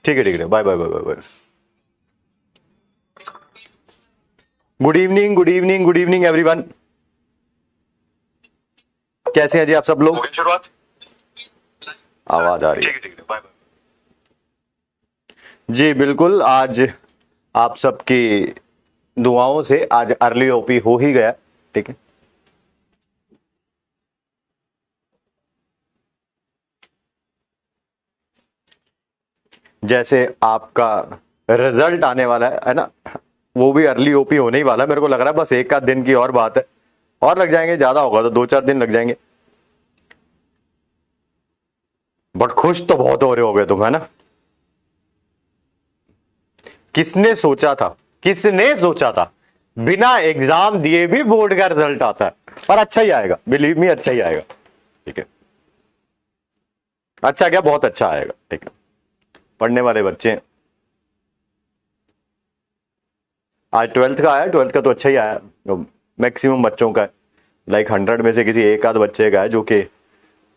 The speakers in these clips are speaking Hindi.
ठीक है bye bye bye bye bye. Good evening good evening good evening everyone. कैसे हैं जी आप सब लोग? शुरुआत। आवाज आ रही है? ठीक है बाय बाय। जी बिल्कुल, आज आप सबकी दुआओं से आज अर्ली ओपी हो ही गया। ठीक है, जैसे आपका रिजल्ट आने वाला है ना, वो भी अर्ली ओपी होने ही वाला है। मेरे को लग रहा है बस एक आध दिन की और बात है, और लग जाएंगे, ज्यादा होगा तो 2-4 दिन लग जाएंगे। बट खुश तो बहुत हो रहे होगे तुम, है ना? किसने सोचा था, किसने सोचा था बिना एग्जाम दिए भी बोर्ड का रिजल्ट आता है? और अच्छा ही आएगा, बिलीव मी, अच्छा ही आएगा। ठीक है, अच्छा क्या, बहुत अच्छा आएगा। ठीक है, पढ़ने वाले बच्चे हैं। आज 12th का आया, 12th का तो अच्छा ही आया। मैक्सिमम बच्चों का है, लाइक 100 में से किसी एक आध बच्चे का है जो कि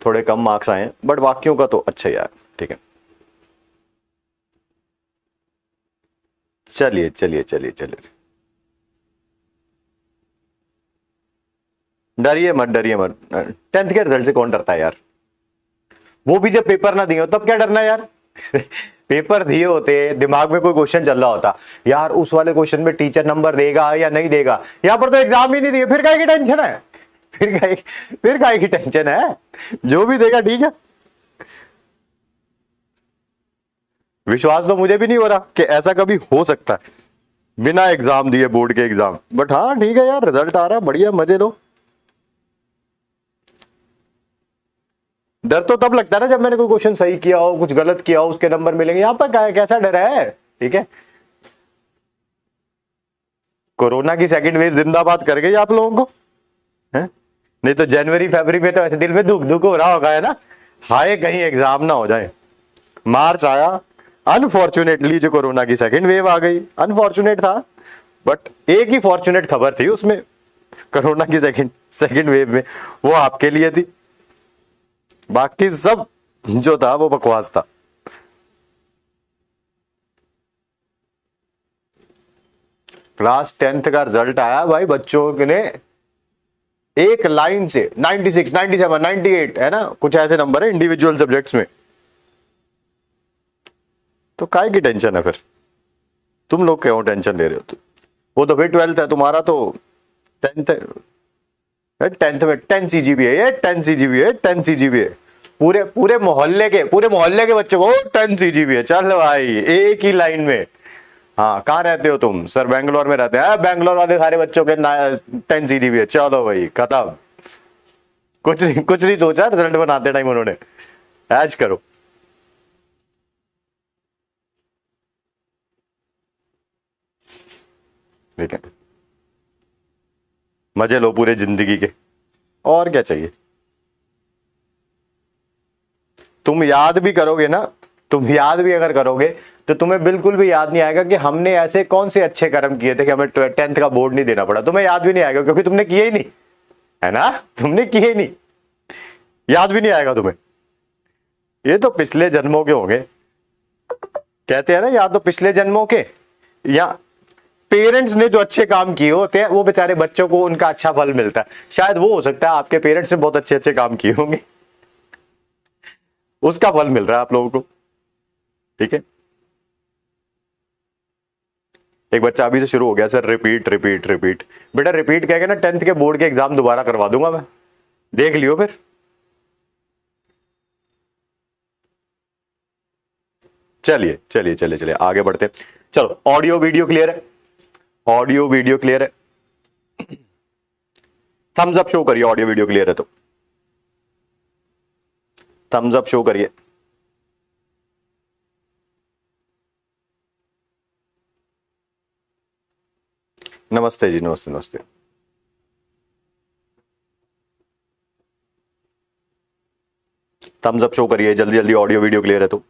थोड़े कम मार्क्स आए हैं, बट बाकियों का तो अच्छा ही आया। ठीक है, चलिए चलिए चलिए चलिए, डरिए मत डरिए मत। 10th के रिजल्ट से कौन डरता है यार? वो भी जब पेपर ना दिए हो तब क्या डरना यार? पेपर दिए होते, दिमाग में कोई क्वेश्चन चल रहा होता, यार उस वाले क्वेश्चन में टीचर नंबर देगा या नहीं देगा। यहां पर तो एग्जाम ही नहीं दिए, फिर काहे की टेंशन है? फिर काहे की टेंशन है? जो भी देगा ठीक है। विश्वास तो मुझे भी नहीं हो रहा कि ऐसा कभी हो सकता है बिना एग्जाम दिए बोर्ड के एग्जाम। बट हाँ ठीक है यार, रिजल्ट आ रहा है, बढ़िया, मजे लो। डर तो तब लगता है ना जब मैंने कोई क्वेश्चन सही किया हो, कुछ गलत किया हो, उसके नंबर मिलेंगे। यहां पर कैसा डर है? ठीक है, कोरोना की सेकंड वेव जिंदाबाद कर गई आप लोगों को, है? नहीं तो जनवरी फरवरी में तो ऐसे दिल में दुख दुख हो रहा होगा, है ना? हाय कहीं एग्जाम ना हो जाए। मार्च आया, अनफॉर्चुनेटली जो कोरोना की सेकंड वेव आ गई। अनफॉर्चुनेट था, बट एक ही फॉर्चुनेट खबर थी उसमें, कोरोना की सेकंड वेव में, वो आपके लिए थी। बाकी सब जो था वो बकवास था। क्लास 10th का रिजल्ट आया भाई, बच्चों ने एक लाइन से 96, 97, 98, है ना, कुछ ऐसे नंबर है इंडिविजुअल सब्जेक्ट्स में। तो काय की टेंशन है फिर? तुम लोग क्यों टेंशन ले रहे हो? वो तो फिर 12th है, तुम्हारा तो 10th है। 10th में 10 CGPA है, 10 CGPA है, 10 CGPA है। पूरे मोहल्ले के बच्चों को 10 CGPA। चल भाई, एक ही लाइन में। हाँ, कहाँ रहते हो तुम? सर बेंगलोर में रहते हैं। बेंगलोर वाले सारे बच्चों के 10 CGPA। चलो भाई, खत्म। कुछ नहीं सोचा रिजल्ट बनाते टाइम उन्होंने। ऐश करो। ठीक है, मजे लो पूरे जिंदगी के, और क्या चाहिए? तुम याद भी करोगे ना, तुम याद भी अगर करोगे तो तुम्हें बिल्कुल भी याद नहीं आएगा कि हमने ऐसे कौन से अच्छे कर्म किए थे कि हमें 10th का बोर्ड नहीं देना पड़ा। तुम्हें याद भी नहीं आएगा क्योंकि तुमने किए ही नहीं, है ना? तुमने किए ही नहीं, याद भी नहीं आएगा तुम्हें। ये तो पिछले जन्मों के होंगे, कहते हैं ना, या तो पिछले जन्मों के, या पेरेंट्स ने जो अच्छे काम किए होते हैं वो बेचारे बच्चों को उनका अच्छा फल मिलता है। शायद वो हो सकता है आपके पेरेंट्स ने बहुत अच्छे अच्छे काम किए होंगे, उसका फल मिल रहा है आप लोगों को। ठीक है, एक बच्चा अभी से शुरू हो गया, सर रिपीट रिपीट रिपीट। बेटा रिपीट कह के ना 10th के बोर्ड के एग्जाम दोबारा करवा दूंगा मैं, देख लियो फिर। चलिए चलिए चलिए चलिए, आगे बढ़ते। चलो, ऑडियो वीडियो क्लियर है? ऑडियो वीडियो क्लियर है? थम्स अप शो करिए, ऑडियो वीडियो क्लियर है तो थम्स अप शो करिए। नमस्ते जी, नमस्ते नमस्ते। थम्स अप शो करिए जल्दी जल्दी, ऑडियो वीडियो क्लियर है तो।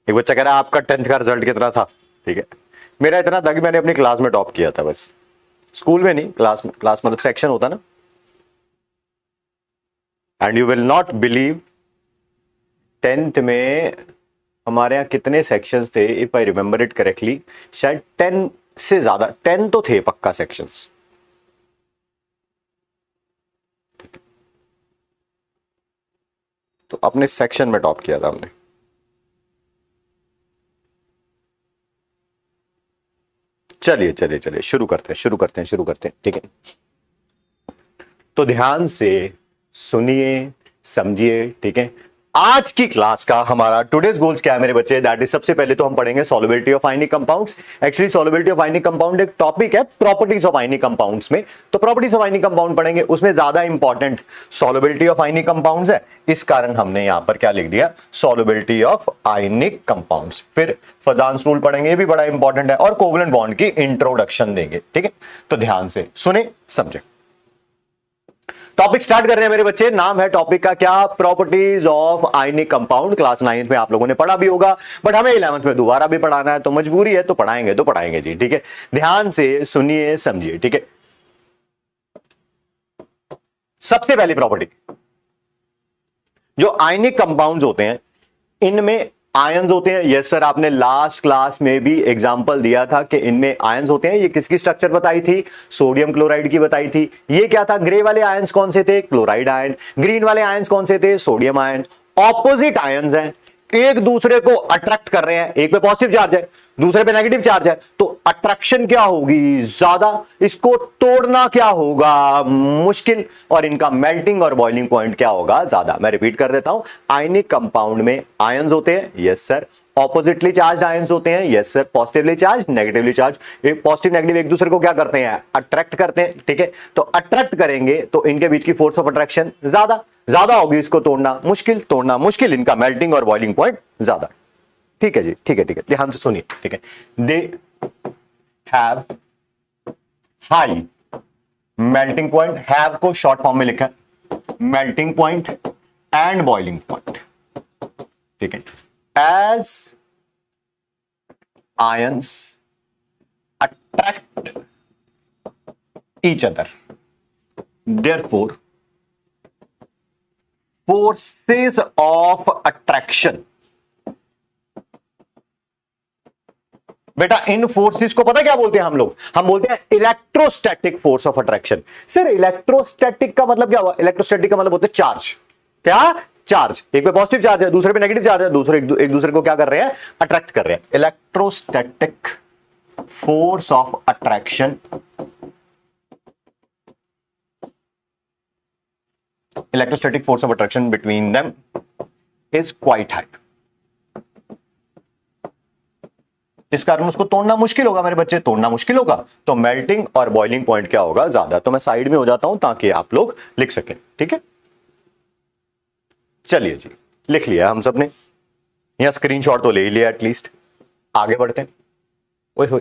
एक बच्चा कह रहा है आपका 10th का रिजल्ट कितना था? ठीक है, मेरा इतना था कि मैंने अपनी क्लास में टॉप किया था, बस। स्कूल में नहीं, क्लास में। क्लास मतलब सेक्शन होता ना। And you will not believe, 10th में हमारे यहाँ कितने सेक्शंस थे, if I remember it correctly, शायद 10 से ज्यादा, 10 तो थे पक्का सेक्शंस। तो अपने सेक्शन में टॉप किया था हमने। चलिए चलिए चलिए शुरू करते हैं, ठीक है। तो ध्यान से सुनिए, समझिए, ठीक है। आज की क्लास का हमारा टुडेज गोल्स क्या है मेरे बच्चे, दैट इज सबसे पहले तो हम पढ़ेंगे solubility of ionic compounds. Actually solubility of ionic compound एक टॉपिक है प्रॉपर्टीज ऑफ आयनिक कंपाउंड्स में, तो प्रॉपर्टीज ऑफ आयनिक कंपाउंड पढ़ेंगे, उसमें ज्यादा important solubility of ionic compounds है, इस कारण हमने यहां पर क्या लिख दिया, सॉल्युबिलिटी ऑफ आयनिक कंपाउंड्स। फिर फजान्स रूल पढ़ेंगे, ये भी बड़ा इंपॉर्टेंट है, और कोवलेंट बॉन्ड की इंट्रोडक्शन देंगे, ठीक है। तो ध्यान से सुने, समझे। टॉपिक स्टार्ट कर रहे हैं मेरे बच्चे। नाम है टॉपिक का क्या, properties of ionic compound. Class 9th में आप लोगों ने पढ़ा भी होगा, बट हमें 11th में दोबारा भी पढ़ाना है, तो मजबूरी है, तो पढ़ाएंगे जी, ठीक है। ध्यान से सुनिए, समझिए, ठीक है। सबसे पहली प्रॉपर्टी, जो आयनिक कंपाउंड्स होते हैं इनमें आयंस होते हैं। यस सर, आपने लास्ट क्लास में भी एग्जांपल दिया था कि इनमें आयंस होते हैं। ये किसकी स्ट्रक्चर बताई थी, सोडियम क्लोराइड की बताई थी। ये क्या था, ग्रे वाले आयंस कौन से थे, क्लोराइड आयन। ग्रीन वाले आयंस कौन से थे, सोडियम आयन। ऑपोजिट आयंस हैं, एक दूसरे को अट्रैक्ट कर रहे हैं, एक पे पॉजिटिव चार्ज है, दूसरे पे नेगेटिव चार्ज है, तो अट्रैक्शन क्या होगी, ज्यादा। इसको तोड़ना क्या होगा, मुश्किल, और इनका मेल्टिंग और बॉइलिंग पॉइंट क्या होगा, ज्यादा। मैं रिपीट कर देता हूं, आयनिक कंपाउंड में आयंस होते हैं, yes sir. Oppositely charge ions होते हैं, yes sir. Positively charge, negatively charge. Positive negative एक दूसरे को क्या करते हैं, अट्रैक्ट करते हैं, ठीक है। तो अट्रैक्ट करेंगे तो इनके बीच की फोर्स ऑफ अट्रैक्शन ज्यादा होगी, इसको तोड़ना मुश्किल, इनका मेल्टिंग और बॉइलिंग पॉइंट ज्यादा। ठीक है जी, ठीक है, ध्यान से सुनिए, ठीक है। They have high melting point, have को शॉर्ट फॉर्म में लिखा है, melting point and boiling point, ठीक है। As ions attract each other, therefore forces of attraction. बेटा इन फोर्सेस को पता क्या बोलते हैं हम लोग, हम बोलते हैं electrostatic force of attraction. Sir electrostatic का मतलब क्या हुआ, इलेक्ट्रोस्टैटिक का मतलब होता है चार्ज, क्या चार्ज, एक पे पॉजिटिव चार्ज है, दूसरे पे नेगेटिव चार्ज है, दूसरे एक दूसरे को क्या कर रहे हैं, अट्रैक्ट कर रहे हैं। Electrostatic force of attraction, electrostatic force of attraction between them is quite high. इस कारण उसको तोड़ना मुश्किल होगा मेरे बच्चे, तोड़ना मुश्किल होगा, तो मेल्टिंग और बॉइलिंग पॉइंट क्या होगा, ज्यादा। तो मैं साइड में हो जाता हूं ताकि आप लोग लिख सकें, ठीक है। चलिए जी, लिख लिया हम सबने, यहां स्क्रीनशॉट तो ले ही लिया एटलीस्ट। आगे बढ़ते हैं। ओए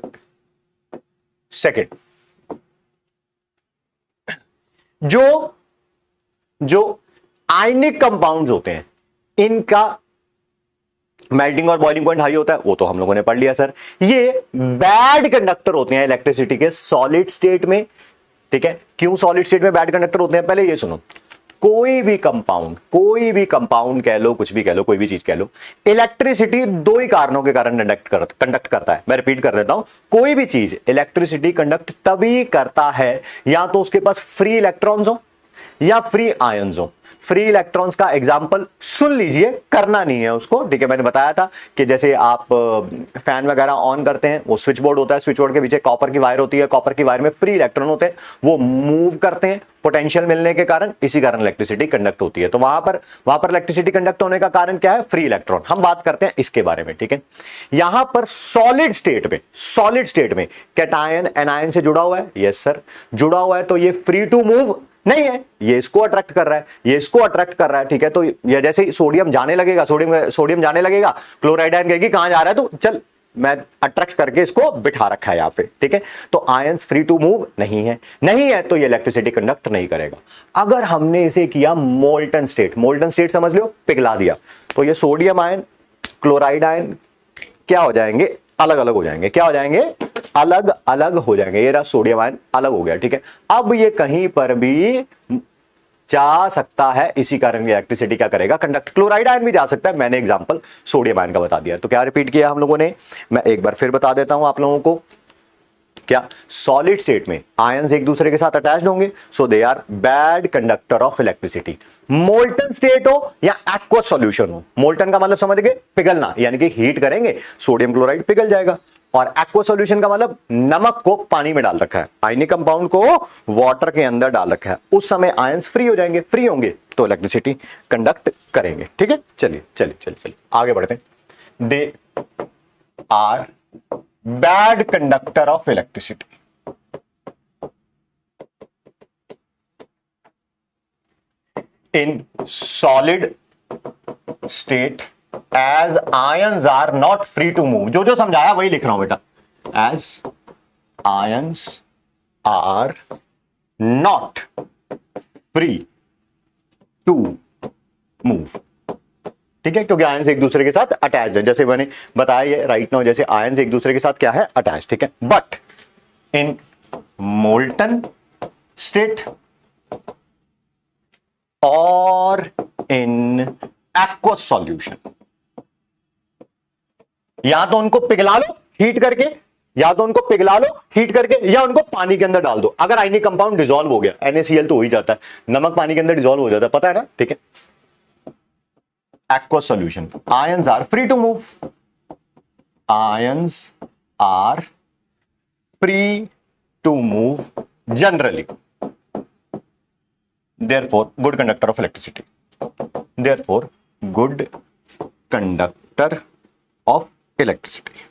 सेकंड, जो आयनिक कंपाउंड्स होते हैं इनका मेल्टिंग और बॉइलिंग पॉइंट हाई होता है, वो तो हम लोगों ने पढ़ लिया सर। ये बैड कंडक्टर होते हैं इलेक्ट्रिसिटी के सॉलिड स्टेट में, ठीक है। क्यों सॉलिड स्टेट में बैड कंडक्टर होते हैं, पहले ये सुनो। कोई भी कंपाउंड कह लो, कुछ भी कह लो, कोई भी चीज कह लो, इलेक्ट्रिसिटी दो ही कारणों के कारण कंडक्ट करता है। मैं रिपीट कर देता हूं, कोई भी चीज इलेक्ट्रिसिटी कंडक्ट तभी करता है या तो उसके पास फ्री इलेक्ट्रॉन्स हो या फ्री आयंस हो। फ्री इलेक्ट्रॉन्स का एग्जांपल सुन लीजिए, करना नहीं है उसको, ठीक है। मैंने बताया था कि जैसे आप फैन वगैरह ऑन करते हैं, वो स्विच बोर्ड होता है, स्विच बोर्ड के पीछे कॉपर की वायर होती है, कॉपर की वायर में फ्री इलेक्ट्रॉन होते हैं, वो मूव करते हैं पोटेंशियल मिलने के कारण, इसी कारण इलेक्ट्रिसिटी कंडक्ट होती है। तो वहां पर इलेक्ट्रिसिटी कंडक्ट होने का कारण क्या है, फ्री इलेक्ट्रॉन। हम बात करते हैं इसके बारे में, ठीक है। यहां पर सॉलिड स्टेट में कैटायन एनायन से जुड़ा हुआ है, यस सर, जुड़ा हुआ है, तो ये फ्री टू मूव नहीं है, ये इसको अट्रैक्ट कर रहा है, ये इसको अट्रैक्ट कर रहा है, ठीक है। तो ये जैसे ही सोडियम जाने लगेगा, सोडियम जाने लगेगा, क्लोराइड आयन कहेगी कहां जा रहा है, तो चल मैं अट्रैक्ट करके इसको बिठा रखा है यहां पे, ठीक है। तो आयंस फ्री टू मूव नहीं है तो ये इलेक्ट्रिसिटी कंडक्ट नहीं करेगा। अगर हमने इसे किया मोल्टन स्टेट समझ लो, पिघला दिया, तो ये सोडियम आयन क्लोराइड आयन क्या हो जाएंगे, अलग अलग हो जाएंगे। क्या हो जाएंगे, अलग अलग हो जाएंगे। ये रहा सोडियम आयन अलग हो गया, ठीक है। अब ये कहीं पर भी जा सकता है, इसी कारण इलेक्ट्रिसिटी क्या करेगा, कंडक्ट। क्लोराइड आयन भी जा सकता है, मैंने एग्जांपल सोडियम आयन का बता दिया। तो क्या रिपीट किया हम लोगों ने, मैं एक बार फिर बता देता हूं आप लोगों को। क्या सॉलिड स्टेट में आयंस एक दूसरे के साथ अटैच्ड होंगे, so they are bad conductor of electricity. Molten state हो या एक्वस सॉल्यूशन हो, मोल्टन का मतलब समझ गए पिघलना, यानी कि हीट करेंगे सोडियम क्लोराइड पिघल जाएगा, और एक्वस सॉल्यूशन का मतलब नमक को पानी में डाल रखा है, आयनिक कंपाउंड को वाटर के अंदर डाल रखा है, उस समय आयंस फ्री हो जाएंगे, फ्री होंगे तो इलेक्ट्रिसिटी कंडक्ट करेंगे। ठीक है, चलिए चलिए चलिए चलिए आगे बढ़ते हैं। They are bad conductor of electricity. In solid state as ions are not free to move, जो जो समझाया वही लिख रहा हूं बेटा, as ions are not free to move। ठीक है, क्योंकि आयंस एक दूसरे के साथ अटैच्ड है, जैसे मैंने बताया ये राइट नाउ, जैसे आयंस एक दूसरे के साथ क्या है, अटैच। ठीक है, बट इन मोल्टन स्टेट और इन एक्वस सॉल्यूशन, या तो उनको पिघला लो हीट करके, या तो उनको पिघला लो हीट करके, या उनको पानी के अंदर डाल दो। अगर आयनिक कंपाउंड डिसॉल्व हो गया, NaCl तो हो ही जाता है, नमक पानी के अंदर डिसॉल्व हो जाता है, पता है ना। ठीक है, aqueous solution, ions are free to move, ions are free to move generally, therefore good conductor of electricity, therefore good conductor of electricity।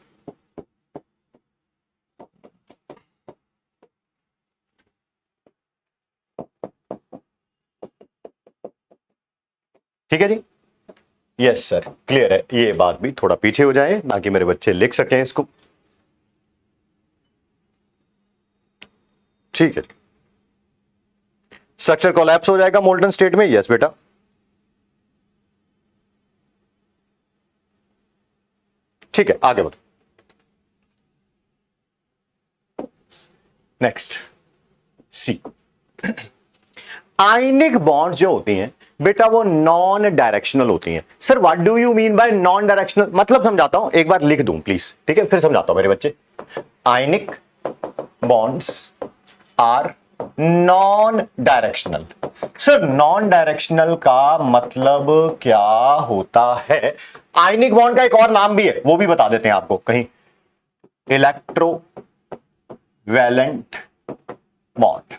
ठीक है जी, यस सर, क्लियर है। ये बात भी थोड़ा पीछे हो जाए ताकि मेरे बच्चे लिख सकें इसको। ठीक है, स्ट्रक्चर कोलैप्स हो जाएगा मोल्टन स्टेट में, यस बेटा। ठीक है, आगे बढ़ो। नेक्स्ट सी, आयनिक बॉन्ड जो होती हैं बेटा वो नॉन डायरेक्शनल होती हैं। Sir what do you mean by non directional, मतलब समझाता हूं, एक बार लिख दूं प्लीज, ठीक है, फिर समझाता हूं मेरे बच्चे। Ionic bonds are non directional. Sir non directional का मतलब क्या होता है? आयनिक बॉन्ड का एक और नाम भी है, वो भी बता देते हैं आपको कहीं, इलेक्ट्रोवैलेंट बॉन्ड।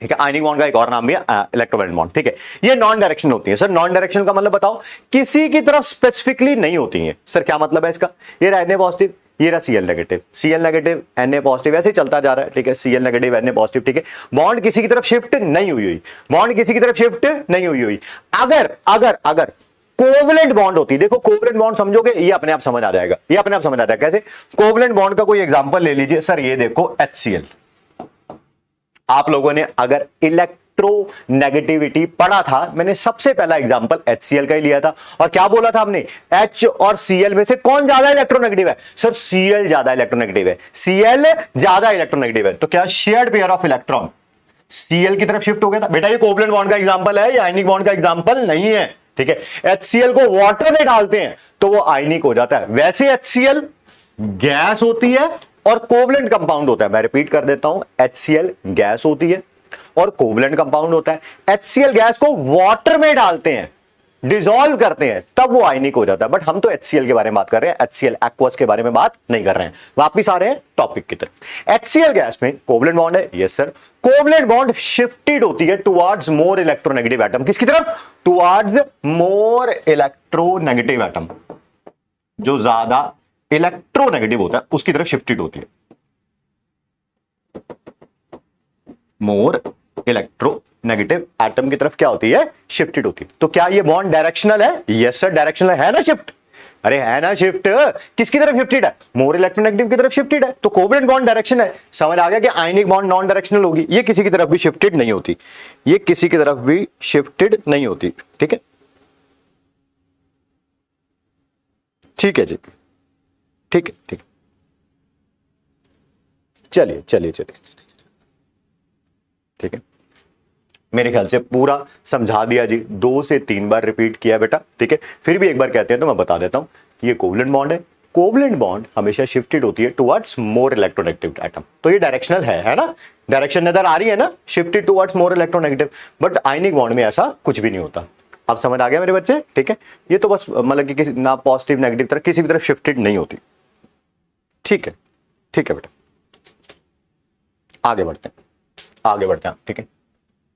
ठीक है, आयनिक बॉन्ड का एक और नाम भी है इलेक्ट्रोवैलेंट बॉन्ड। ठीक है, ये नॉन डायरेक्शनल होती है। सर नॉन डायरेक्शनल का मतलब बताओ, किसी की तरफ स्पेसिफिकली नहीं होती है। सर क्या मतलब है इसका? ये रहा Na पॉजिटिव, ये रहा Cl negative, Cl negative Na positive, ऐसे ही चलता जा रहा है। ठीक है, Cl नेगेटिव Na पॉजिटिव। ठीक है, बॉन्ड किसी की तरफ शिफ्ट नहीं हुई, बॉन्ड किसी की तरफ शिफ्ट नहीं हुई। अगर अगर अगर कोवलेंट बॉन्ड होती, देखो कोवलेंट बॉन्ड समझोगे, ये अपने आप समझ आ जाएगा, ये अपने आप समझ आ जाएगा। कैसे? कोवलेंट बॉन्ड का कोई एग्जांपल ले लीजिए। सर ये देखो HCl, आप लोगों ने अगर इलेक्ट्रोनेगेटिविटी पढ़ा था, मैंने सबसे पहला एग्जांपल HCl का ही लिया था, और क्या बोला था हमने? H और Cl में से कौन ज्यादा इलेक्ट्रोनेगेटिव है? सर Cl ज्यादा इलेक्ट्रोनेगेटिव है, Cl ज्यादा इलेक्ट्रोनेगेटिव है। तो क्या shared pair of electron Cl की तरफ शिफ्ट हो गया था? बेटा ये कोवलेंट बॉन्ड का एग्जांपल है, ये आयनिक बॉन्ड का एग्जांपल नहीं है। ठीक है, HCl को वाटर में डालते हैं तो वो आयनिक हो जाता है। वैसे HCl गैस होती है और कोवलेंट कंपाउंड होता है। मैं रिपीट कर देता हूं, HCl गैस होती है और कोवलेंट कंपाउंड होता है। HCl गैस को वाटर में डालते हैं, डिसॉल्व करते हैं, तब वो आयनिक हो जाता है। बट हम तो HCl के बारे में बात कर रहे हैं, HCl एक्वस के बारे में बात नहीं कर रहे हैं। वापिस आ रहे हैं टॉपिक की तरफ। HCl गैस में कोवलेंट बॉन्ड है, yes sir. Covalent bond shifted होती है टुवर्ड्स मोर इलेक्ट्रोनेगेटिव एटम। किसकी तरफ? टुवर्ड्स मोर इलेक्ट्रोनेगेटिव एटम, जो ज्यादा इलेक्ट्रोनेगेटिव होता है उसकी तरफ शिफ्टेड होती है। मोर इलेक्ट्रोनेगेटिव एटम की तरफ क्या होती है? शिफ्टेड होती है। तो क्या ये बॉन्ड डायरेक्शनल है? यस सर डायरेक्शनल है ना शिफ्ट, अरे है ना शिफ्ट। किसकी तरफ शिफ्टेड है? मोर इलेक्ट्रोनेगेटिव की तरफ शिफ्टेड है। तो कोवलेंट बॉन्ड डायरेक्शन है। समझ आ गया कि आयनिक बॉन्ड नॉन डायरेक्शनल होगी, ये किसी की तरफ भी शिफ्टेड नहीं होती, ये किसी की तरफ भी शिफ्टेड नहीं होती। ठीक है, ठीक है जी, ठीक है, ठीक। चलिए चलिए चलिए, ठीक है, मेरे ख्याल से पूरा समझा दिया जी, 2 से 3 बार रिपीट किया बेटा। ठीक है, फिर भी एक बार कहते हैं तो मैं बता देता हूं, ये कोवलेंट बॉन्ड है। कोवलेंट बॉन्ड हमेशा शिफ्टेड होती है टुवर्ड्स मोर इलेक्ट्रोनेगेटिव एटम, तो ये डायरेक्शनल है ना, डायरेक्शन नजर आ रही है ना, shifted towards more electronegative. But ionic bond में ऐसा कुछ भी नहीं होता। अब समझ आ गया मेरे बच्चे? ठीक है, ये तो बस मतलब कि किसी ना पॉजिटिव नेगेटिव तरफ किसी भी तरफ शिफ्टेड नहीं होती। ठीक है, ठीक है बेटा, आगे बढ़ते हैं, आगे बढ़ते हैं। ठीक है,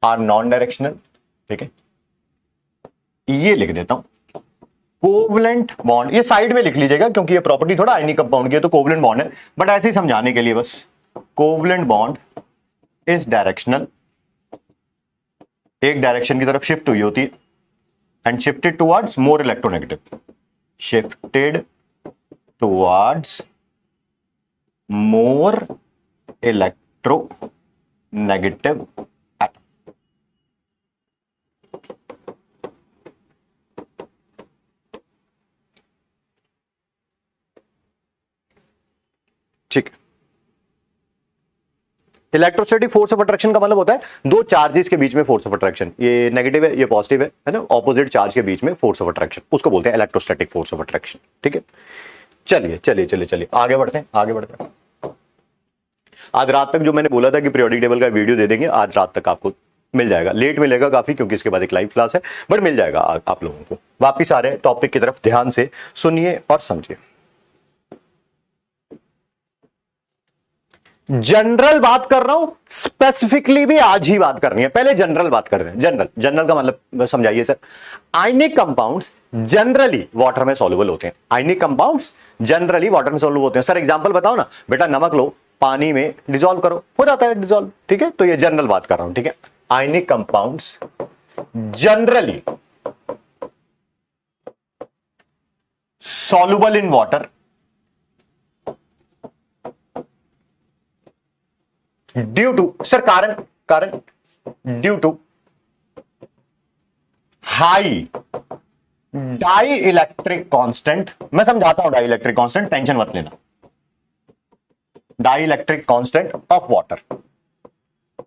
आर नॉन डायरेक्शनल। ठीक है, ये लिख देता हूं, कोवलेंट बॉन्ड, ये साइड में लिख लीजिएगा क्योंकि ये प्रॉपर्टी थोड़ा आयनिक कंपाउंड की है, तो कोवलेंट बॉन्ड है, बट ऐसे ही समझाने के लिए बस, कोवलेंट बॉन्ड इज डायरेक्शनल, एक डायरेक्शन की तरफ शिफ्ट हुई होती है, and shifted towards more electronegative, shifted towards more electronegative atom. ठीक है, इलेक्ट्रोस्टैटिक फोर्स ऑफ अट्रैक्शन का मतलब होता है दो चार्जेस के बीच में फोर्स ऑफ अट्रैक्शन, ये नेगेटिव है ये पॉजिटिव है ना, ऑपोजिट चार्ज के बीच में फोर्स ऑफ अट्रैक्शन, उसको बोलते हैं इलेक्ट्रोस्टैटिक फोर्स ऑफ अट्रैक्शन। ठीक है, चलिए चलिए चलिए चलिए आगे बढ़ते हैं, आगे बढ़ते हैं। आज रात तक जो मैंने बोला था कि पीरियोडिक टेबल का वीडियो दे देंगे, आज रात तक आपको मिल जाएगा, लेट मिलेगा काफी क्योंकि इसके बाद एक लाइव क्लास है, बट मिल जाएगा आप लोगों को। वापिस आ रहे हैं टॉपिक की तरफ, ध्यान से सुनिए और समझिए। जनरल बात कर रहा हूं, स्पेसिफिकली भी आज ही बात करनी है, पहले जनरल बात कर रहे हैं। जनरल, जनरल का मतलब समझाइए सर। आयनिक कंपाउंड्स जनरली वाटर में सॉल्युबल होते हैं, आयनिक कंपाउंड्स जनरली वाटर में सॉल्युबल होते हैं। सर एग्जांपल बताओ ना, बेटा नमक लो, पानी में डिसॉल्व करो, हो जाता है डिसॉल्व। ठीक है, तो ये जनरल बात कर रहा हूं। ठीक है, ionic compounds generally soluble in water due to, sir कारण, कारण due to high dielectric constant. मैं समझाता हूं डाई इलेक्ट्रिक कांस्टेंट, टेंशन मत लेना। Dielectric constant of water,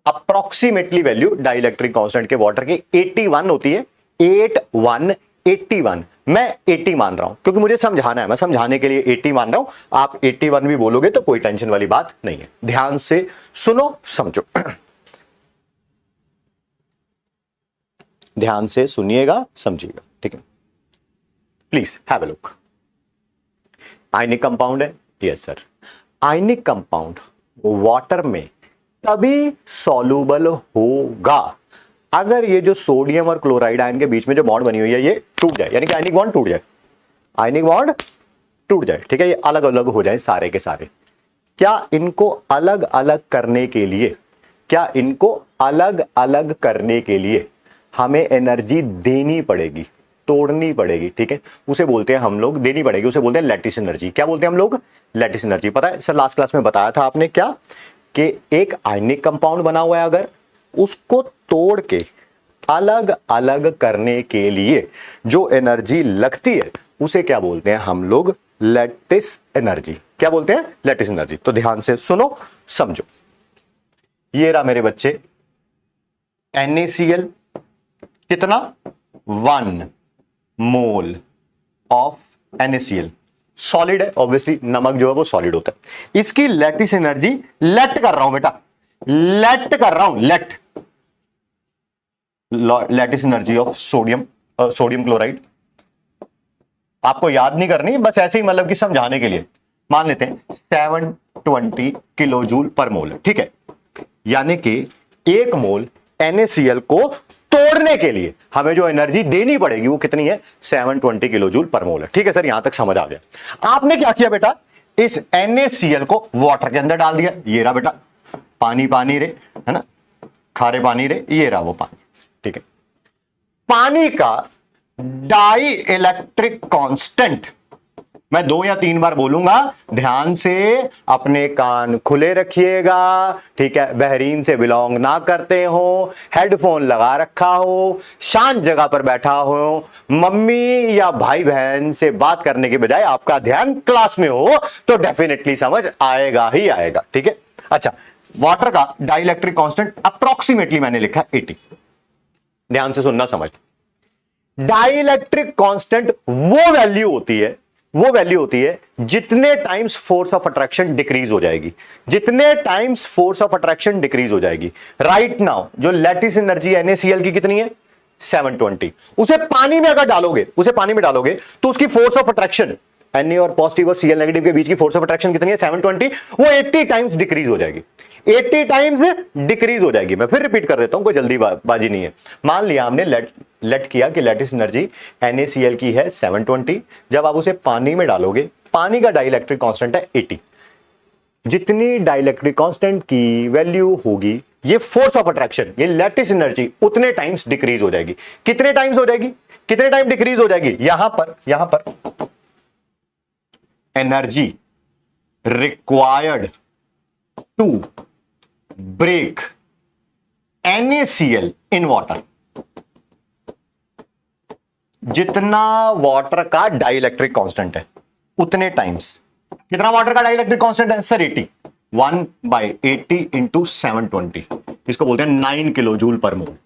approximately value dielectric constant के वाटर की 81 होती है, 81, मैं 80 मान रहा हूं क्योंकि मुझे समझाना है, मैं समझाने के लिए 80 मान रहा हूं। आप 81 भी बोलोगे तो कोई टेंशन वाली बात नहीं है। ध्यान से सुनो समझो, ध्यान से सुनिएगा समझिएगा। ठीक है, please have a look. Ionic compound है, yes sir, ionic compound water में तभी सॉल्युबल होगा अगर ये जो सोडियम और क्लोराइड आयन के बीच में जो बॉन्ड बनी हुई है ये टूट जाए, यानी कि आयनिक बॉन्ड टूट जाए, आयनिक बॉन्ड टूट जाए। ठीक है, ये अलग अलग हो जाए सारे के सारे। क्या इनको अलग अलग करने के लिए, क्या इनको अलग अलग करने के लिए हमें एनर्जी देनी पड़ेगी, तोड़नी पड़ेगी। ठीक है, उसे बोलते हैं हम लोग, देनी पड़ेगी, उसे बोलते हैं लैटिस एनर्जी। क्या बोलते हैं हम लोग? Lattice energy. पता है सर, लास्ट क्लास में बताया था आपने क्या, कि एक आयनिक कंपाउंड बना हुआ है, अगर उसको तोड़ के अलग अलग करने के लिए जो एनर्जी लगती है उसे क्या बोलते हैं हम लोग? Lattice energy. क्या बोलते हैं? Lattice energy. तो ध्यान से सुनो समझो। ये रहा मेरे बच्चे NaCl, कितना? 1 मोल ऑफ NaCl। सॉलिड है, ऑब्वियसली नमक जो है वो सॉलिड होता है। इसकी लैटिस एनर्जी, लेट कर रहा हूं बेटा, लेट कर रहा हूं, late, lattice energy of sodium, sodium chloride. आपको याद नहीं करनी, बस ऐसे ही मतलब कि समझाने के लिए मान लेते हैं 720 किलो जूल पर मोल। ठीक है, यानी कि 1 मोल NaCl को तोड़ने के लिए हमें जो एनर्जी देनी पड़ेगी वो कितनी है? 720 किलो जूल पर मोल है। ठीक है सर, यहां तक समझ आ गया। आपने क्या किया बेटा? इस NaCl को वाटर के अंदर डाल दिया। ये रहा बेटा पानी, पानी रे, है ना, खारे पानी रे, ये रहा वो पानी। ठीक है, पानी का डाई इलेक्ट्रिक कांस्टेंट, मैं 2 या 3 बार बोलूंगा, ध्यान से अपने कान खुले रखिएगा। ठीक है, बहरीन से बिलोंग ना करते हो, हेडफोन लगा रखा हो, शांत जगह पर बैठा हो, मम्मी या भाई बहन से बात करने के बजाय आपका ध्यान क्लास में हो, तो डेफिनेटली समझ आएगा ही आएगा। ठीक है, अच्छा वाटर का डाइलेक्ट्रिक कांस्टेंट अप्रोक्सीमेटली मैंने लिखा 80। ध्यान से सुनना समझ, डाइलेक्ट्रिक कांस्टेंट वो वैल्यू होती है जितने times force of attraction decrease हो जाएगी, जितने times force of attraction decrease हो जाएगी। राइट नाउ जो लैटिस एनर्जी NaCl की कितनी है 720, उसे पानी में अगर डालोगे, तो उसकी फोर्स ऑफ अट्रैक्शन Na और पॉजिटिव और Cl नेगेटिव के बीच की फोर्स ऑफ अट्रैक्शन कितनी है 720, वो 80 टाइम्स डिक्रीज हो जाएगी, 80 टाइम्स डिक्रीज हो जाएगी। मैं फिर रिपीट कर देता हूं, कोई जल्दीबाजी नहीं है। मान लिया हमने लेट किया कि लैटिस एनर्जी NaCl की है 720, जब आप उसे पानी में डालोगे, पानी का डाइलेक्ट्रिक कांस्टेंट है 80, जितनी डाइलेक्ट्रिक कांस्टेंट की वैल्यू होगी ये फोर्स ऑफ अट्रैक्शन, ये लैटिस एनर्जी उतने टाइम्स डिक्रीज हो जाएगी। कितने टाइम्स हो जाएगी, कितने टाइम डिक्रीज हो जाएगी? यहां पर energy required to break NaCl in water, जितना वाटर का डाइलेक्ट्रिक कांस्टेंट है उतने टाइम्स। कितना वाटर का डाइलेक्ट्रिक कांस्टेंट है सर 80, 1/80 इंटू 720, इसको बोलते हैं 9 किलो जूल पर मोल,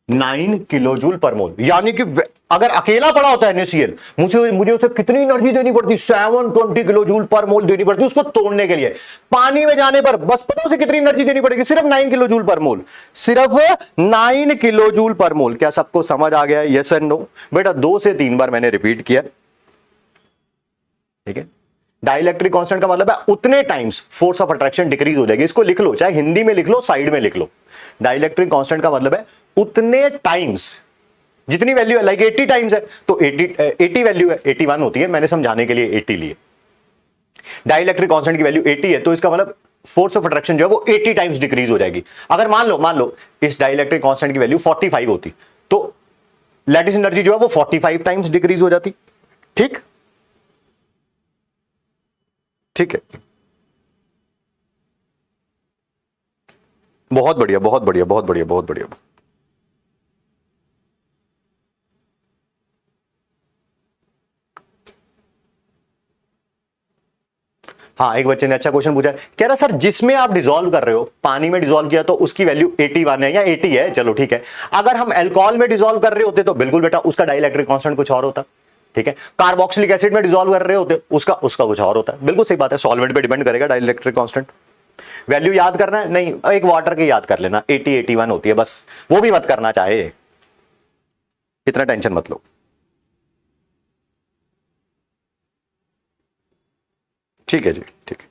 9 किलो जूल पर मोल। यानी कि अगर अकेला पड़ा होता है NaCl, मुझे उसे कितनी एनर्जी देनी पड़ती, 720 किलो जूल पर मोल देनी पड़ती उसको तोड़ने के लिए। पानी में जाने पर बस पता उसे कितनी एनर्जी देनी पड़ेगी, सिर्फ 9 किलो जूल पर मोल, सिर्फ 9 किलो जूल पर मोल। क्या सबको समझ आ गया? Yes and no? बेटा 2 से 3 बार मैंने रिपीट किया, ठीक है। डाइलेक्ट्रिक कांस्टेंट का मतलब है उतने times force of attraction decrease हो जाएगी। इसको लिख लो, चाहे हिंदी में लिख लो, साइड में लिख लो। डाइलेक्ट्रिक कांस्टेंट का मतलब है उतने टाइम्स, जितनी वैल्यू है, लाइक 80 टाइम्स है तो 80 वैल्यू है, 81 होती है, मैंने समझाने के लिए 80 लिए। डाइलेक्ट्रिक कांस्टेंट की वैल्यू 80 है तो इसका मतलब फोर्स ऑफ अट्रैक्शन जो है वो 80 टाइम्स डिक्रीज हो जाएगी। अगर मान लो इस डाइलेक्ट्रिक कांस्टेंट की वैल्यू 45 होती तो लैटिस एनर्जी जो है वो 45 टाइम्स डिक्रीज हो जाती। ठीक है, बहुत बढ़िया, बहुत बढ़िया, बहुत बढ़िया, बहुत बढ़िया। हाँ, एक बच्चे ने अच्छा क्वेश्चन पूछा, कह रहा सर जिसमें आप डिसॉल्व कर रहे हो, पानी में डिसॉल्व किया तो उसकी वैल्यू 81 है या 80 है, चलो ठीक है। अगर हम अल्कोहल में डिसॉल्व कर रहे होते तो बिल्कुल बेटा उसका डाइलेक्ट्रिक कांस्टेंट कुछ और होता, ठीक है। कार्बोक्सिलिक एसिड में डिसॉल्व कर रहे होते उसका कुछ और होता है, बिल्कुल सही बात है। सॉल्वेंट पे डिपेंड करेगा डाइलेक्ट्रिक कांस्टेंट। वैल्यू याद करना है? नहीं, एक वाटर की याद कर लेना, 80 81 होती है बस, वो भी मत करना चाहे, इतना टेंशन मत लो, ठीक है जी, ठीक है।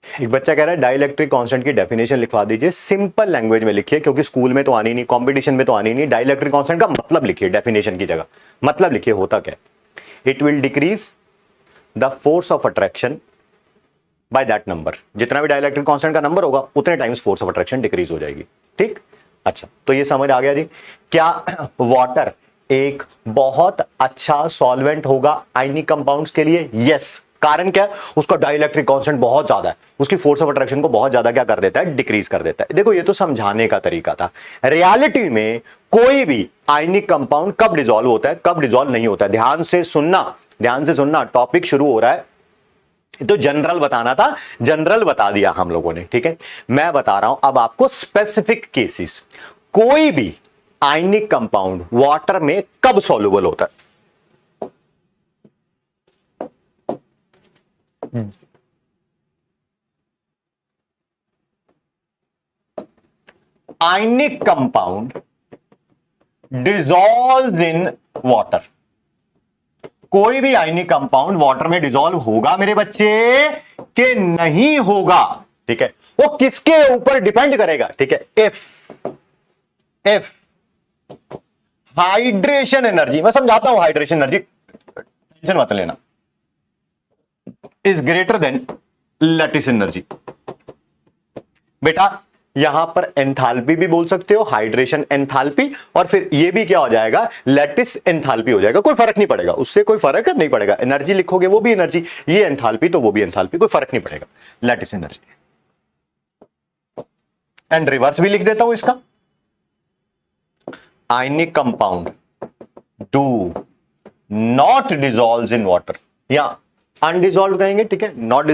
एक बच्चा कह रहा है डाइलेक्ट्रिक कांस्टेंट की डेफिनेशन लिखवा दीजिए, सिंपल लैंग्वेज में लिखिए, क्योंकि स्कूल में तो आनी नहीं, कंपटीशन में तो आनी नहीं। डाइलेक्ट्रिक कांस्टेंट का मतलब लिखिए, डेफिनेशन की जगह मतलब लिखिए, होता क्या है। It will decrease the force of attraction by that number, जितना भी डाइलेक्ट्रिक कांस्टेंट का नंबर होगा उतने times force of attraction decrease हो जाएगी। ठीक, अच्छा, तो ये समझ आ गया जी। क्या वाटर एक बहुत अच्छा सॉल्वेंट होगा आयनिक कंपाउंड्स के लिए? यस। कारण क्या है? उसका डाइलेक्ट्रिक कांस्टेंट बहुत ज्यादा है, उसकी फोर्स ऑफ अट्रैक्शन को बहुत ज्यादा क्या कर देता है, डिक्रीज कर देता है। देखो ये तो समझाने का तरीका था, रियलिटी में कोई भी आयनिक कंपाउंड कब डिसॉल्व होता है, कब डिसॉल्व नहीं होता है। ध्यान से सुनना, टॉपिक शुरू हो रहा है तो जनरल बताना था, जनरल बता दिया हम लोगों ने, ठीक है। मैं बता रहा हूं अब आपको स्पेसिफिक केसेस, कोई भी आयनिक कंपाउंड वाटर में कब सॉल्युबल होता है। Ionic compound dissolve in water, कोई भी आयनिक कंपाउंड वाटर में डिसॉल्व होगा मेरे बच्चे कि नहीं होगा, ठीक है। वो किसके ऊपर डिपेंड करेगा, ठीक है। इफ हाइड्रेशन एनर्जी, मैं समझाता हूं, हाइड्रेशन एनर्जी टेंशन मत लेना, is greater than lattice energy. बेटा यहां पर एंथैल्पी भी बोल सकते हो, हाइड्रेशन एंथैल्पी, और फिर ये भी क्या हो जाएगा, लैटिस एंथैल्पी हो जाएगा। कोई फर्क नहीं पड़ेगा, उससे कोई फर्क नहीं पड़ेगा। एनर्जी लिखोगे वो भी एनर्जी, ये एंथैल्पी तो वो भी एंथैल्पी, कोई फर्क नहीं पड़ेगा, लैटिस एनर्जी। एंड रिवर्स भी लिख देता हूं इसका, ionic compound do not dissolve in water, या अनडिजॉल्व कहेंगे, ठीक है, नॉट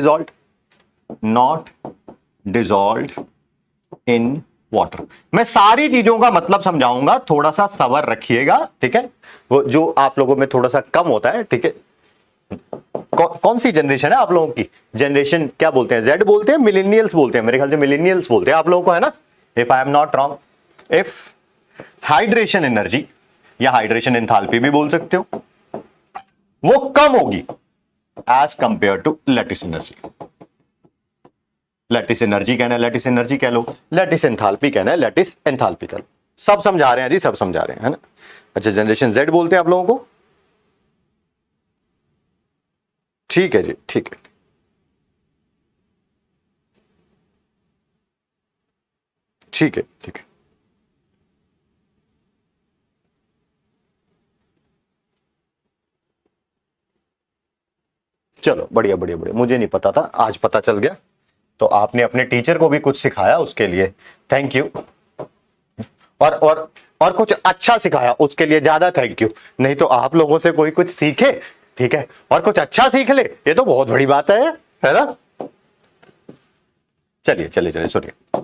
डिजॉल्व इन वाटर। मैं सारी चीजों का मतलब समझाऊंगा, थोड़ा सा सबर रखिएगा, ठीक है, वो जो आप लोगों में थोड़ा सा कम होता है, ठीक है। कौन सी जनरेशन है आप लोगों की? जनरेशन क्या बोलते हैं, जेड बोलते हैं, मिलेनियल्स बोलते हैं, मेरे ख्याल से मिलेनियल्स बोलते हैं आप लोगों को, है ना, if I am not wrong. If hydration energy या हाइड्रेशन एंथैल्पी भी बोल सकते हो, वो कम होगी as compare to lattice energy. Lattice energy कहना है लैटिस एनर्जी कह लो, लैटिस एंथैल्पी कहना है लैटिस एंथैल्पी कह लो। सब समझा रहे हैं जी, सब समझा रहे हैं, है ना। अच्छा, जनरेशन जेड बोलते हैं आप लोगों को, ठीक है जी, ठीक है। ठीक है, ठीक है। चलो, बढ़िया बढ़िया बढ़िया, मुझे नहीं पता था, आज पता चल गया। तो आपने अपने टीचर को भी कुछ सिखाया, उसके लिए थैंक यू। और कुछ अच्छा सिखाया, उसके लिए ज्यादा थैंक यू। नहीं तो आप लोगों से कोई कुछ सीखे, ठीक है, और कुछ अच्छा सीख ले, ये तो बहुत बड़ी बात है ना। चलिए चलिए चलिए, सुनिए,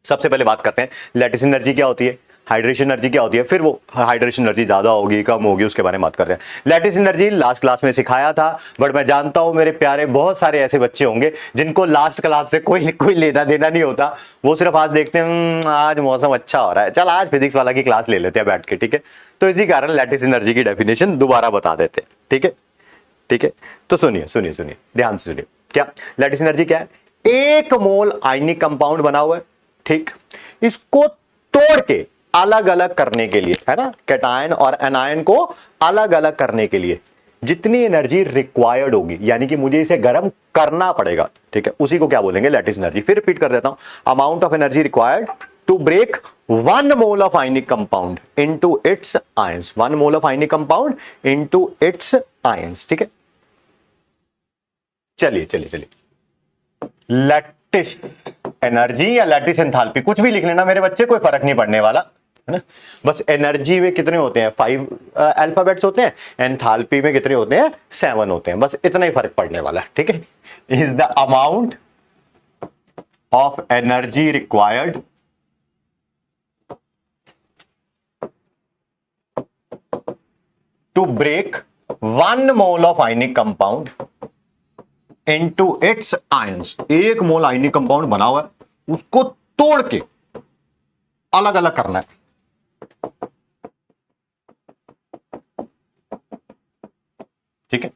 सबसे पहले बात करते हैं लैटिस एनर्जी क्या होती है, हाइड्रेशन एनर्जी क्या होती है, फिर वो हाइड्रेशन एनर्जी ज्यादा होगी कम होगी उसके बारे में बात कर रहे हैं। लैटिस एनर्जी लास्ट क्लास में सिखाया था, बट मैं जानता हूं मेरे प्यारे बहुत सारे ऐसे बच्चे होंगे जिनको लास्ट क्लास से कोई लेना देना नहीं होता, वो सिर्फ आज देखते हैं आज मौसम अच्छा हो रहा है, चल आज फिजिक्स वाला की क्लास ले लेते हैं बैठ के, ठीक है। तो इसी कारण लैटिस एनर्जी की डेफिनेशन दोबारा बता देते हैं, ठीक है, ठीक है। तो सुनिए सुनिए सुनिए, ध्यान से सुनिए, क्या लैटिस एनर्जी क्या है, एक मोल आयनिक कंपाउंड बना हुआ है, ठीक, इसको तोड़ के अलग अलग करने के लिए, है ना, कैटायन और एनायन को अलग अलग करने के लिए जितनी एनर्जी रिक्वायर्ड होगी, यानी कि मुझे इसे गर्म करना पड़ेगा, ठीक है, उसी को क्या बोलेंगे, लैटिस एनर्जी। फिर रिपीट कर देता हूं, amount of energy required to break 1 mole of ionic compound into its ions, 1 mole of ionic compound into its ions, ठीक है। चलिए चलिए चलिए, लैटिस एनर्जी या लैटिस एंथैल्पी कुछ भी लिख लेना मेरे बच्चे, कोई फर्क नहीं पड़ने वाला, है ना। बस एनर्जी में कितने होते हैं, 5 अल्फाबेट्स होते हैं, एंथैल्पी में कितने होते हैं, 7 होते हैं, बस इतना ही फर्क पड़ने वाला है, ठीक है। Is the amount of energy required to break 1 mole of ionic compound into its ions, एक मोल आयनिक कंपाउंड बना हुआ है, उसको तोड़ के अलग अलग करना है, ठीक है।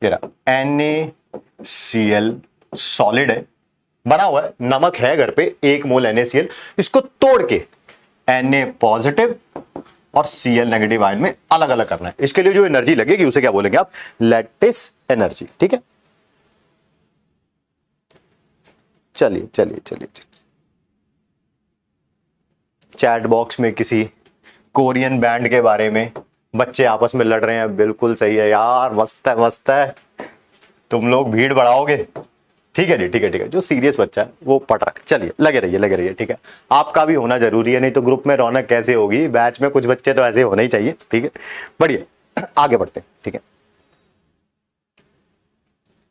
ये रहा NaCl सॉलिड है, बना हुआ है, नमक है घर पे, 1 मोल NaCl, इसको तोड़ के Na पॉजिटिव और Cl नेगेटिव आयन में अलग अलग करना है। इसके लिए जो एनर्जी लगेगी उसे क्या बोलेंगे आप, लैटिस एनर्जी, ठीक है। चलिए चलिए चलिए, चैट बॉक्स में किसी कोरियन बैंड के बारे में बच्चे आपस में लड़ रहे हैं, बिल्कुल सही है यार, मस्त है मस्त है, तुम लोग भीड़ बढ़ाओगे, ठीक है जी, ठीक है ठीक है, जो सीरियस बच्चा है वो पढ़ रहा है, चलिए लगे रहिए, ठीक है। आपका भी होना जरूरी है, नहीं तो ग्रुप में रौनक कैसे होगी, बैच में कुछ बच्चे तो ऐसे होने ही चाहिए, ठीक है। बढ़िया, आगे बढ़ते हैं, ठीक है,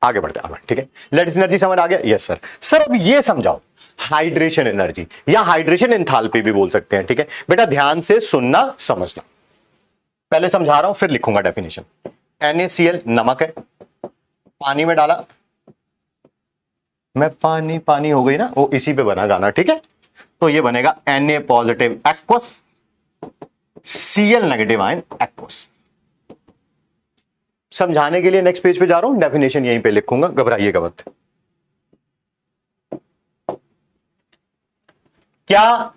आगे बढ़ते हैं, ठीक है। लैटिस एनर्जी समझ आ गया, यस सर। सर अब ये समझाओ हाइड्रेशन एनर्जी या हाइड्रेशन एंथैल्पी भी बोल सकते हैं, ठीक है। बेटा ध्यान से सुनना समझना, पहले समझा रहा हूं फिर लिखूंगा डेफिनेशन। NaCl नमक है, पानी में डाला, मैं पानी पानी हो गई ना, वो इसी पे बना गाना, ठीक है। तो ये बनेगा Na positive aqueous, Cl negative ion aqueous. समझाने के लिए नेक्स्ट पेज पे जा रहा हूं, डेफिनेशन यहीं पे लिखूंगा, घबराइएगा मत। क्या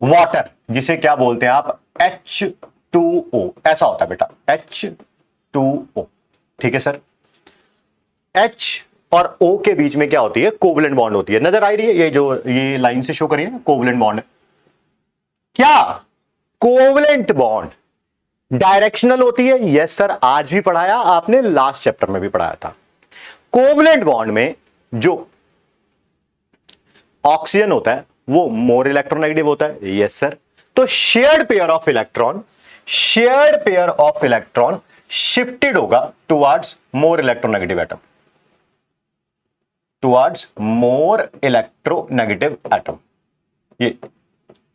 वाटर, जिसे क्या बोलते हैं आप, H2O, ऐसा होता है बेटा, H2O, ठीक है सर। H और O के बीच में क्या होती है, कोवलेंट बॉन्ड होती है, नजर आ रही है, ये जो ये लाइन से शो करिए ना, कोवलेंट बॉन्ड। क्या कोवलेंट बॉन्ड डायरेक्शनल होती है, यस सर, आज भी पढ़ाया आपने, लास्ट चैप्टर में भी पढ़ाया था। कोवलेंट बॉन्ड में जो ऑक्सीजन होता है वो मोर इलेक्ट्रोनेगेटिव होता है, यस सर। तो shared pair of electron shared pair of electron shifted होगा towards more electronegative atom, towards more electronegative atom. ये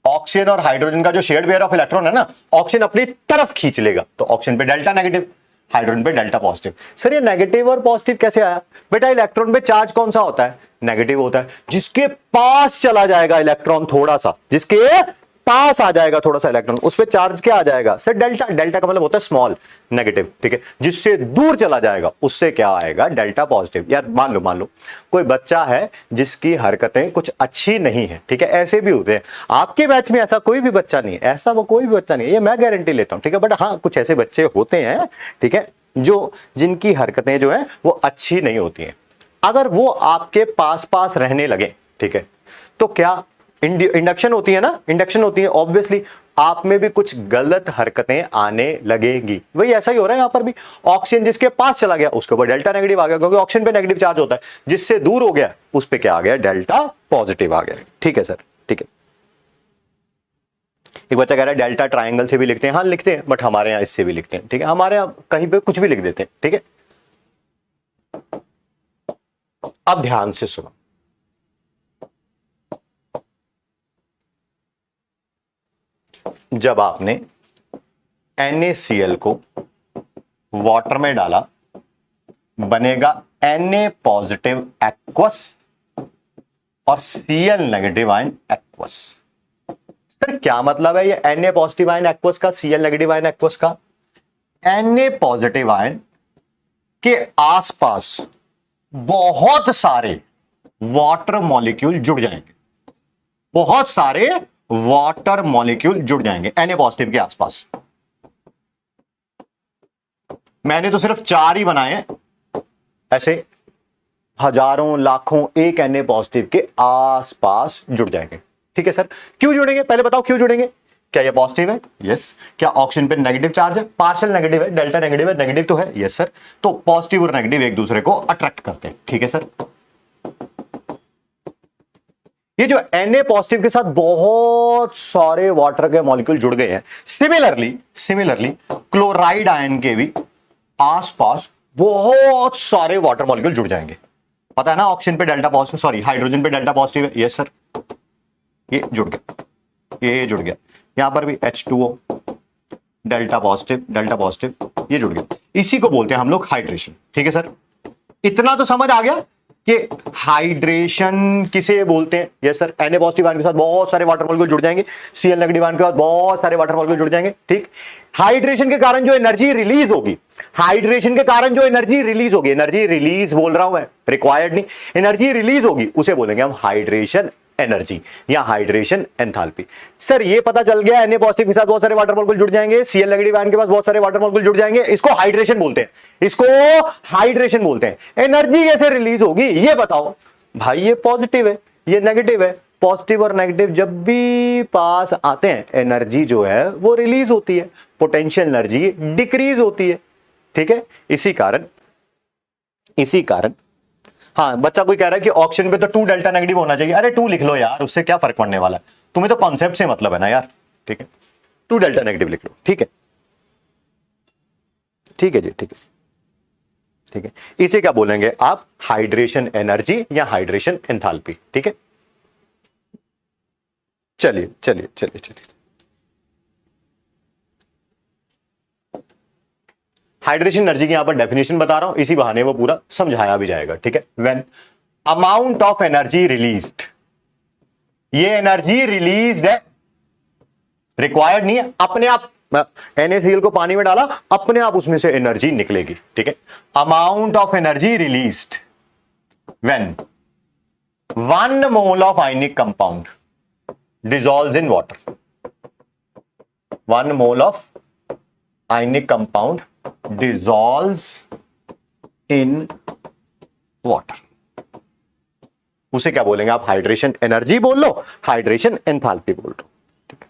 ऑक्सीजन और हाइड्रोजन का जो शेयर्ड पेयर ऑफ इलेक्ट्रॉन है ना, ऑक्सीजन अपनी तरफ खींच लेगा, तो ऑक्सीजन पे डेल्टा नेगेटिव, हाइड्रोजन पे डेल्टा पॉजिटिव। सर ये नेगेटिव और पॉजिटिव कैसे आया? बेटा इलेक्ट्रॉन पे चार्ज कौन सा होता है? नेगेटिव होता है। जिसके पास चला जाएगा इलेक्ट्रॉन थोड़ा सा, जिसके पास आ जाएगा थोड़ा सा इलेक्ट्रॉन, उस पे चार्ज क्या आ जाएगा? Sir delta. डेल्टा का मतलब होता है स्मॉल नेगेटिव, ठीक है। जिससे दूर चला जाएगा उससे क्या आएगा? Delta positive. यार मान लो कोई बच्चा है जिसकी हरकतें कुछ अच्छी नहीं है, ठीक है, ऐसे भी होते हैं। आपके बैच में ऐसा कोई भी बच्चा नहीं है, ऐसा वो कोई भी बच्चा नहीं है, ये मैं गारंटी लेता हूं, ठीक है। बट हाँ कुछ ऐसे बच्चे होते हैं, ठीक है, जो जिनकी हरकतें जो है वो अच्छी नहीं होती हैं। अगर वो आपके पास पास रहने लगे, ठीक है, तो क्या इंडक्शन होती है ना, इंडक्शन होती है, ऑब्वियसली आप में भी कुछ गलत हरकतें आने लगेंगी। वही ऐसा ही हो रहा है यहां पर भी। ऑक्सीजन जिसके पास चला गया उसके ऊपर डेल्टा नेगेटिव आ गया, क्योंकि ऑक्सीजन पे नेगेटिव चार्ज होता है। जिससे दूर हो गया उस पे क्या आ गया? डेल्टा पॉजिटिव आ गया। ठीक है सर, ठीक है। एक बच्चा कह रहा है डेल्टा ट्रायंगल से भी लिखते हैं। हाँ लिखते हैं, बट हमारे यहां इससे भी लिखते हैं, ठीक है। हमारे यहां कहीं पे कुछ भी लिख देते हैं, ठीक है। अब ध्यान से सुनो, जब आपने NaCl को वाटर में डाला, बनेगा Na पॉजिटिव एक्वस और Cl negative ion aqueous. Sir क्या मतलब है ये Na पॉजिटिव आयन एक्वस का, Cl नेगेटिव आयन एक्वस का? Na पॉजिटिव आयन के आसपास बहुत सारे वाटर मॉलिक्यूल जुड़ जाएंगे, बहुत सारे वाटर मॉलिक्यूल जुड़ जाएंगे Na पॉजिटिव के आसपास। मैंने तो सिर्फ 4 ही बनाए हैं, ऐसे हजारों लाखों एक Na पॉजिटिव के आसपास जुड़ जाएंगे, ठीक है सर। क्यों जुड़ेंगे पहले बताओ, क्यों जुड़ेंगे? क्या ये पॉजिटिव है? यस। क्या ऑक्सीजन पे नेगेटिव चार्ज है? पार्शियल नेगेटिव है, डेल्टा नेगेटिव है, नेगेटिव तो है, यस सर। तो पॉजिटिव और नेगेटिव एक दूसरे को अट्रैक्ट करते हैं, ठीक है सर। ये जो Na पॉजिटिव के साथ बहुत सारे वाटर के मॉलिक्यूल जुड़ गए हैं, सिमिलरली क्लोराइड आयन के भी आसपास बहुत सारे वाटर मॉलिक्यूल जुड़ जाएंगे। पता है ना, ऑक्सीजन पे डेल्टा पॉजिटिव, सॉरी हाइड्रोजन पे डेल्टा पॉजिटिव है, यस सर। ये जुड़ गया, ये जुड़ गया, यहां पर भी H2O डेल्टा पॉजिटिव, ये जुड़ गया। इसी को बोलते हैं हम लोग हाइड्रेशन, ठीक है सर। इतना तो समझ आ गया कि हाइड्रेशन किसे बोलते हैं? Yes sir. Na positive ion के साथ बहुत सारे वाटर मॉलिक्यूल जुड़ जाएंगे, Cl नेगेटिव आयन के साथ बहुत सारे वाटर मॉलिक्यूल जुड़ जाएंगे, ठीक। हाइड्रेशन के कारण जो एनर्जी रिलीज होगी, एनर्जी रिलीज बोल रहा हूं मैं, रिक्वायर्ड नहीं, एनर्जी रिलीज होगी, उसे बोलेंगे हम हाइड्रेशन एनर्जी या हाइड्रेशन एंथैल्पी। सर ये पता चल गया Na पॉजिटिव के साथ बहुत सारे वाटर मॉलिक्यूल जुड़ जाएंगे, Cl नेगेटिव आयन के पास बहुत सारे वाटर मॉलिक्यूल जुड़ जाएंगे, इसको हाइड्रेशन बोलते हैं। एनर्जी कैसे रिलीज होगी ये बताओ भाई। ये पॉजिटिव है, ये नेगेटिव है। पॉजिटिव और नेगेटिव जब भी पास आते हैं, एनर्जी जो है वो रिलीज होती है, पोटेंशियल एनर्जी डिक्रीज होती है, ठीक है। इसी कारण हाँ, बच्चा कोई कह रहा है कि ऑक्सीजन पे तो 2 डेल्टा नेगेटिव होना चाहिए। अरे 2 लिख लो यार, उससे क्या फर्क पड़ने वाला है, तुम्हें तो कॉन्सेप्ट से मतलब है ना यार, ठीक है। 2 डेल्टा नेगेटिव लिख लो, ठीक है, ठीक है जी, ठीक है। इसे क्या बोलेंगे आप? हाइड्रेशन एनर्जी या हाइड्रेशन एंथैल्पी, ठीक है। चलिए। हाइड्रेशन एनर्जी की यहां पर डेफिनेशन बता रहा हूं, इसी बहाने वो पूरा समझाया भी जाएगा, ठीक है। When amount of energy released, ये एनर्जी रिलीज्ड है, रिक्वायर्ड नहीं है, अपने आप NaCl को पानी में डाला, अपने आप उसमें से एनर्जी निकलेगी, ठीक है। Amount of energy released when 1 mole of ionic compound dissolves in water, 1 mole of ionic compound dissolves in water, उसे क्या बोलेंगे आप? हाइड्रेशन एनर्जी बोल लो, हाइड्रेशन एंथैल्पी बोल लो, ठीक है।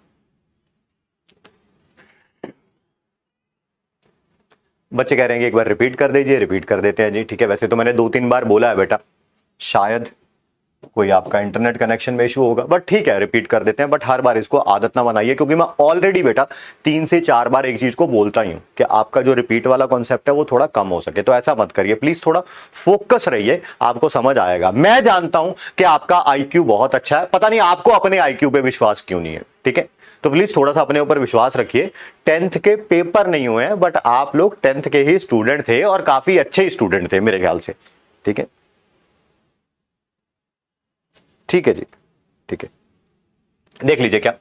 बच्चे कह रहे हैं कि एक बार रिपीट कर दीजिए, रिपीट कर देते हैं जी, ठीक है। वैसे तो मैंने 2-3 बार बोला है बेटा, शायद कोई आपका इंटरनेट कनेक्शन में इशू होगा, बट ठीक है रिपीट कर देते हैं, बट हर बार इसको आदत ना बनाइए, क्योंकि मैं ऑलरेडी बेटा 3 से 4 बार एक चीज को बोलता ही हूं कि आपका जो रिपीट वाला कॉन्सेप्ट है वो थोड़ा कम हो सके, तो ऐसा मत करिए प्लीज, थोड़ा फोकस रहिए, आपको समझ आएगा। मैं जानता हूं कि आपका आईक्यू बहुत अच्छा है, पता नहीं आपको अपने आईक्यू पे विश्वास क्यों नहीं है, ठीक है, तो प्लीज थोड़ा सा अपने ऊपर विश्वास रखिए। 10th के पेपर नहीं हुए हैं, बट आप लोग 10th के ही स्टूडेंट थे और काफी अच्छे स्टूडेंट थे मेरे ख्याल से, ठीक है, ठीक है जी, ठीक है। देख लीजिए क्या,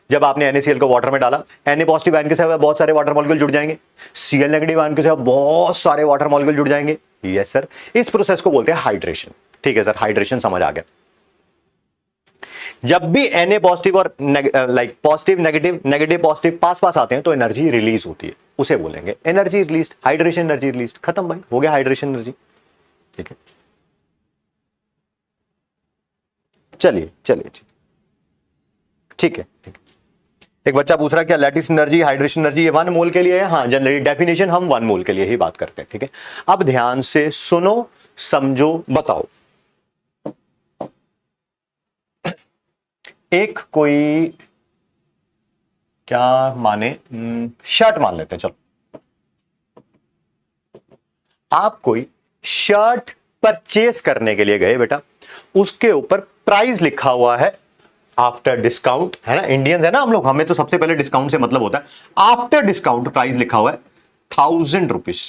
जब आपने NaCl को वाटर में डाला, Na पॉजिटिव आयन के साथ बहुत सारे वाटर मॉलिक्यूल जुड़ जाएंगे, Cl नेगेटिव आयन के साथ बहुत सारे वाटर मॉलिक्यूल जुड़ जाएंगे। यस सर, इस प्रोसेस को बोलते हैं हाइड्रेशन। ठीक है सर, हाइड्रेशन समझ आ गया। जब भी Na पॉजिटिव और like positive negative negative positive पास पास आते हैं तो एनर्जी रिलीज होती है, उसे बोलेंगे energy release, hydration energy release. खत्म भाई, हो गया हाइड्रेशन एनर्जी। ठीक है, चलिए चलिए, ठीक है। एक बच्चा पूछ रहा है क्या लैटिस एनर्जी हाइड्रेशन एनर्जी ये 1 मोल के लिए है? हाँ, जनरली डेफिनेशन हम 1 मोल के लिए ही बात करते हैं। ठीक है, अब ध्यान से सुनो, समझो, बताओ। एक कोई क्या माने, शर्ट मान लेते हैं, चलो। आप कोई शर्ट परचेस करने के लिए गए बेटा, उसके ऊपर प्राइस लिखा हुआ है आफ्टर डिस्काउंट, है ना, इंडियंस है ना हम लोग, हमें तो सबसे पहले डिस्काउंट से मतलब होता है। आफ्टर डिस्काउंट प्राइस लिखा हुआ है 1000 rupees.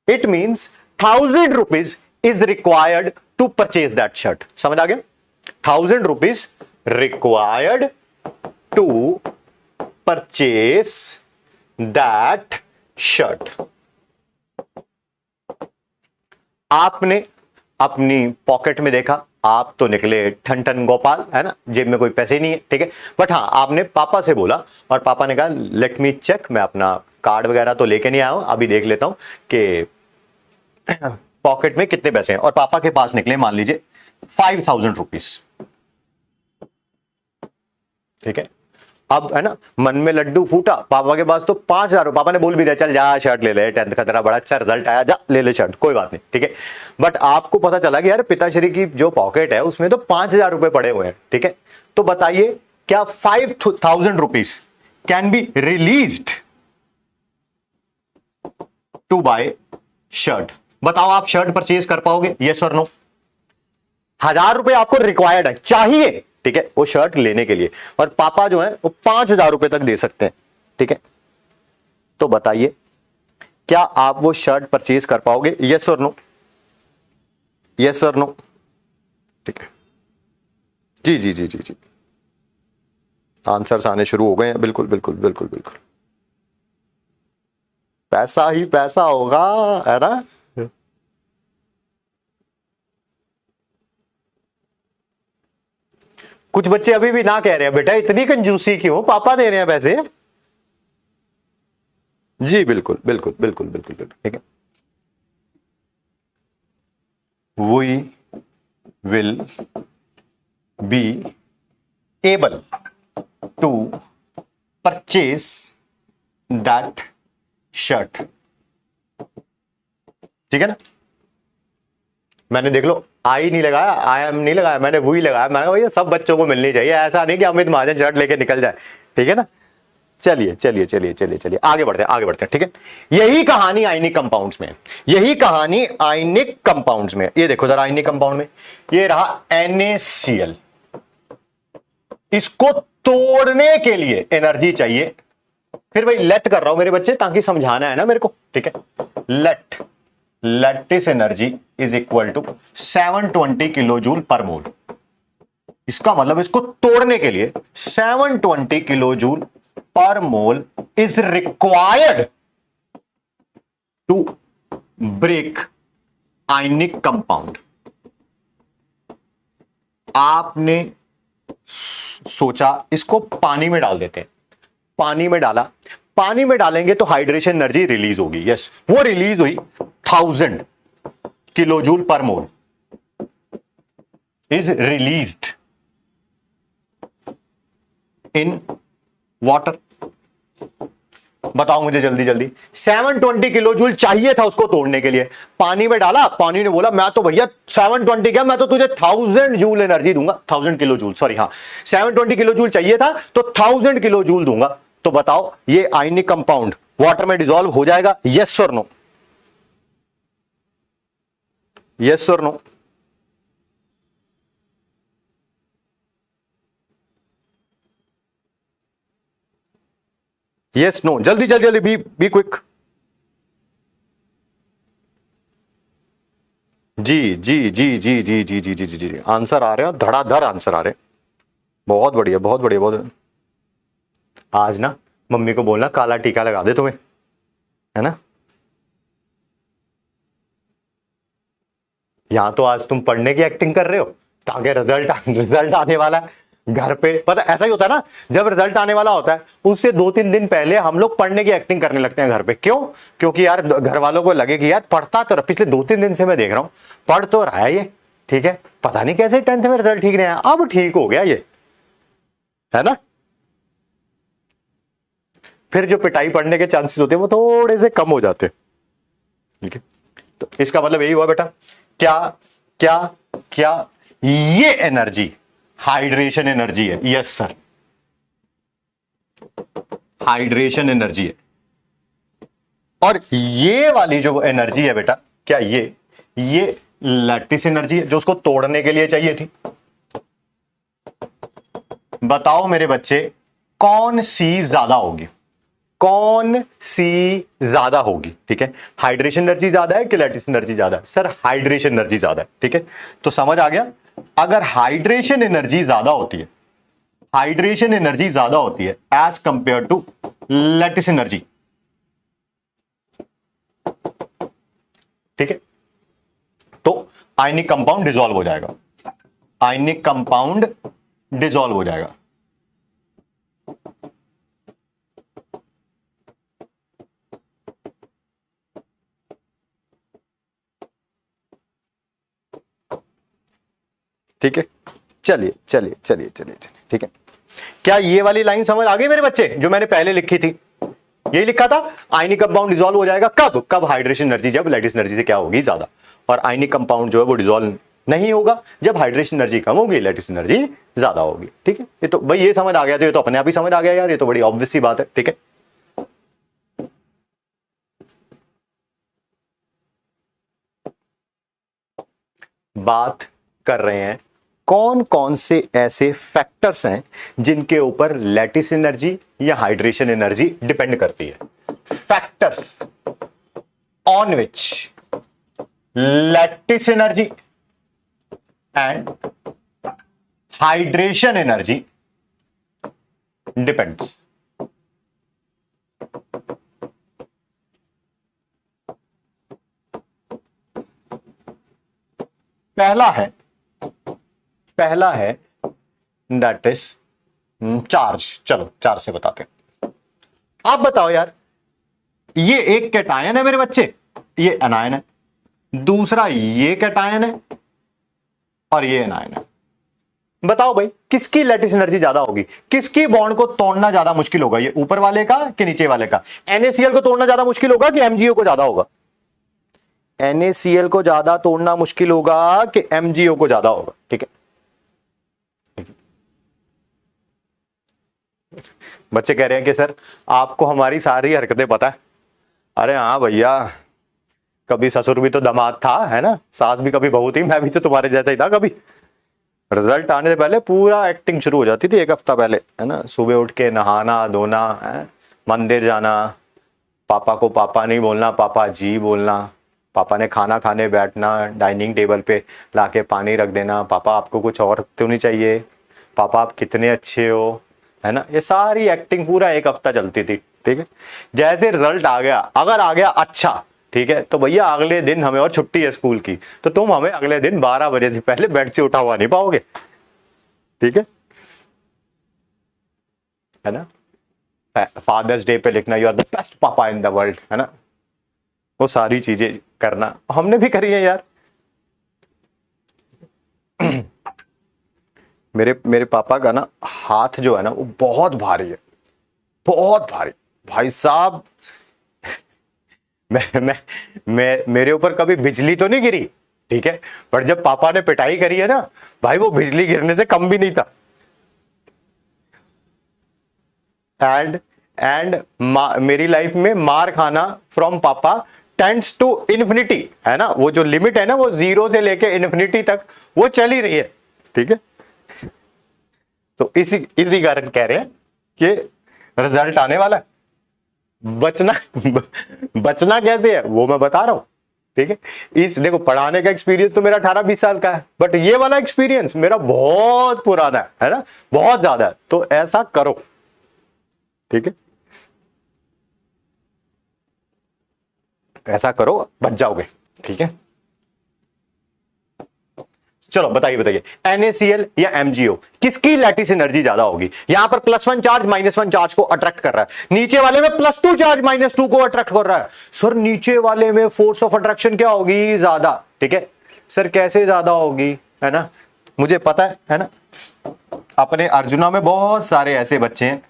It means 1000 rupees is required to purchase that shirt. समझ आ गया? 1000 rupees required to purchase that shirt. आपने अपनी पॉकेट में देखा, आप तो निकले ठन ठन गोपाल, है ना, जेब में कोई पैसे नहीं है। ठीक है, बट हाँ, आपने पापा से बोला और पापा ने कहा लेट मी चेक, मैं अपना कार्ड वगैरह तो लेके नहीं आया हूं, अभी देख लेता हूं कि पॉकेट में कितने पैसे हैं। और पापा के पास निकले मान लीजिए 5000 रुपीज। ठीक है, अब है ना, मन में लड्डू फूटा, पापा के पास तो 5000। पापा ने बोल भी दिया चल जा शर्ट ले ले, 10th का तेरा बड़ा अच्छा रिजल्ट आया, जा ले ले शर्ट, कोई बात नहीं। ठीक है, बट आपको पता चला कि यार पिताश्री की जो पॉकेट है उसमें तो 5000 रुपए पड़े हुए हैं। ठीक है, तो बताइए क्या 5000 rupees can be released to buy shirt? बताओ आप शर्ट परचेज कर पाओगे? यस और नो? 1000 रुपए आपको रिक्वायर्ड है, चाहिए, ठीक है, वो शर्ट लेने के लिए, और पापा जो है वो 5000 रुपए तक दे सकते हैं। ठीक है, तो बताइए क्या आप वो शर्ट परचेज कर पाओगे? यस और नो? यस और नो? ठीक है, जी जी जी जी जी, आंसर्स आने शुरू हो गए हैं। बिल्कुल बिल्कुल बिल्कुल बिल्कुल, पैसा ही पैसा होगा, है ना। कुछ बच्चे अभी भी ना कह रहे हैं बेटा इतनी कंजूसी क्यों, पापा दे रहे हैं पैसे। जी बिल्कुल बिल्कुल बिल्कुल बिल्कुल बिल्कुल, ठीक है। We will be able to purchase that shirt. ठीक है ना, मैंने देख लो आई नहीं लगाया, आई एम नहीं लगाया, मैंने वही लगाया। मैंने कहा भैया सब बच्चों को मिलनी चाहिए, ऐसा नहीं कि अमित महाजन शर्ट लेके निकल जाए। ठीक है ना, चलिए चलिए चलिए चलिए चलिए, आगे बढ़ते हैं आगे बढ़ते हैं। ठीक है, यही कहानी आयनिक कंपाउंड्स में, यही कहानी आयनिक कंपाउंड्स में। ये देखो जरा, आयनिक कंपाउंड में ये रहा NaCl। इसको तोड़ने के लिए एनर्जी चाहिए। फिर भाई लेट कर रहा हूं मेरे बच्चे, ताकि समझाना है ना मेरे को। ठीक है, let lattice energy is equal to 720 kilo joule per mole. इसका मतलब इसको तोड़ने के लिए 720 kilo joule per mole is required to break ionic compound. आपने सोचा इसको पानी में डाल देते हैं, पानी में डाला, पानी में डालेंगे तो हाइड्रेशन एनर्जी रिलीज होगी। यस, वो रिलीज हुई 1000 kilo joule per mole is released in water. बताओ मुझे जल्दी जल्दी। 720 किलो जूल चाहिए था उसको तोड़ने के लिए, पानी में डाला, पानी ने बोला मैं तो भैया 720 क्या, मैं तो तुझे 1000 जूल एनर्जी दूंगा, 1000 किलो जूल, सॉरी हाँ 720 किलो जूल चाहिए था तो 1000 किलो जूल दूंगा। तो बताओ ये आयनिक कंपाउंड वाटर में डिसॉल्व हो जाएगा, यस और नो? यस और नो? Yes no? जल्दी जल्दी जल्दी, बी क्विक। जी जी जी जी जी जी जी जी जी जी, आंसर आ रहे हैं, धड़ाधड़ आंसर आ रहे हैं। बहुत बढ़िया बहुत बढ़िया बहुत। आज ना मम्मी को बोलना काला टीका लगा दे तुम्हें, है ना। यहां तो आज तुम पढ़ने की एक्टिंग कर रहे हो ताकि रिजल्ट आने वाला है घर पे, पता ऐसा ही होता है ना, जब रिजल्ट आने वाला होता है उससे 2-3 दिन पहले हम लोग पढ़ने की एक्टिंग करने लगते हैं घर पे। क्यों? क्योंकि यार घर वालों को लगे कि यार पढ़ता तो पिछले 2-3 दिन से मैं देख रहा हूं पढ़ तो रहा है ये, ठीक है, पता नहीं कैसे 10th में रिजल्ट ठीक नहीं आया, अब ठीक हो गया ये, है ना। फिर जो पिटाई पड़ने के चांसेस होते हैं वो थोड़े से कम हो जाते हैं, ठीक है। तो इसका मतलब यही हुआ बेटा, क्या क्या क्या ये एनर्जी हाइड्रेशन एनर्जी है, यस सर, हाइड्रेशन एनर्जी है। और ये वाली जो एनर्जी है बेटा, क्या ये लैटिस एनर्जी है जो उसको तोड़ने के लिए चाहिए थी। बताओ मेरे बच्चे कौन सी ज्यादा होगी, कौन सी ज्यादा होगी, ठीक है। हाइड्रेशन एनर्जी ज्यादा है कि लैटिस एनर्जी ज्यादा है? सर हाइड्रेशन एनर्जी ज्यादा है, ठीक है। तो समझ आ गया, अगर हाइड्रेशन एनर्जी ज्यादा होती है, हाइड्रेशन एनर्जी ज्यादा होती है as compare to lattice energy, ठीक है, तो आयनिक कंपाउंड डिसॉल्व हो जाएगा, आयनिक कंपाउंड डिसॉल्व हो जाएगा। ठीक है, चलिए चलिए चलिए चलिए चलिए, ठीक है। क्या ये वाली लाइन समझ आ गई मेरे बच्चे जो मैंने पहले लिखी थी? यही लिखा था, आयनिक कंपाउंड डिसॉल्व हो जाएगा कब? कब हाइड्रेशन एनर्जी, जब लैटिस एनर्जी से क्या होगी ज्यादा, और आयनिक कंपाउंड जो है वो डिसॉल्व नहीं होगा जब हाइड्रेशन एनर्जी कम होगी, लैटिस एनर्जी ज्यादा होगी, ठीक है। ये तो भाई ये समझ आ गया, तो ये तो अपने आप ही समझ आ गया यार, ये तो बड़ी ऑब्वियस सी बात है, ठीक है। बात कर रहे हैं कौन कौन से ऐसे फैक्टर्स हैं जिनके ऊपर लैटिस एनर्जी या हाइड्रेशन एनर्जी डिपेंड करती है। Factors on which lattice energy and hydration energy depends. पहला है दैट इज चार्ज। चलो चार्ज से बताते हैं। आप बताओ यार, ये एक कैटायन है मेरे बच्चे, ये एनायन है, दूसरा ये कैटायन है और ये एनायन है। बताओ भाई किसकी लैटिस एनर्जी ज्यादा होगी, किसकी बॉन्ड को तोड़ना ज्यादा मुश्किल होगा, ये ऊपर वाले का कि नीचे वाले का? NaCl को तोड़ना ज्यादा मुश्किल होगा कि MgO को ज्यादा होगा? NaCl को ज्यादा तोड़ना मुश्किल होगा कि MgO को ज्यादा होगा, ठीक है। बच्चे कह रहे हैं कि सर आपको हमारी सारी हरकतें पता है। अरे हाँ भैया, कभी ससुर भी तो दामाद था, है ना, सास भी कभी बहू थी, मैं भी तो तुम्हारे जैसा ही था। कभी रिजल्ट आने से पहले पूरा एक्टिंग शुरू हो जाती थी, एक हफ्ता पहले, है ना। सुबह उठ के नहाना धोना, मंदिर जाना, पापा को पापा नहीं बोलना, पापा जी बोलना, पापा ने खाना खाने बैठना, डाइनिंग टेबल पे लाके पानी रख देना, पापा आपको कुछ और तो नहीं चाहिए, पापा आप कितने अच्छे हो, है ना। ये सारी एक्टिंग पूरा एक हफ्ता चलती थी, ठीक है। जैसे रिजल्ट आ गया, अगर आ गया अच्छा, ठीक है, तो भैया अगले दिन हमें, और छुट्टी है स्कूल की, तो तुम हमें अगले दिन 12 बजे से पहले बेड से उठा हुआ नहीं पाओगे, ठीक है ना। फादर्स डे पे लिखना यू आर द बेस्ट पापा इन द वर्ल्ड, है ना, वो सारी चीजें करना हमने भी करी है यार। मेरे पापा का ना हाथ जो है ना वो बहुत भारी है, बहुत भारी, भाई साहब, मेरे ऊपर कभी बिजली तो नहीं गिरी, ठीक है, पर जब पापा ने पिटाई करी है ना भाई, वो बिजली गिरने से कम भी नहीं था। एंड मेरी लाइफ में मार खाना फ्रॉम पापा टेंड्स टू इन्फिनिटी, है ना, वो जो लिमिट है ना, वो 0 से लेके इन्फिनिटी तक वो चल ही रही है, ठीक है। तो इसी कारण कह रहे हैं कि रिजल्ट आने वाला है। बचना कैसे है वो मैं बता रहा हूं, ठीक है। इस देखो, पढ़ाने का एक्सपीरियंस तो मेरा 18-20 साल का है, बट ये वाला एक्सपीरियंस मेरा बहुत पुराना है ना, बहुत ज्यादा है। तो ऐसा करो, ठीक है, ऐसा करो, बच जाओगे, ठीक है। चलो बताइए NaCl या MgO किसकी लैटिस एनर्जी ज्यादा होगी? यहां पर +1 चार्ज -1 चार्ज को अट्रैक्ट कर रहा है, नीचे वाले में +2 चार्ज -2 को अट्रैक्ट कर रहा है। सर नीचे वाले में फोर्स ऑफ अट्रैक्शन क्या होगी? ज्यादा, ठीक है। सर कैसे ज्यादा होगी, है ना, मुझे पता है ना। अपने अर्जुना में बहुत सारे ऐसे बच्चे हैं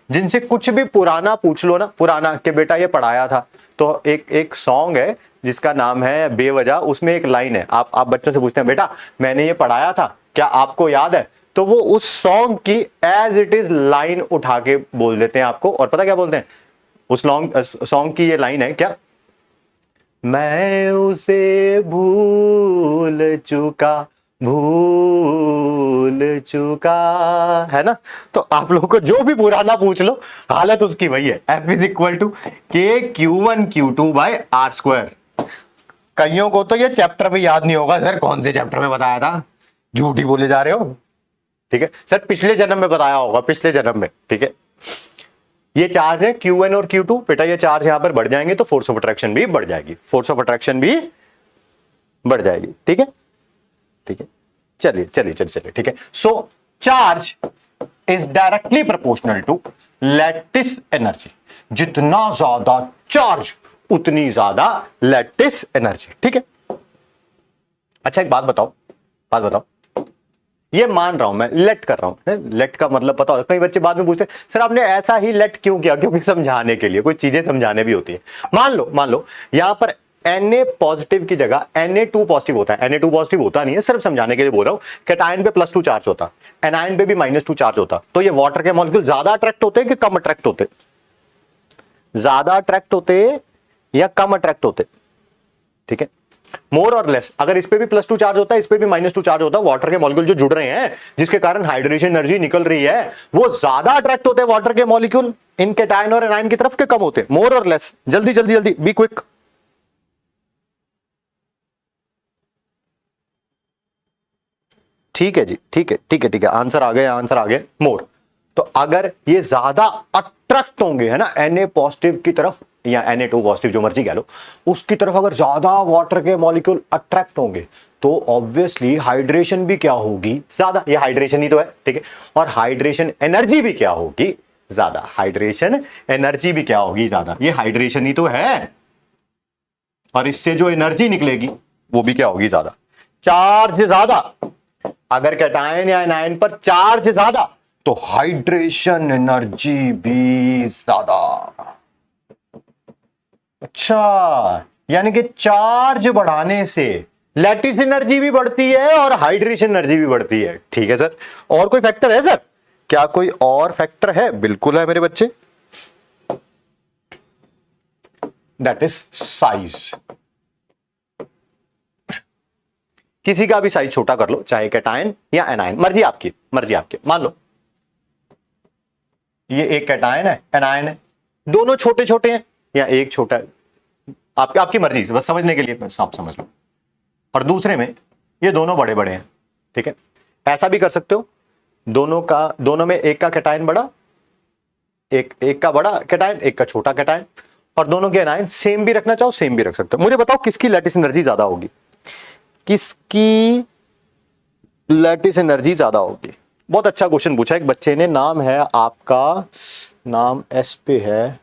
जिनसे कुछ भी पुराना पूछ लो ना, पुराना कि बेटा ये पढ़ाया था, तो एक सॉन्ग है जिसका नाम है बेवजह, उसमें एक लाइन है, आप बच्चों से पूछते हैं बेटा मैंने ये पढ़ाया था, क्या आपको याद है? तो वो उस सॉन्ग की एज इट इज लाइन उठा के बोल देते हैं आपको, और पता क्या बोलते हैं? उस सॉन्ग की ये लाइन है क्या, मैं उसे भूल चुका, है ना। तो आप लोगों को जो भी पुराना पूछ लो, हालत उसकी वही है। F is equal to KQ1Q2/R²। कईयों को तो ये चैप्टर भी याद नहीं होगा, सर कौन से चैप्टर में बताया था, झूठ ही बोले जा रहे हो, ठीक है। सर पिछले जन्म में बताया होगा, पिछले जन्म में, ठीक है। ये चार्ज है Q1 और Q2, बेटा ये चार्ज यहां पर बढ़ जाएंगे तो फोर्स ऑफ अट्रैक्शन भी बढ़ जाएगी, फोर्स ऑफ अट्रैक्शन भी बढ़ जाएगी, ठीक है, ठीक है। चलिए, ठीक है। So charge is directly proportional to lattice energy. जितना ज्यादा चार्ज उतनी ज्यादा लैटिस एनर्जी, ठीक है। अच्छा एक बात बताओ, ये मान रहा हूं मैं, लेट कर रहा हूं, लेट का मतलब पता हो, कई बच्चे बाद में पूछते हैं सर आपने ऐसा ही लेट क्यों किया? क्योंकि समझाने के लिए, कोई चीजें समझाने भी होती है। मान लो यहां पर Na पॉजिटिव की जगह Na2 पॉजिटिव होता है। Na2 पॉजिटिव होता नहीं है, सिर्फ समझाने के लिए बोल रहा हूं। कैटायन पे +2 चार्ज होता, एनायन पे भी -2 चार्ज होता। तो ये वाटर के मॉलिक्यूल ज्यादा अट्रैक्ट होते कि कम अट्रैक्ट होते? ज्यादा अट्रैक्ट होते या कम अट्रैक्ट होते, ठीक है। मोर और लेस, अगर इस पे भी +2 चार्ज होता है, इस पे भी -2 चार्ज होता है, वाटर के मॉलिक्यूल जो जुड़ रहे हैं जिसके कारण हाइड्रेशन एनर्जी निकल रही है, वो ज्यादा अट्रैक्ट होते हैं वाटर के मॉलिक्यूल इन कैटायन और एनायन की तरफ के कम होते? मोर और लेस, जल्दी बी क्विक। ठीक है जी, ठीक है, आंसर आ गया, मोर। तो अगर ये ज्यादा अट्रैक्ट होंगे, है ना, Na पॉजिटिव की तरफ या Na2 पॉजिटिव जो मर्जी कह लो, उसकी तरफ अगर ज्यादा वाटर के मॉलिक्यूल अट्रैक्ट होंगे तो ऑब्वियसली हाइड्रेशन भी क्या होगी? ज्यादा। ये हाइड्रेशन ही तो है, ठीक है। और हाइड्रेशन एनर्जी भी क्या होगी? ज्यादा। हाइड्रेशन एनर्जी भी क्या होगी? ज्यादा। ये हाइड्रेशन ही तो है, और इससे जो एनर्जी निकलेगी वो भी क्या होगी? ज्यादा। चार्ज ज्यादा, अगर कैटायन या एनायन पर चार्ज ज्यादा तो हाइड्रेशन एनर्जी भी ज्यादा। अच्छा, यानी कि चार्ज बढ़ाने से लैटिस एनर्जी भी बढ़ती है और हाइड्रेशन एनर्जी भी बढ़ती है, ठीक है सर। और कोई फैक्टर है सर? क्या कोई और फैक्टर है? बिल्कुल है मेरे बच्चे, दैट इज साइज। किसी का भी साइज छोटा कर लो, चाहे कैटायन या एनायन, मर्जी आपकी। मान लो ये एक कैटायन है, एनायन है, दोनों छोटे छोटे हैं या एक छोटा है, आपकी मर्जी, बस समझने के लिए बस आप समझ लो। और दूसरे में ये दोनों बड़े बड़े हैं, ठीक है। ऐसा भी कर सकते हो, दोनों में एक का कैटायन बड़ा, एक का बड़ा कैटायन, एक का छोटा कैटायन, और दोनों के एनायन सेम भी रखना चाहो सेम भी रख सकते हो। मुझे बताओ किसकी लैटिस एनर्जी ज्यादा होगी? किसकी लैटिस एनर्जी ज्यादा होगी? बहुत अच्छा क्वेश्चन पूछा एक बच्चे ने। नाम है आपका, नाम एस पे है,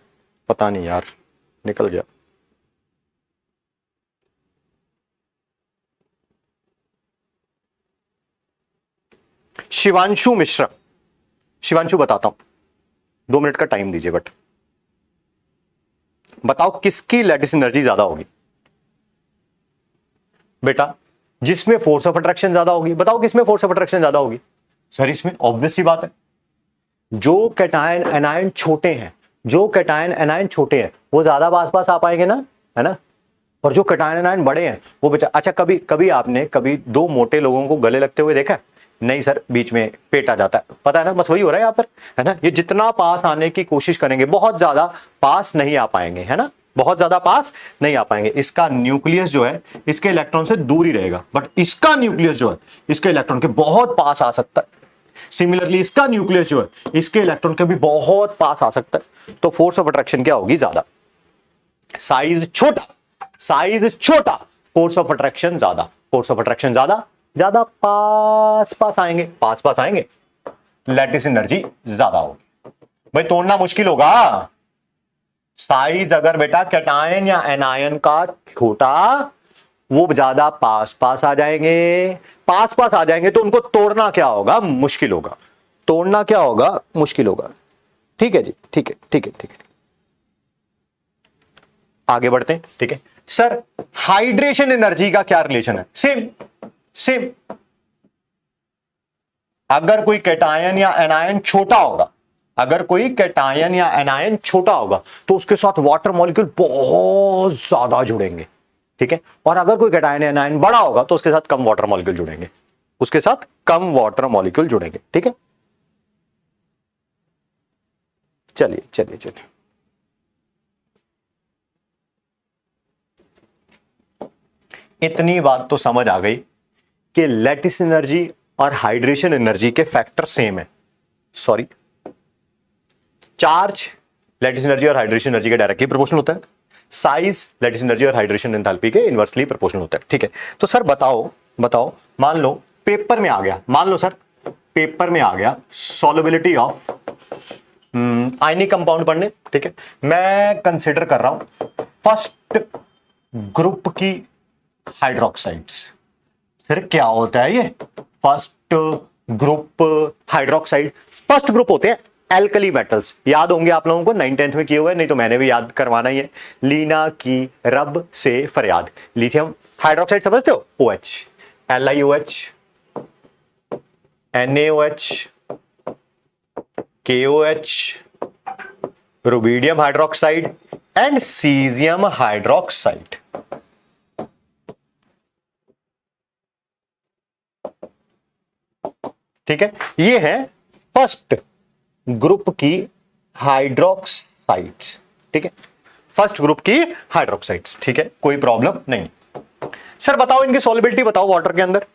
पता नहीं यार, निकल गया। शिवांशु मिश्रा। शिवांशु बताता हूं, 2 मिनट का टाइम दीजिए। बट बताओ किसकी लैटिस एनर्जी ज्यादा होगी बेटा? जिसमें फोर्स ऑफ अट्रैक्शन ज्यादा होगी। बताओ किसमें फोर्स ऑफ अट्रैक्शन ज्यादा होगी? सर इसमें ऑब्वियस सी बात है, जो कैटायन एनायन छोटे हैं, जो कैटायन एनायन छोटे हैं वो ज्यादा आस पास आ पाएंगे ना, है ना? और जो कैटायन एनायन बड़े हैं वो बेचा, अच्छा कभी कभी आपने कभी दो मोटे लोगों को गले लगते हुए देखा है? नहीं सर, बीच में पेट आ जाता है, पता है ना? बस वही हो रहा है यहाँ पर, है ना? ये जितना पास आने की कोशिश करेंगे बहुत ज्यादा पास नहीं आ पाएंगे, है ना? बहुत ज्यादा पास नहीं आ पाएंगे। इसका न्यूक्लियस जो है इसके इलेक्ट्रॉन से दूर ही रहेगा, बट इसका न्यूक्लियस जो है इसके इलेक्ट्रॉन के बहुत पास आ सकता है। सिमिलरली इसका न्यूक्लियस जो है इसके इलेक्ट्रॉन के भी बहुत पास आ सकता है। तो फोर्स ऑफ अट्रैक्शन क्या होगी? ज्यादा। साइज छोटा, साइज छोटा, फोर्स ऑफ अट्रैक्शन ज्यादा, फोर्स ऑफ अट्रैक्शन ज्यादा, ज्यादा पास पास आएंगे, पास पास आएंगे, लैटिस एनर्जी ज्यादा होगी। भाई तोड़ना मुश्किल होगा। साइज अगर बेटा कैटायन या एनायन का छोटा, वो ज्यादा पास पास आ जाएंगे, पास पास आ जाएंगे तो उनको तोड़ना क्या होगा? मुश्किल होगा। तोड़ना क्या होगा? मुश्किल होगा। ठीक है जी, ठीक है, ठीक है, ठीक है। आगे बढ़ते हैं। ठीक है सर, हाइड्रेशन एनर्जी का क्या रिलेशन है? Same same. अगर कोई कैटायन या एनायन छोटा होगा, अगर कोई कैटायन या एनायन छोटा होगा तो उसके साथ वाटर मॉलिक्यूल बहुत ज्यादा जुड़ेंगे। ठीक है, और अगर कोई कैटायन या एनायन बड़ा होगा तो उसके साथ कम वाटर मॉलिक्यूल जुड़ेंगे, उसके साथ कम वाटर मॉलिक्यूल जुड़ेंगे। ठीक है, चलिए चलिए चलिए। इतनी बात तो समझ आ गई कि लैटिस एनर्जी और हाइड्रेशन एनर्जी के फैक्टर सेम है। सॉरी, चार्ज लैटिस एनर्जी और हाइड्रेशन एनर्जी के डायरेक्टली प्रोपोर्शनल होता है, साइज लैटिस एनर्जी और हाइड्रेशन एंथैल्पी के इनवर्सली प्रोपोर्शनल होता है। ठीक है, तो सर बताओ बताओ, मान लो पेपर में आ गया, मान लो सर पेपर में आ गया सॉल्युबिलिटी ऑफ आयनिक कंपाउंड पढ़ने। ठीक है, मैं कंसिडर कर रहा हूं फर्स्ट ग्रुप की हाइड्रोक्साइड्स। सर क्या होता है ये first group hydroxide? First group होते हैं एल्कली मेटल्स। याद होंगे आप लोगों को, 9th-10th में किए हुए, नहीं तो मैंने भी याद करवाना ही है। लीना की रब से फरियाद। लिथियम हाइड्रोक्साइड समझते हो? OH, LiOH, NaOH, KOH, rubidium hydroxide and caesium hydroxide. ठीक है, ये है फर्स्ट ग्रुप की हाइड्रोक्साइड्स। ठीक है, फर्स्ट ग्रुप की हाइड्रोक्साइड्स। ठीक है, कोई प्रॉब्लम नहीं। सर बताओ इनकी सॉल्युबिलिटी बताओ वाटर के अंदर,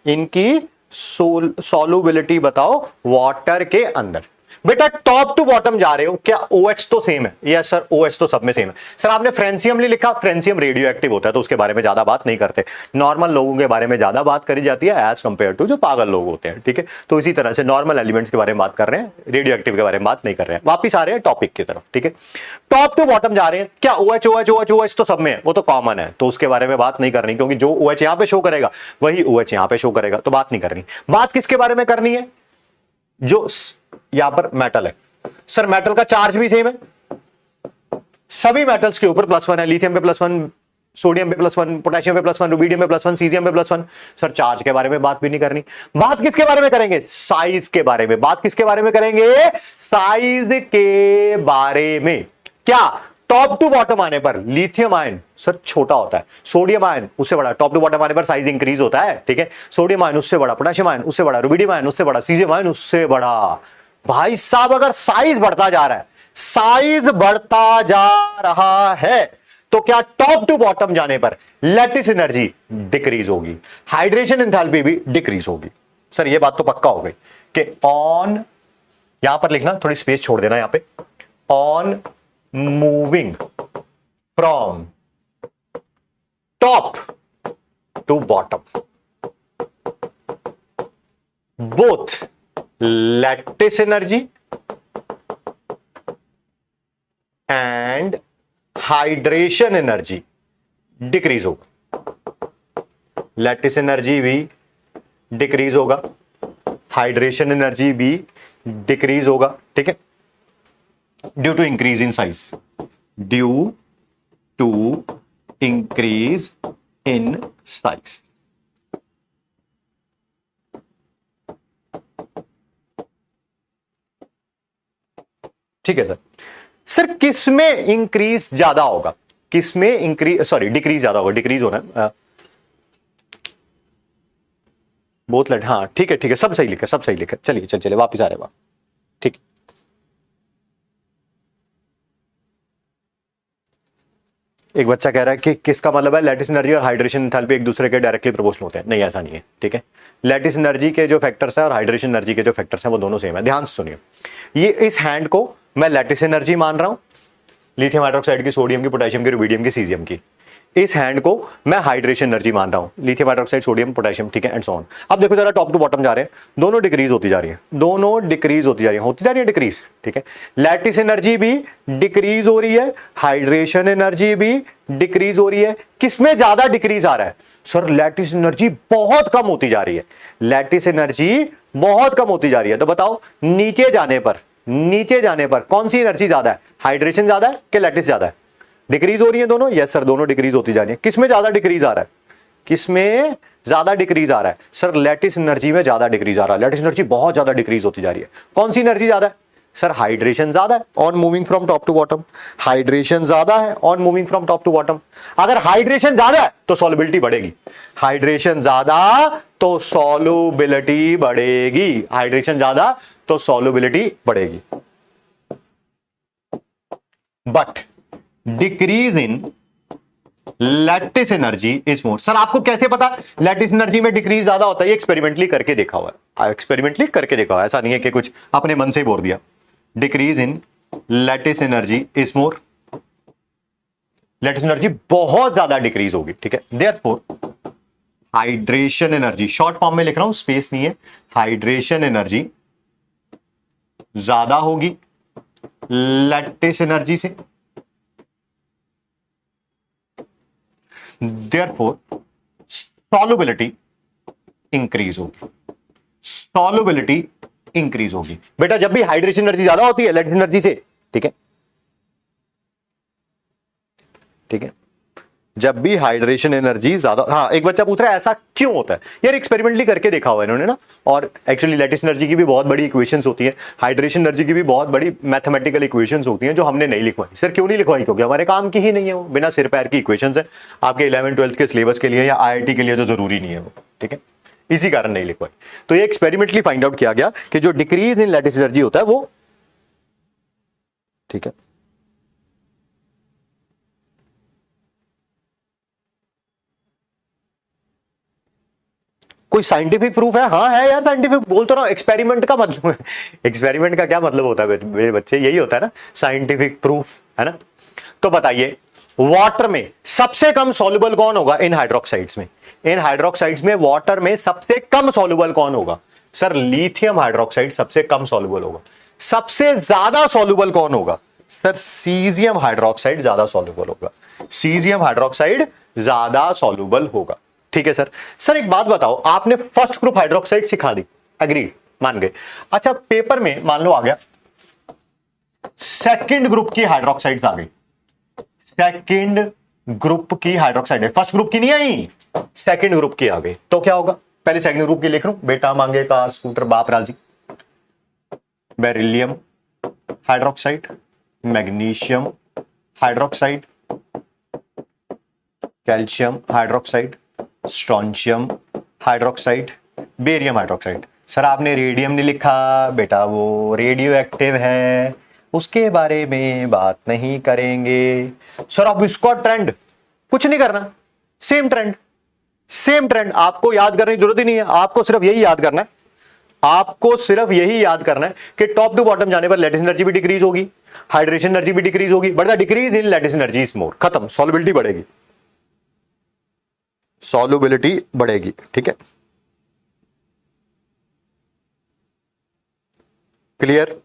इनकी सॉल्युबिलिटी बताओ वाटर के अंदर। बेटा टॉप टू बॉटम जा रहे हो, क्या OH तो सेम है? यस सर, OH तो सब में सेम है। सर आपने फ्रेंसियम नहीं लिखा, फ्रेंसियम रेडियो एक्टिव होता है तो उसके बारे में ज्यादा बात नहीं करते, नॉर्मल लोगों के बारे में ज्यादा बात करी जाती है एज कंपेयर टू जो पागल लोग होते हैं। ठीक है, तो इसी तरह से नॉर्मल एलिमेंट्स के बारे में बात कर रहे हैं, रेडियो एक्टिव के बारे में बात नहीं कर रहे हैं। वापिस आ रहे हैं टॉपिक की तरफ। ठीक है, टॉप टू बॉटम जा रहे हैं, क्या OH OH OH OH तो सब में है, वो तो कॉमन है, तो उसके बारे में बात नहीं करनी, क्योंकि जो OH यहां पे शो करेगा वही OH यहां पे शो करेगा, तो बात नहीं करनी। बात किसके बारे में करनी है? जो यहां पर मेटल है। सर मेटल का चार्ज भी सेम है, सभी मेटल्स के ऊपर +1 है। लिथियम पे +1, सोडियम पे +1, पोटेशियम पे +1, रुबीडियम पे +1, सीजियम पे +1। सर चार्ज के बारे में बात भी नहीं करनी। बात किसके बारे में करेंगे? साइज के बारे में। बात किसके बारे में करेंगे? साइज के बारे में। क्या टॉप टू बॉटम आने पर लिथियम आयन सर छोटा होता है, सोडियम आयन उससे बड़ा, टॉप टू बॉटम आने पर साइज इंक्रीज होता है। ठीक है, सोडियम आयन उससे बड़ा, पोटेशियम आयन उससे बड़ा, रुबीडियम आयन उससे बड़ा, सीजियम आयन उससे बड़ा। भाई साहब अगर साइज बढ़ता जा रहा है, साइज बढ़ता जा रहा है, तो क्या टॉप टू बॉटम जाने पर लैटिस एनर्जी डिक्रीज होगी, हाइड्रेशन एंथैल्पी भी डिक्रीज होगी। सर ये बात तो पक्का हो गई कि ऑन, यहां पर लिखना, थोड़ी स्पेस छोड़ देना यहां पे, on moving from top to bottom both lattice energy and hydration energy decrease होगा। लैटिस एनर्जी भी डिक्रीज होगा, हाइड्रेशन एनर्जी भी डिक्रीज होगा। ठीक है, due to increase in size, due to increase in size. ठीक है सर। सर किस में इंक्रीज ज्यादा होगा, किस में इंक्रीज, सॉरी डिक्रीज ज्यादा होगा, डिक्रीज होना है बोथ लेट, हाँ ठीक है ठीक है, सब सही लिखा, सब सही लिखा। चलिए चल चलिए वापस आ रहे हैं, ठीक। एक बच्चा कह रहा है कि किसका मतलब है लैटिस एनर्जी और हाइड्रेशन एंथैल्पी एक दूसरे के डायरेक्टली प्रोपोर्शनल होते हैं। नहीं, ऐसा नहीं है, ठीक है। लैटिस एनर्जी के जो फैक्टर्स है और हाइड्रेशन एनर्जी के जो फैक्टर्स हैं वो दोनों सेम है। ध्यान से सुनिए, ये इस हैंड को मैं लैटिस एनर्जी मान रहा हूं, लिथियम हाइड्रोक्साइड की, सोडियम की, पोटेशियम की, रुबिडियम की, सीजियम की। इस हैंड को मैं हाइड्रेशन एनर्जी मान रहा हूं, लिथियम हाइड्रोक्साइड, सोडियम, पोटेशियम, ठीक है, एंड सो ऑन। अब देखो जरा टॉप टू बॉटम जा रहे हैं, दोनों डिक्रीज होती जा रही है, दोनों डिक्रीज होती जा रही है, होती जा रही है डिक्रीज, ठीक है। लैटिस एनर्जी भी डिक्रीज हो रही है, हाइड्रेशन एनर्जी भी डिक्रीज हो रही है। किसमें ज्यादा डिक्रीज आ रहा है? सर लैटिस एनर्जी बहुत कम होती जा रही है, लैटिस एनर्जी बहुत कम होती जा रही है। तो बताओ नीचे जाने पर, नीचे जाने पर कौन सी एनर्जी ज्यादा है, हाइड्रेशन ज्यादा है कि लैटिस ज्यादा है? डिक्रीज हो रही है दोनों? यस सर, दोनों डिक्रीज होती जा रही है। किसमें ज्यादा डिक्रीज आ रहा है, किसमें ज्यादा डिक्रीज आ रहा है? सर लैटिस एनर्जी में ज्यादा डिक्रीज आ रहा है, लैटिस एनर्जी बहुत ज्यादा डिक्रीज होती जा रही है। कौन सी एनर्जी ज्यादा है? सर हाइड्रेशन ज्यादा है on moving from top to bottom, hydration ज्यादा है on moving from top to bottom. अगर हाइड्रेशन ज्यादा है तो सॉल्युबिलिटी बढ़ेगी, हाइड्रेशन ज्यादा तो सॉल्युबिलिटी बढ़ेगी, हाइड्रेशन ज्यादा तो सॉल्युबिलिटी बढ़ेगी। But decrease in lattice energy is more. Sir आपको कैसे पता लैटिस एनर्जी में डिक्रीज ज्यादा होता है? ये एक्सपेरिमेंटली करके देखा हुआ है, एक्सपेरिमेंटली करके देखा हुआ है, ऐसा नहीं है कि कुछ अपने मन से ही बोल दिया। Decrease in lattice energy is more, lattice energy बहुत ज्यादा डिक्रीज होगी, ठीक है। Therefore hydration energy, short form में लिख रहा हूं, स्पेस नहीं है, हाइड्रेशन एनर्जी ज्यादा होगी लैटिस एनर्जी से। Therefore, solubility इंक्रीज होगी, solubility इंक्रीज होगी। बेटा जब भी हाइड्रेशन एनर्जी ज्यादा होती है लैटिस एनर्जी से, ठीक है, ठीक है, जब भी हाइड्रेशन एनर्जी ज्यादा, हाँ एक बच्चा पूछ रहा है ऐसा क्यों होता है? यार एक्सपेरिमेंटली करके देखा हुआ है इन्होंने ना, और एक्चुअली लैटिस एनर्जी की भी बहुत बड़ी इक्वेशंस होती है, हाइड्रेशन एनर्जी की भी बहुत बड़ी मैथमेटिकल इक्वेशंस होती हैं जो हमने नहीं लिखवाई। सर क्यों नहीं लिखवाई? क्योंकि हमारे काम की ही नहीं है वो, बिना सिर पैर की इक्वेशंस है, आपके 11th-12th के सिलेबस के लिए या IIT के लिए तो जरूरी नहीं है वो, ठीक है, इसी कारण नहीं लिखवाई। तो ये एक्सपेरिमेंटली फाइंड आउट किया गया कि जो डिक्रीज इन लैटिस एनर्जी होता है वो, ठीक है, कोई साइंटिफिक प्रूफ है? हाँ है यार साइंटिफिक, बोल तो रहा हूं, एक्सपेरिमेंट का मतलब एक्सपेरिमेंट का क्या मतलब होता है मेरे बच्चे? यही होता है ना साइंटिफिक प्रूफ, है ना। तो बताइए वाटर में सबसे कम सॉल्युबल कौन होगा इन हाइड्रोक्साइड्स में? इन हाइड्रोक्साइड्स में वाटर में सबसे कम सॉल्युबल कौन होगा? सर लिथियम हाइड्रोक्साइड सबसे कम सॉल्युबल होगा। सबसे ज्यादा सॉल्युबल कौन होगा? सर सीजियम हाइड्रोक्साइड ज्यादा सॉल्युबल होगा, सीजियम हाइड्रोक्साइड ज्यादा सॉल्युबल होगा, ठीक है सर। सर एक बात बताओ, आपने फर्स्ट ग्रुप हाइड्रोक्साइड सिखा दी, एग्रीड, मान गए। अच्छा पेपर में मान लो आ गया सेकंड ग्रुप की हाइड्रोक्साइड्स आ गई, सेकंड ग्रुप की हाइड्रोक्साइड, फर्स्ट ग्रुप की नहीं आई, सेकंड ग्रुप की आ गई, तो क्या होगा? पहले सेकंड ग्रुप की लिख रहा हूं, बेटा मांगे कार स्कूटर बाप राजी। Beryllium hydroxide, magnesium hydroxide, calcium hydroxide, strontium hydroxide, barium hydroxide. Sir आपने रेडियम नहीं लिखा बेटा, वो रेडियो एक्टिव है, उसके बारे में बात नहीं करेंगे। सर अब इसका ट्रेंड कुछ नहीं करना, सेम ट्रेंड, सेम ट्रेंड, आपको याद करने की जरूरत ही नहीं है, आपको सिर्फ यही याद करना है, आपको सिर्फ यही याद करना है कि टॉप टू बॉटम जाने पर लैटिस एनर्जी भी डिक्रीज होगी, हाइड्रेशन एनर्जी भी डिक्रीज होगी, but the decrease in lattice energy is more. खत्म, सॉल्युबिलिटी बढ़ेगी, सॉल्युबिलिटी बढ़ेगी, ठीक है, क्लियर?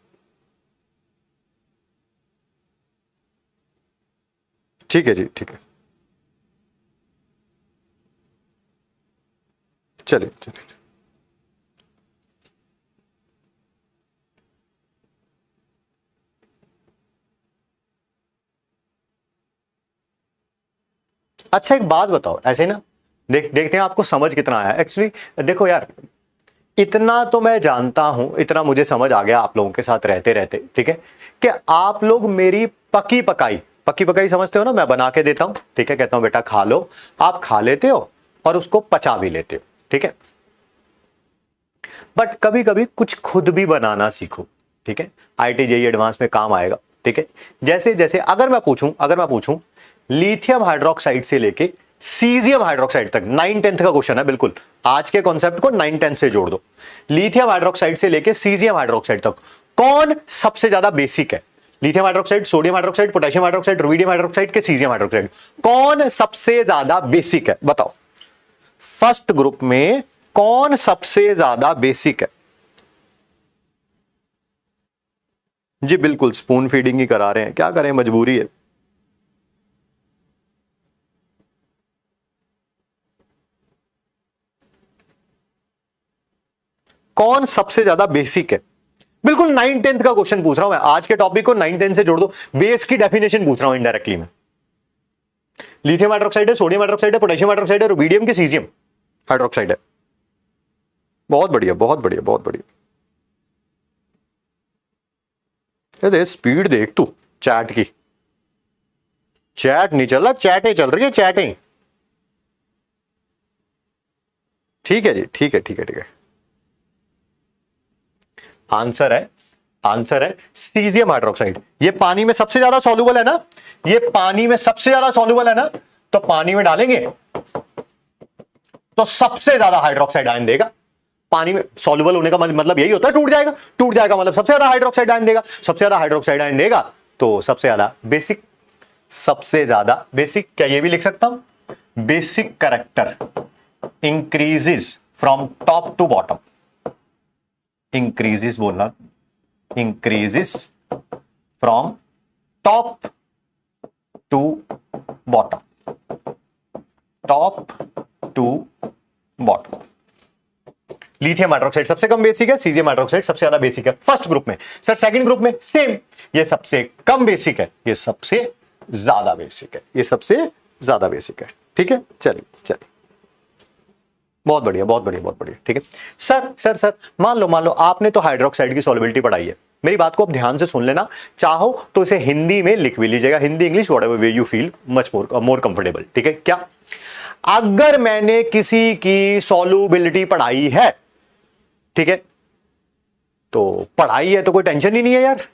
ठीक है जी, ठीक है, चलिए चलिए। अच्छा एक बात बताओ, ऐसे ना देखते हैं आपको समझ कितना आया एक्चुअली। देखो यार, इतना तो मैं जानता हूं, इतना मुझे समझ आ गया आप लोगों के साथ रहते रहते, ठीक है, कि आप लोग मेरी पकी पकाई समझते हो ना। मैं बना के देता हूं, ठीक है, कहता हूं बेटा खा लो, आप खा लेते हो और उसको पचा भी लेते हो, ठीक है। बट कभी कभी कुछ खुद भी बनाना सीखो, ठीक है, IIT JEE एडवांस में काम आएगा, ठीक है। जैसे जैसे अगर मैं पूछूं लिथियम हाइड्रोक्साइड से लेके सीजियम हाइड्रोक्साइड तक, 9-10 का क्वेश्चन है, बिल्कुल आज के कॉन्सेप्ट को 9-10 से जोड़ दो। लिथियम हाइड्रोक्साइड से लेके सीजियम हाइड्रोक्साइड तक कौन सबसे ज्यादा बेसिक है? Lithium hydroxide, sodium hydroxide, potassium hydroxide, rubidium hydroxide के सीजियम हाइड्रोक्साइड, कौन सबसे ज्यादा बेसिक है? बताओ, फर्स्ट ग्रुप में कौन सबसे ज्यादा बेसिक है? जी बिल्कुल, स्पून फीडिंग ही करा रहे हैं, क्या करें, मजबूरी है। कौन सबसे ज्यादा बेसिक है? बिल्कुल 9-10 का क्वेश्चन पूछ रहा हूं मैं, आज के टॉपिक को 9-10 से जोड़ दो, बेस की डेफिनेशन पूछ रहा हूं इनडायरेक्टली में। लिथियम हाइड्रोक्साइड है, सोडियम हाइड्रोक्साइड है, पोटेशियम हाइड्रोक्साइड है, रुबिडियम के सीजियम हाइड्रोक्साइड है। बहुत बढ़िया, बहुत बढ़िया, बहुत बढ़िया। दे स्पीड देख तू चैट की, चैट नहीं चल रहा, चैटें चल रही है, चैटें। ठीक है जी, ठीक है, ठीक है, ठीक है। आंसर है सीजियम हाइड्रोक्साइड। ये पानी में सबसे ज्यादा सॉल्युबल है ना, ये पानी में सबसे ज्यादा सॉल्युबल है ना, तो पानी में डालेंगे तो सबसे ज्यादा हाइड्रोक्साइड आयन देगा। पानी में सॉल्युबल होने का मतलब यही होता है, टूट जाएगा मतलब सबसे ज्यादा हाइड्रोक्साइड आयन देगा, सबसे ज्यादा हाइड्रोक्साइड आयन देगा तो सबसे ज्यादा बेसिक। सबसे ज्यादा बेसिक, क्या ये भी लिख सकता हूं? Basic character increases from top to bottom, increases बोलना, increases from top to bottom, top to bottom. Lithium hydroxide सबसे कम बेसिक है, सीजियम हाइड्रोक्साइड सबसे ज्यादा बेसिक है फर्स्ट ग्रुप में। सर सेकंड ग्रुप में सेम, ये सबसे कम बेसिक है, ये सबसे ज्यादा बेसिक है, ये सबसे ज्यादा बेसिक है, ठीक है। चलिए, बहुत बढ़िया, बहुत बढ़िया, बहुत बढ़िया, ठीक है। सर मान लो आपने तो हाइड्रोक्साइड की सॉल्युबिलिटी पढ़ाई है, मेरी बात को आप ध्यान से सुन लेना, चाहो तो इसे हिंदी में लिख भी लीजिएगा, Hindi English whatever way you feel much more comfortable, ठीक है। क्या अगर मैंने किसी की सॉल्युबिलिटी पढ़ाई है, ठीक है, तो पढ़ाई है तो कोई टेंशन ही नहीं है यार।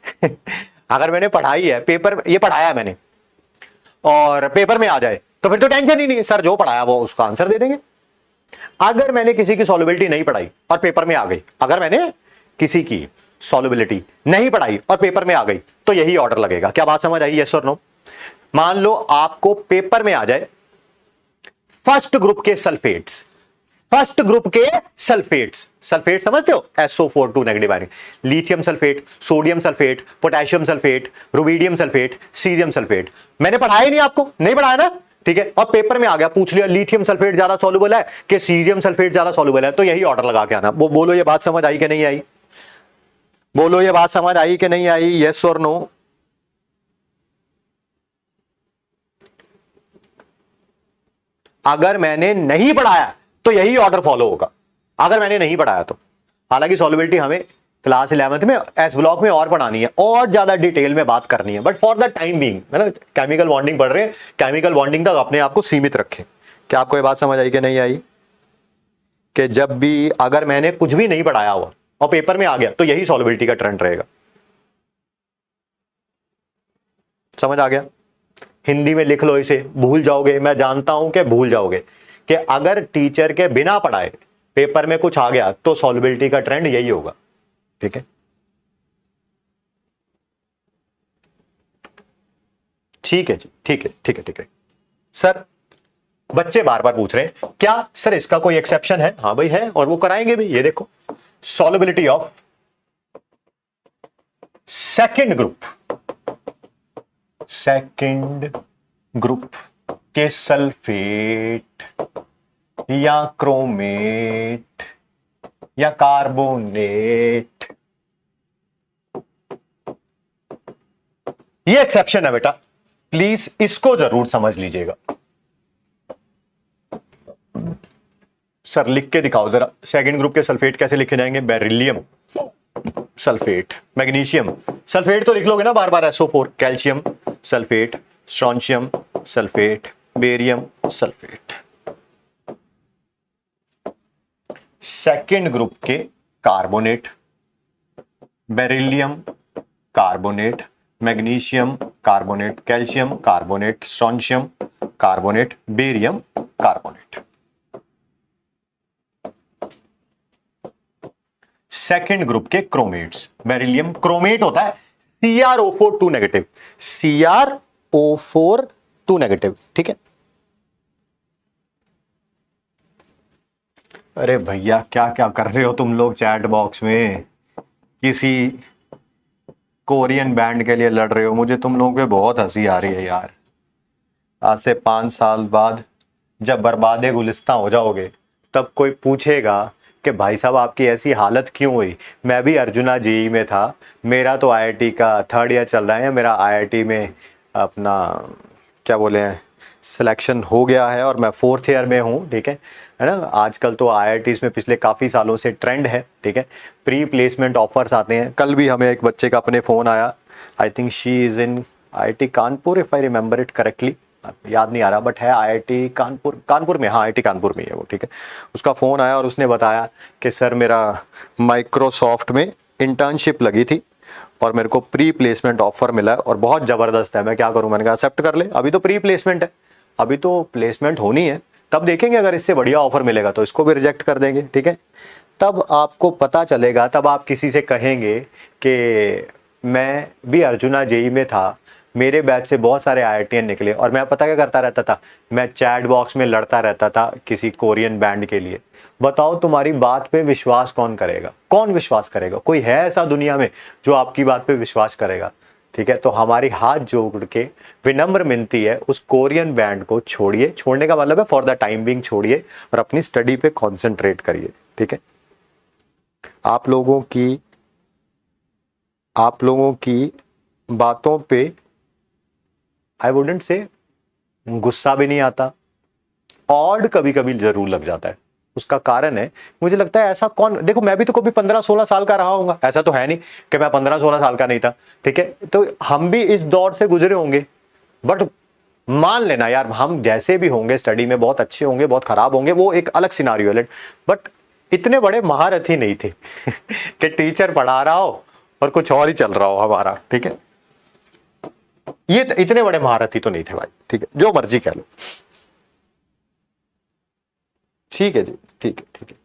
अगर मैंने पढ़ाई है, पेपर ये पढ़ाया मैंने और पेपर में आ जाए तो फिर तो टेंशन ही नहीं है, सर जो पढ़ाया वो उसका आंसर दे देंगे। अगर मैंने किसी की सॉल्युबिलिटी नहीं पढ़ाई और पेपर में आ गई, अगर मैंने किसी की सॉल्युबिलिटी नहीं पढ़ाई और पेपर में आ गई तो यही ऑर्डर लगेगा। क्या बात समझ आई? यस और नो? मान लो आपको पेपर में आ जाए फर्स्ट ग्रुप के सल्फेट्स, फर्स्ट ग्रुप के सल्फेट्स समझते हो? SO4 negative ion, lithium sulphate, sodium sulphate, potassium sulphate, rubidium sulphate, caesium sulphate. मैंने पढ़ाया नहीं, आपको नहीं पढ़ाया ना, ठीक है। और पेपर में आ गया, पूछ लिया लिथियम सल्फेट ज्यादा सॉल्युबल है कि सीजियम सल्फेट ज्यादा सॉल्युबल है, तो यही ऑर्डर लगा के आना। बोलो ये बात समझ आई कि नहीं आई? बोलो ये बात समझ आई कि नहीं आई? यस और नो? अगर मैंने नहीं पढ़ाया तो यही ऑर्डर फॉलो होगा, अगर मैंने नहीं पढ़ाया तो। हालांकि सॉल्युबिलिटी हमें क्लास 11th में एस ब्लॉक में और पढ़ानी है, और ज्यादा डिटेल में बात करनी है, but for the time being है ना, केमिकल बॉन्डिंग पढ़ रहे हैं, केमिकल बॉन्डिंग तक अपने आप को सीमित रखें। क्या आपको ये बात समझ आई कि नहीं आई? कि जब भी अगर मैंने कुछ भी नहीं पढ़ाया हुआ और पेपर में आ गया तो यही सॉल्युबिलिटी का ट्रेंड रहेगा। समझ आ गया? हिंदी में लिख लो इसे, भूल जाओगे, मैं जानता हूं कि भूल जाओगे, कि अगर टीचर के बिना पढ़ाए पेपर में कुछ आ गया तो सॉल्युबिलिटी का ट्रेंड यही होगा, ठीक है। ठीक है जी, ठीक है, ठीक है, ठीक है। सर बच्चे बार बार पूछ रहे हैं, क्या सर इसका कोई एक्सेप्शन है? हाँ भाई है, और वो कराएंगे भी। ये देखो, सॉल्युबिलिटी ऑफ सेकंड ग्रुप के सल्फेट या क्रोमेट या कार्बोनेट, ये एक्सेप्शन है बेटा, प्लीज इसको जरूर समझ लीजिएगा। सर लिख के दिखाओ जरा, सेकंड ग्रुप के सल्फेट कैसे लिखे जाएंगे? बेरिलियम सल्फेट, मैग्नीशियम सल्फेट तो लिख लोगे ना बार बार, SO4, calcium sulphate, strontium sulphate, barium sulphate. Second group के carbonate, beryllium carbonate, magnesium carbonate, calcium carbonate, strontium carbonate, barium carbonate. Second group के क्रोमेट्स, बेरिलियम क्रोमेट होता है CrO4 2 नेगेटिव, CrO4 2 नेगेटिव, ठीक है। अरे भैया क्या क्या कर रहे हो तुम लोग चैट बॉक्स में, किसी कोरियन बैंड के लिए लड़ रहे हो? मुझे तुम लोगों पे बहुत हंसी आ रही है यार। आज से 5 साल बाद जब बर्बादे गुलिस्तां हो जाओगे तब कोई पूछेगा कि भाई साहब आपकी ऐसी हालत क्यों हुई? मैं भी अर्जुना जेई में था, मेरा तो IIT का 3rd ईयर चल रहा है, मेरा IIT में अपना क्या बोले हैं सिलेक्शन हो गया है और मैं 4th ईयर में हूँ, ठीक है ना। आजकल तो IITs में पिछले काफ़ी सालों से ट्रेंड है, ठीक है, प्री प्लेसमेंट ऑफर्स आते हैं। कल भी हमें एक बच्चे का अपने फ़ोन आया, I think she is in IIT Kanpur, if I remember it correctly, याद नहीं आ रहा बट है IIT कानपुर में, हाँ IIT कानपुर में है वो, ठीक है। उसका फ़ोन आया और उसने बताया कि सर मेरा माइक्रोसॉफ्ट में इंटर्नशिप लगी थी और मेरे को प्री प्लेसमेंट ऑफर मिला है और बहुत ज़बरदस्त है, मैं क्या करूँ? मैंने कहा एक्सेप्ट कर ले, अभी तो प्री प्लेसमेंट है, अभी तो प्लेसमेंट होनी है, तब देखेंगे अगर इससे बढ़िया ऑफर मिलेगा तो इसको भी रिजेक्ट कर देंगे, ठीक है। तब आपको पता चलेगा, तब आप किसी से कहेंगे कि मैं भी अर्जुना जेई में था, मेरे बैच से बहुत सारे IITian निकले और मैं पता क्या करता रहता था, मैं चैट बॉक्स में लड़ता रहता था किसी कोरियन बैंड के लिए। बताओ तुम्हारी बात पे विश्वास कौन करेगा? कौन विश्वास करेगा? कोई है ऐसा दुनिया में जो आपकी बात पे विश्वास करेगा? ठीक है, तो हमारी हाथ जोड़ के विनम्र मिनती है, उस कोरियन बैंड को छोड़िए, छोड़ने का मतलब है फॉर द टाइम बिंग छोड़िए और अपनी स्टडी पे कॉन्सेंट्रेट करिए, ठीक है। आप लोगों की बातों पे आई वुडेंट से गुस्सा भी नहीं आता, ऑड कभी कभी जरूर लग जाता है। उसका कारण है, मुझे लगता है ऐसा कौन, देखो मैं भी तो कभी 15-16 साल का रहा हूंगा, ऐसा तो है नहीं कि मैं 15-16 साल का नहीं था, ठीक है। तो हम भी इस दौर से गुजरे होंगे, बट मान लेना यार हम जैसे भी होंगे स्टडी में बहुत अच्छे होंगे, बहुत खराब होंगे, वो एक अलग सिनारियो है, बट इतने बड़े महारथी नहीं थे कि टीचर पढ़ा रहा हो और कुछ और ही चल रहा हो हमारा, ठीक है। ये इतने बड़े महारथी तो नहीं थे भाई, ठीक है, जो मर्जी कह लो, ठीक है जी, ठीक है, ठीक है।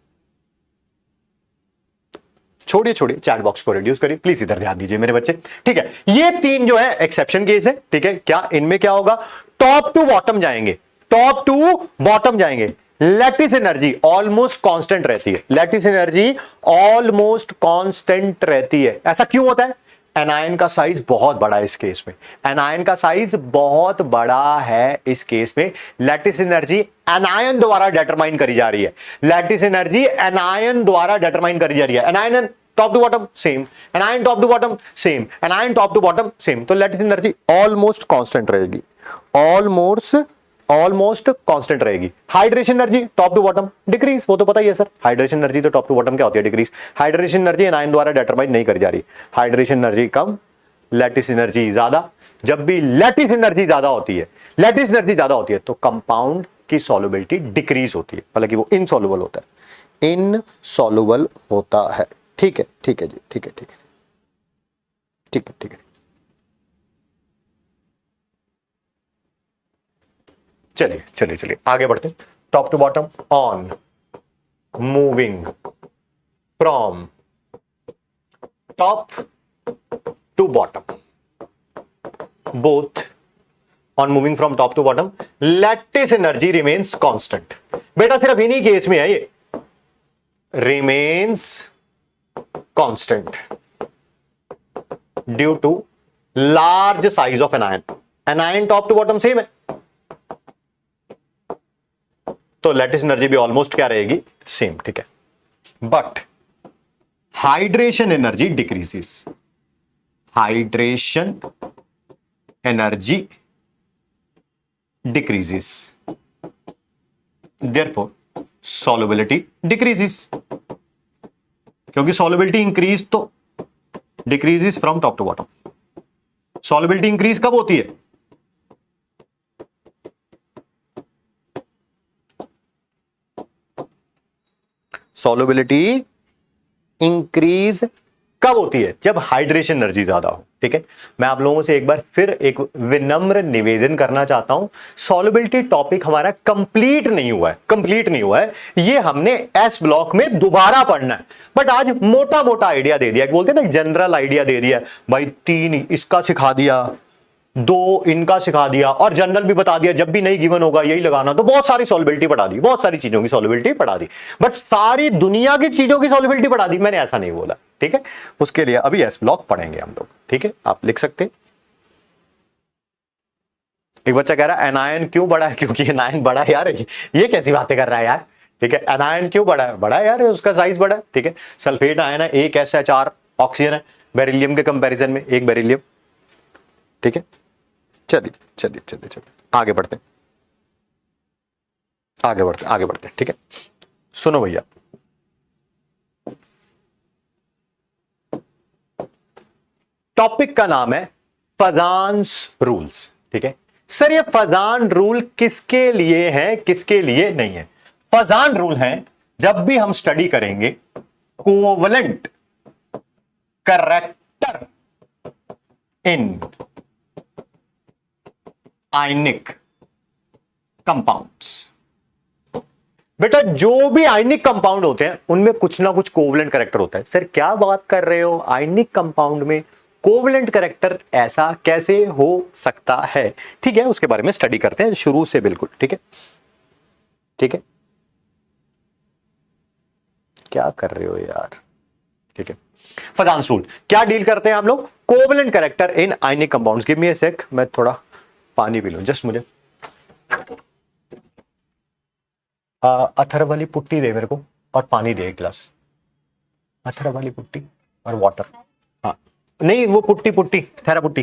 छोड़िए चैट बॉक्स को रिड्यूस करिए प्लीज, इधर ध्यान दीजिए मेरे बच्चे, ठीक है। ये 3 जो है एक्सेप्शन केस है, ठीक है। क्या इनमें क्या होगा? टॉप टू बॉटम जाएंगे, टॉप टू बॉटम जाएंगे। लैटिस एनर्जी ऑलमोस्ट कांस्टेंट रहती है, लैटिस एनर्जी ऑलमोस्ट कांस्टेंट रहती है। ऐसा क्यों होता है? एनायन का साइज बहुत बड़ा है इस केस में, एनायन का साइज बहुत बड़ा है इस केस में। लैटिस एनर्जी एनायन द्वारा डिटरमाइन करी जा रही है, लैटिस एनर्जी एनायन द्वारा डिटरमाइन करी जा रही है। Anion top to bottom same, anion top to bottom same, anion top to bottom same, तो लैटिस एनर्जी ऑलमोस्ट कांस्टेंट रहेगी, ऑलमोस्ट कांस्टेंट रहेगी। Hydration energy top to bottom decrease, वो तो पता ही है सर, हाइड्रेशन एनर्जी तो टॉप टू बॉटम क्या होती है? डिक्रीज। हाइड्रेशन एनर्जी एनायन द्वारा डिटरमाइन नहीं करी जा रही, हाइड्रेशन एनर्जी कम, लैटिस एनर्जी ज्यादा। जब भी लैटिस एनर्जी ज्यादा होती है, लैटिस एनर्जी ज्यादा होती है तो कंपाउंड की सॉल्युबिलिटी डिक्रीज होती है, हालांकि वो इनसॉल्युबल होता है, इनसॉल्युबल होता है, ठीक है, ठीक है जी, ठीक है, ठीक है, ठीक है, ठीक है। चलिए चलिए चलिए आगे बढ़ते हैं। Top to bottom on moving from top to bottom, both on moving from top to bottom, lattice energy remains constant. बेटा सिर्फ इन्हीं केस में है ये, remains constant due to large size of anion. Anion top to bottom same है तो लैटिस एनर्जी भी ऑलमोस्ट क्या रहेगी? सेम, ठीक है। But hydration energy decreases, hydration energy decreases, therefore solubility decreases, क्योंकि सॉल्युबिलिटी इंक्रीज तो decreases from top to bottom. Solubility increase कब होती है? सॉल्युबिलिटी इंक्रीज कब होती है? जब हाइड्रेशन एनर्जी ज्यादा हो। ठीक है, मैं आप लोगों से एक बार फिर एक विनम्र निवेदन करना चाहता हूं, सॉल्युबिलिटी टॉपिक हमारा कंप्लीट नहीं हुआ है, ये हमने एस ब्लॉक में दोबारा पढ़ना है। बट आज मोटा मोटा आइडिया दे दिया, बोलते हैं ना जनरल आइडिया दे दिया भाई, 3 इसका सिखा दिया, 2 इनका सिखा दिया और जनरल भी बता दिया, जब भी नहीं गिवन होगा यही लगाना। तो बहुत सारी सॉल्युबिलिटी पढ़ा दी, बहुत सारी चीजों की सॉल्युबिलिटी पढ़ा दी, बट सारी दुनिया की चीजों की सॉल्युबिलिटी पढ़ा दी, मैंने ऐसा नहीं बोला। ठीक है, उसके लिए अभी एस ब्लॉक पढ़ेंगे हम लोग। ठीक है, आप लिख सकते हैं। एक बच्चा कह रहा है एनायन क्यों बड़ा है? क्योंकि एनायन बड़ा है यार, ये कैसी बातें कर रहा है यार। ठीक है, एनायन क्यों बड़ा है? बड़ा है यार, उसका साइज बड़ा है। ठीक है, सल्फेट आयन है, एक SH4 ऑक्सीजन है बेरिलियम के कंपैरिजन में, एक बेरिलियम। ठीक है, चलिए चलिए चलिए चलिए आगे बढ़ते हैं, आगे बढ़ते हैं। ठीक है, सुनो भैया, टॉपिक का नाम है फजान्स रूल्स। ठीक है सर, ये फजान रूल किसके लिए है, किसके लिए नहीं है? फजान रूल है जब भी हम स्टडी करेंगे covalent character in ionic compounds. बेटा जो भी आयनिक कंपाउंड होते हैं उनमें कुछ ना कुछ कोवलेंट करेक्टर होता है। सर क्या बात कर रहे हो, आयनिक कंपाउंड में कोवलेंट करेक्टर ऐसा कैसे हो सकता है? ठीक है, उसके बारे में स्टडी करते हैं शुरू से बिल्कुल। ठीक है, ठीक है, क्या कर रहे हो यार। ठीक है, फजान्स रूल क्या डील करते हैं हम लोग? Covalent character in ionic compounds. Give me a sec, मैं थोड़ा पानी पी लूं जस्ट, मुझे अथर वाली पुट्टी दे मेरे को और पानी दे एक गिलास। अथर वाली पुट्टी और वाटर। हाँ नहीं, वो putty thera putty.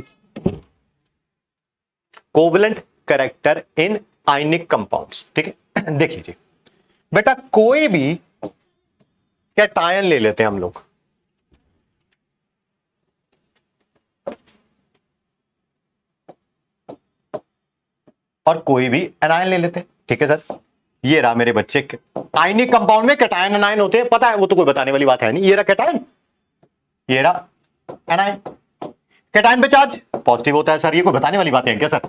Covalent character in ionic compounds. ठीक है, देखिए जी बेटा, कोई भी कैटायन ले लेते हैं हम लोग, और कोई भी एनायन ले लेते हैं। ठीक है सर, ये रहा मेरे बच्चे, आयनिक कंपाउंड में कैटायन एनायन होते हैं, पता है, वो तो कोई बताने वाली बात है नहीं। ये रहा कैटायन, ये रहा एनायन। कैटायन पे चार्ज पॉजिटिव होता है सर, ये कोई बताने वाली बात है क्या सर?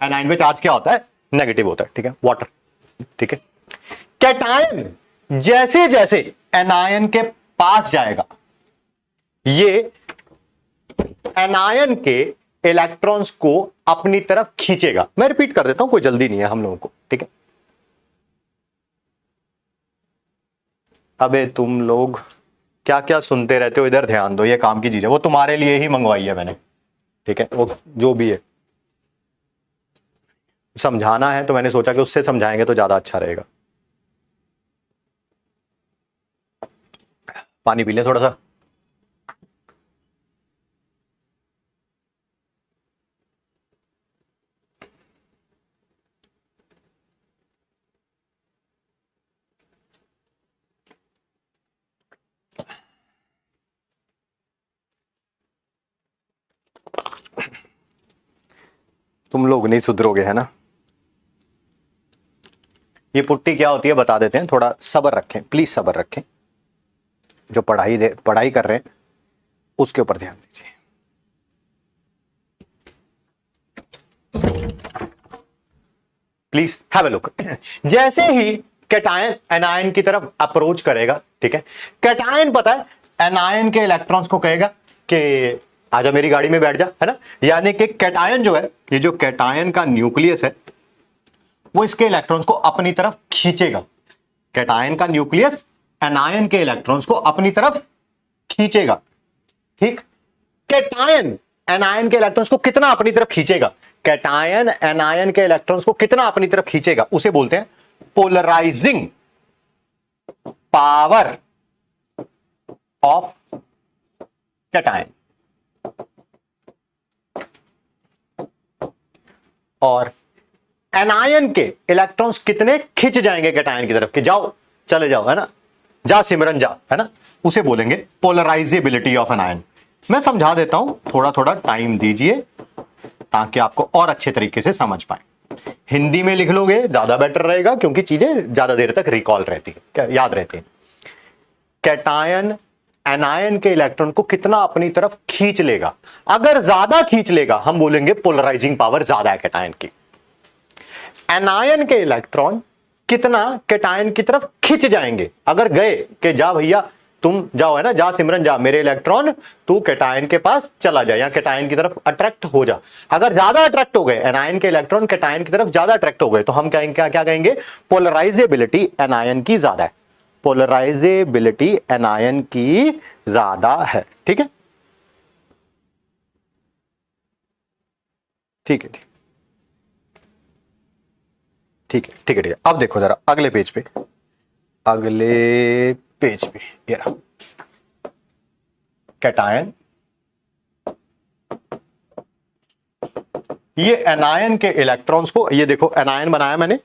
एनायन पे चार्ज क्या होता है? नेगेटिव होता है। ठीक है, वाटर। ठीक है, कैटायन जैसे जैसे एनायन के पास जाएगा, ये एनायन के इलेक्ट्रॉन्स को अपनी तरफ खींचेगा। मैं रिपीट कर देता हूं, कोई जल्दी नहीं है हम लोगों को। ठीक है, अबे तुम लोग क्या क्या सुनते रहते हो, इधर ध्यान दो, ये काम की चीज है, वो तुम्हारे लिए ही मंगवाई है मैंने। ठीक है, वो जो भी है समझाना है, तो मैंने सोचा कि उससे समझाएंगे तो ज्यादा अच्छा रहेगा। पानी पी ले थोड़ा सा। तुम लोग नहीं सुधरोगे है ना। ये पुट्टी क्या होती है बता देते हैं, थोड़ा सब्र रखें प्लीज, सब्र रखें। जो पढ़ाई कर रहे हैं उसके ऊपर ध्यान दीजिए। Please have a look. जैसे ही कैटायन एनायन की तरफ अप्रोच करेगा, ठीक है, कैटायन पता है एनायन के इलेक्ट्रॉन्स को कहेगा कि आजा मेरी गाड़ी में बैठ जा, है ना। यानी कि कैटायन जो है, ये जो कैटायन का न्यूक्लियस है, वो इसके इलेक्ट्रॉन्स को अपनी तरफ खींचेगा। कैटायन का न्यूक्लियस एनायन के इलेक्ट्रॉन्स को अपनी तरफ खींचेगा। ठीक, कैटायन एनायन के इलेक्ट्रॉन्स को कितना अपनी तरफ खींचेगा? कैटायन एनायन के इलेक्ट्रॉन्स को कितना अपनी तरफ खींचेगा, उसे बोलते हैं पोलराइजिंग पावर ऑफ कैटायन। और एनायन के इलेक्ट्रॉन्स कितने खिंच जाएंगे कैटायन की तरफ कि जाओ चले जाओ, है ना, जा सिमरन जा, है ना, उसे बोलेंगे पोलराइजेबिलिटी ऑफ एन आयन। मैं समझा देता हूं, थोड़ा थोड़ा टाइम दीजिए ताकि आपको और अच्छे तरीके से समझ पाए। हिंदी में लिख लोगे ज्यादा बेटर रहेगा, क्योंकि चीजें ज्यादा देर तक रिकॉल रहती है, याद रहती है। कैटायन एनायन के इलेक्ट्रॉन को कितना अपनी तरफ खींच लेगा, अगर ज्यादा खींच लेगा हम बोलेंगे पोलराइजिंग पावर ज्यादा है कैटायन की। एनायन के इलेक्ट्रॉन कितना कैटायन की तरफ खिंच जाएंगे, अगर गए कि जा भैया तुम जाओ, है ना, जा सिमरन जा, मेरे इलेक्ट्रॉन तू कैटायन के पास चला जा या कैटायन की तरफ अट्रैक्ट हो जा। अगर ज्यादा अट्रैक्ट हो गए एनायन के इलेक्ट्रॉन कैटायन की तरफ ज्यादा अट्रैक्ट हो गए तो हम कहेंगे क्या कहेंगे, पोलराइजेबिलिटी एनायन की ज्यादा है, पोलराइजेबिलिटी एनायन की ज्यादा है। ठीक है, ठीक है, ठीक है, ठीक है, ठीक है। अब देखो जरा अगले पेज पे, अगले पेज पे ये रहा कैटायन। ये एनायन के इलेक्ट्रॉन्स को, ये देखो एनायन बनाया मैंने,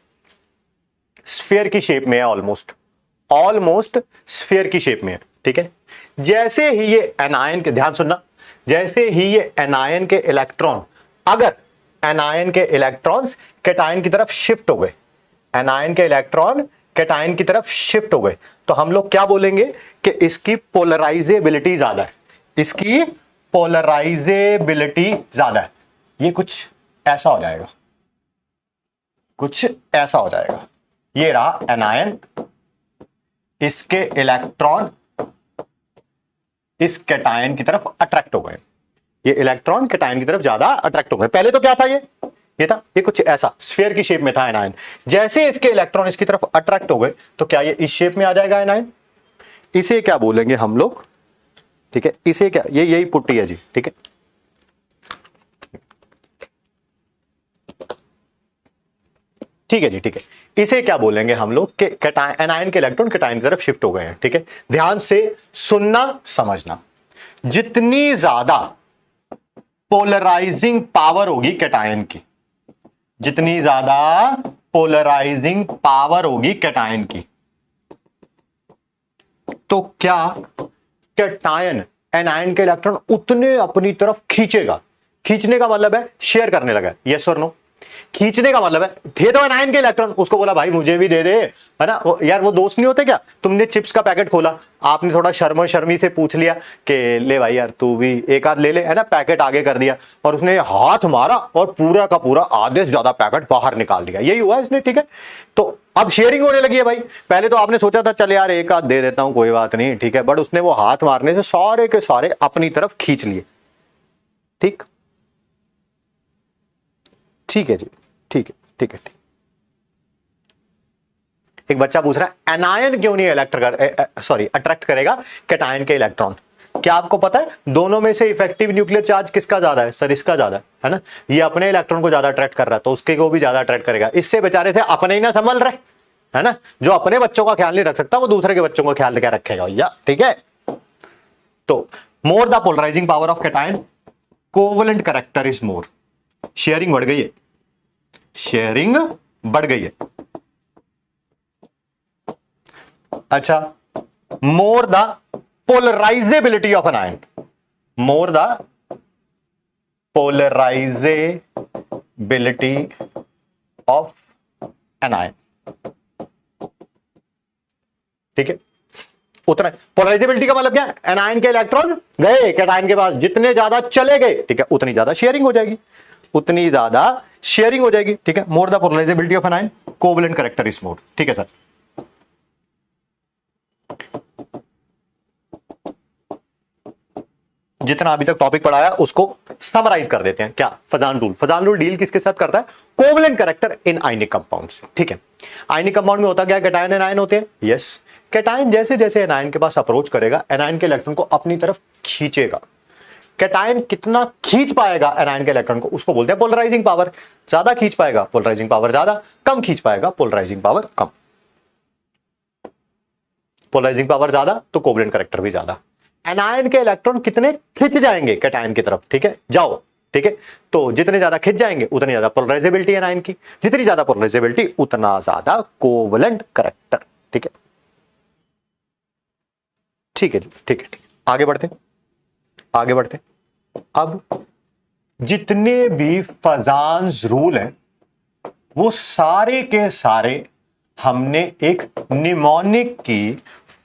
स्फीयर की शेप में है, ऑलमोस्ट स्फीयर की शेप में है। ठीक है, जैसे ही ये एनायन के, ध्यान सुनना, जैसे ही ये एनायन के इलेक्ट्रॉन, अगर एनायन के इलेक्ट्रॉन्स कैटायन की तरफ शिफ्ट हो गए, एनायन के इलेक्ट्रॉन कैटायन की तरफ शिफ्ट हो गए, तो हम लोग क्या बोलेंगे कि इसकी पोलराइजेबिलिटी ज्यादा है, इसकी पोलराइजेबिलिटी ज्यादा है। ये कुछ ऐसा हो जाएगा, कुछ ऐसा हो जाएगा। ये रहा एनायन, इसके इलेक्ट्रॉन इस कैटायन की तरफ अट्रैक्ट हो गए, ये इलेक्ट्रॉन कैटायन की तरफ ज्यादा अट्रैक्ट हो गए। पहले तो क्या था, ये था, ये कुछ ऐसा स्फीयर की शेप में था एनायन। जैसे इसके इलेक्ट्रॉन इसकी तरफ अट्रैक्ट हो गए तो क्या ये इस शेप में आ जाएगा एनायन, इसे क्या बोलेंगे हम लोग, ठीक है, इसे क्या, ये यही पुट्टी है जी, ठीक है, ठीक है जी, ठीक है, इसे क्या बोलेंगे हम लोग कि एनायन के इलेक्ट्रॉन कैटायन की तरफ शिफ्ट हो गए हैं। ठीक है, ध्यान से सुनना समझना, जितनी ज्यादा पोलराइजिंग पावर होगी कैटायन की, जितनी ज्यादा पोलराइजिंग पावर होगी कैटायन की, तो क्या कैटायन एनायन के इलेक्ट्रॉन उतने अपनी तरफ खींचेगा। खींचने का मतलब है शेयर करने लगा, यस और नो। खींचने का मतलब है, थे तो एनायन के इलेक्ट्रॉन, उसको बोला भाई मुझे भी दे दे, है ना, यार वो दोस्त नहीं होते क्या, तुमने चिप्स का पैकेट खोला, आपने थोड़ा शर्मो शर्मी से पूछ लिया कि ले भाई यार तू भी एक आध ले ले, है ना, पैकेट आगे कर दिया और उसने हाथ मारा और पूरा का पूरा आधे से ज्यादा पैकेट बाहर निकाल दिया, यही हुआ इसने। ठीक है, तो अब शेयरिंग होने लगी है भाई। पहले तो आपने सोचा था चल यार एक आध दे देता हूं कोई बात नहीं, ठीक है, बट उसने वो हाथ मारने से सारे के सारे अपनी तरफ खींच लिए। ठीक, ठीक है जी, ठीक है, ठीक है, ठीक। एक बच्चा पूछ रहा है एनायन क्यों नहीं अट्रैक्ट करेगा कैटायन के इलेक्ट्रॉन। क्या आपको पता है दोनों में से इफेक्टिव न्यूक्लियर चार्ज किसका ज्यादा है, सर इसका ज्यादा है ना, ये अपने इलेक्ट्रॉन को ज्यादा अट्रैक्ट कर रहा है तो उसके को भी ज्यादा अट्रैक्ट करेगा। इससे बेचारे से अपने ही ना संभल रहे, है ना, जो अपने बच्चों का ख्याल नहीं रख सकता वो दूसरे के बच्चों का ख्याल क्या रखेगा भैया। ठीक है, तो more the polarising power of cation, covalent character is more, sharing बढ़ गई है, शेयरिंग बढ़ गई है। अच्छा, more the polarisability of anion, more the polarisability of anion. ठीक है, उतना पोलराइजेबिलिटी का मतलब क्या है, एनायन के इलेक्ट्रॉन गए कैटायन के पास, जितने ज्यादा चले गए, ठीक है, उतनी ज्यादा शेयरिंग हो जाएगी, उतनी ज्यादा शेयरिंग हो जाएगी। ठीक है, more the polarisability of anion, covalent character is more. ठीक है सर, जितना अभी तक टॉपिक पढ़ाया उसको समराइज कर देते हैं। क्या, Fazan rule, Fazan rule deal किसके साथ करता है, covalent character in ionic compounds. ठीक है, आयनिक कंपाउंड में होता क्या है, कैटायन एनायन होते हैं, यस। कैटायन जैसे जैसे एनायन के पास अप्रोच करेगा एनायन के इलेक्ट्रॉन को अपनी तरफ खींचेगा। कैटायन कितना खींच पाएगा एनायन के इलेक्ट्रॉन को, उसको बोलते हैं पोलराइजिंग पावर। ज्यादा खींच पाएगा पोलराइजिंग पावर ज्यादा, कम खींच पाएगा पोलराइजिंग पावर कम। पोलराइजिंग पावर ज्यादा तो कोवेलेंट कैरेक्टर भी ज्यादा। एनायन के इलेक्ट्रॉन कितने खिंच जाएंगे कैटायन की तरफ, ठीक है, जाओ, ठीक है, तो जितने ज्यादा खिंच जाएंगे उतनी ज्यादा पोलराइजेबिलिटी एनायन की, जितनी ज्यादा पोलराइजेबिलिटी उतना ज्यादा कोवेलेंट कैरेक्टर। ठीक है, ठीक है जी, ठीक है, ठीक है। आगे बढ़ते, आगे बढ़ते। अब जितने भी फजान्स रूल हैं वो सारे के सारे हमने एक निमोनिक की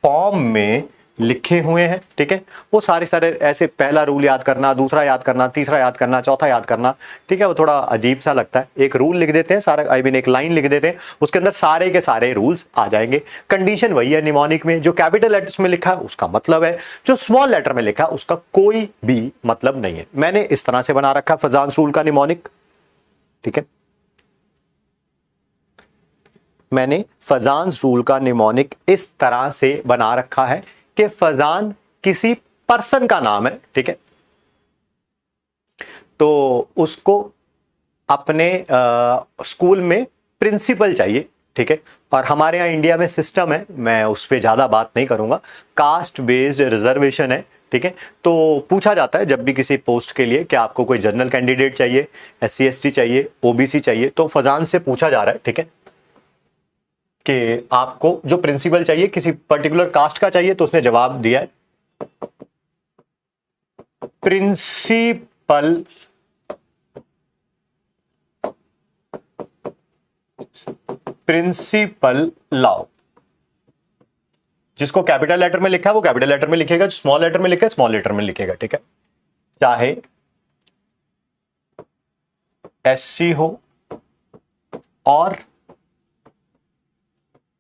फॉर्म में लिखे हुए हैं, ठीक है। वो सारे सारे ऐसे, पहला रूल याद करना, दूसरा याद करना, तीसरा याद करना, चौथा याद करना, ठीक है, वो थोड़ा अजीब सा लगता है। एक रूल लिख देते हैं सारा, आई मीन एक लाइन लिख देते हैं, उसके अंदर सारे के सारे रूल्स आ जाएंगे। कंडीशन वही है निमोनिक में, जो कैपिटल लेटर्स में लिखा है उसका मतलब है, जो स्मॉल लेटर में लिखा है उसका कोई भी मतलब नहीं है। मैंने इस तरह से बना रखा फजान्स रूल का निमोनिक, ठीक है। मैंने फजान्स रूल का निमोनिक इस तरह से बना रखा है कि फजान किसी पर्सन का नाम है, ठीक है। तो उसको अपने स्कूल में प्रिंसिपल चाहिए, ठीक है। और हमारे यहाँ इंडिया में सिस्टम है, मैं उस पर ज्यादा बात नहीं करूंगा, कास्ट बेस्ड रिजर्वेशन है, ठीक है। तो पूछा जाता है जब भी किसी पोस्ट के लिए कि आपको कोई जनरल कैंडिडेट चाहिए, SC ST चाहिए, OBC चाहिए, तो फजान से पूछा जा रहा है, ठीक है, कि आपको जो प्रिंसिपल चाहिए किसी पर्टिकुलर कास्ट का चाहिए। तो उसने जवाब दिया है प्रिंसिपल लाओ। जिसको कैपिटल लेटर में लिखा है वो कैपिटल लेटर में लिखेगा, जो स्मॉल लेटर में लिखा है स्मॉल लेटर में लिखेगा, ठीक है। चाहे SC हो और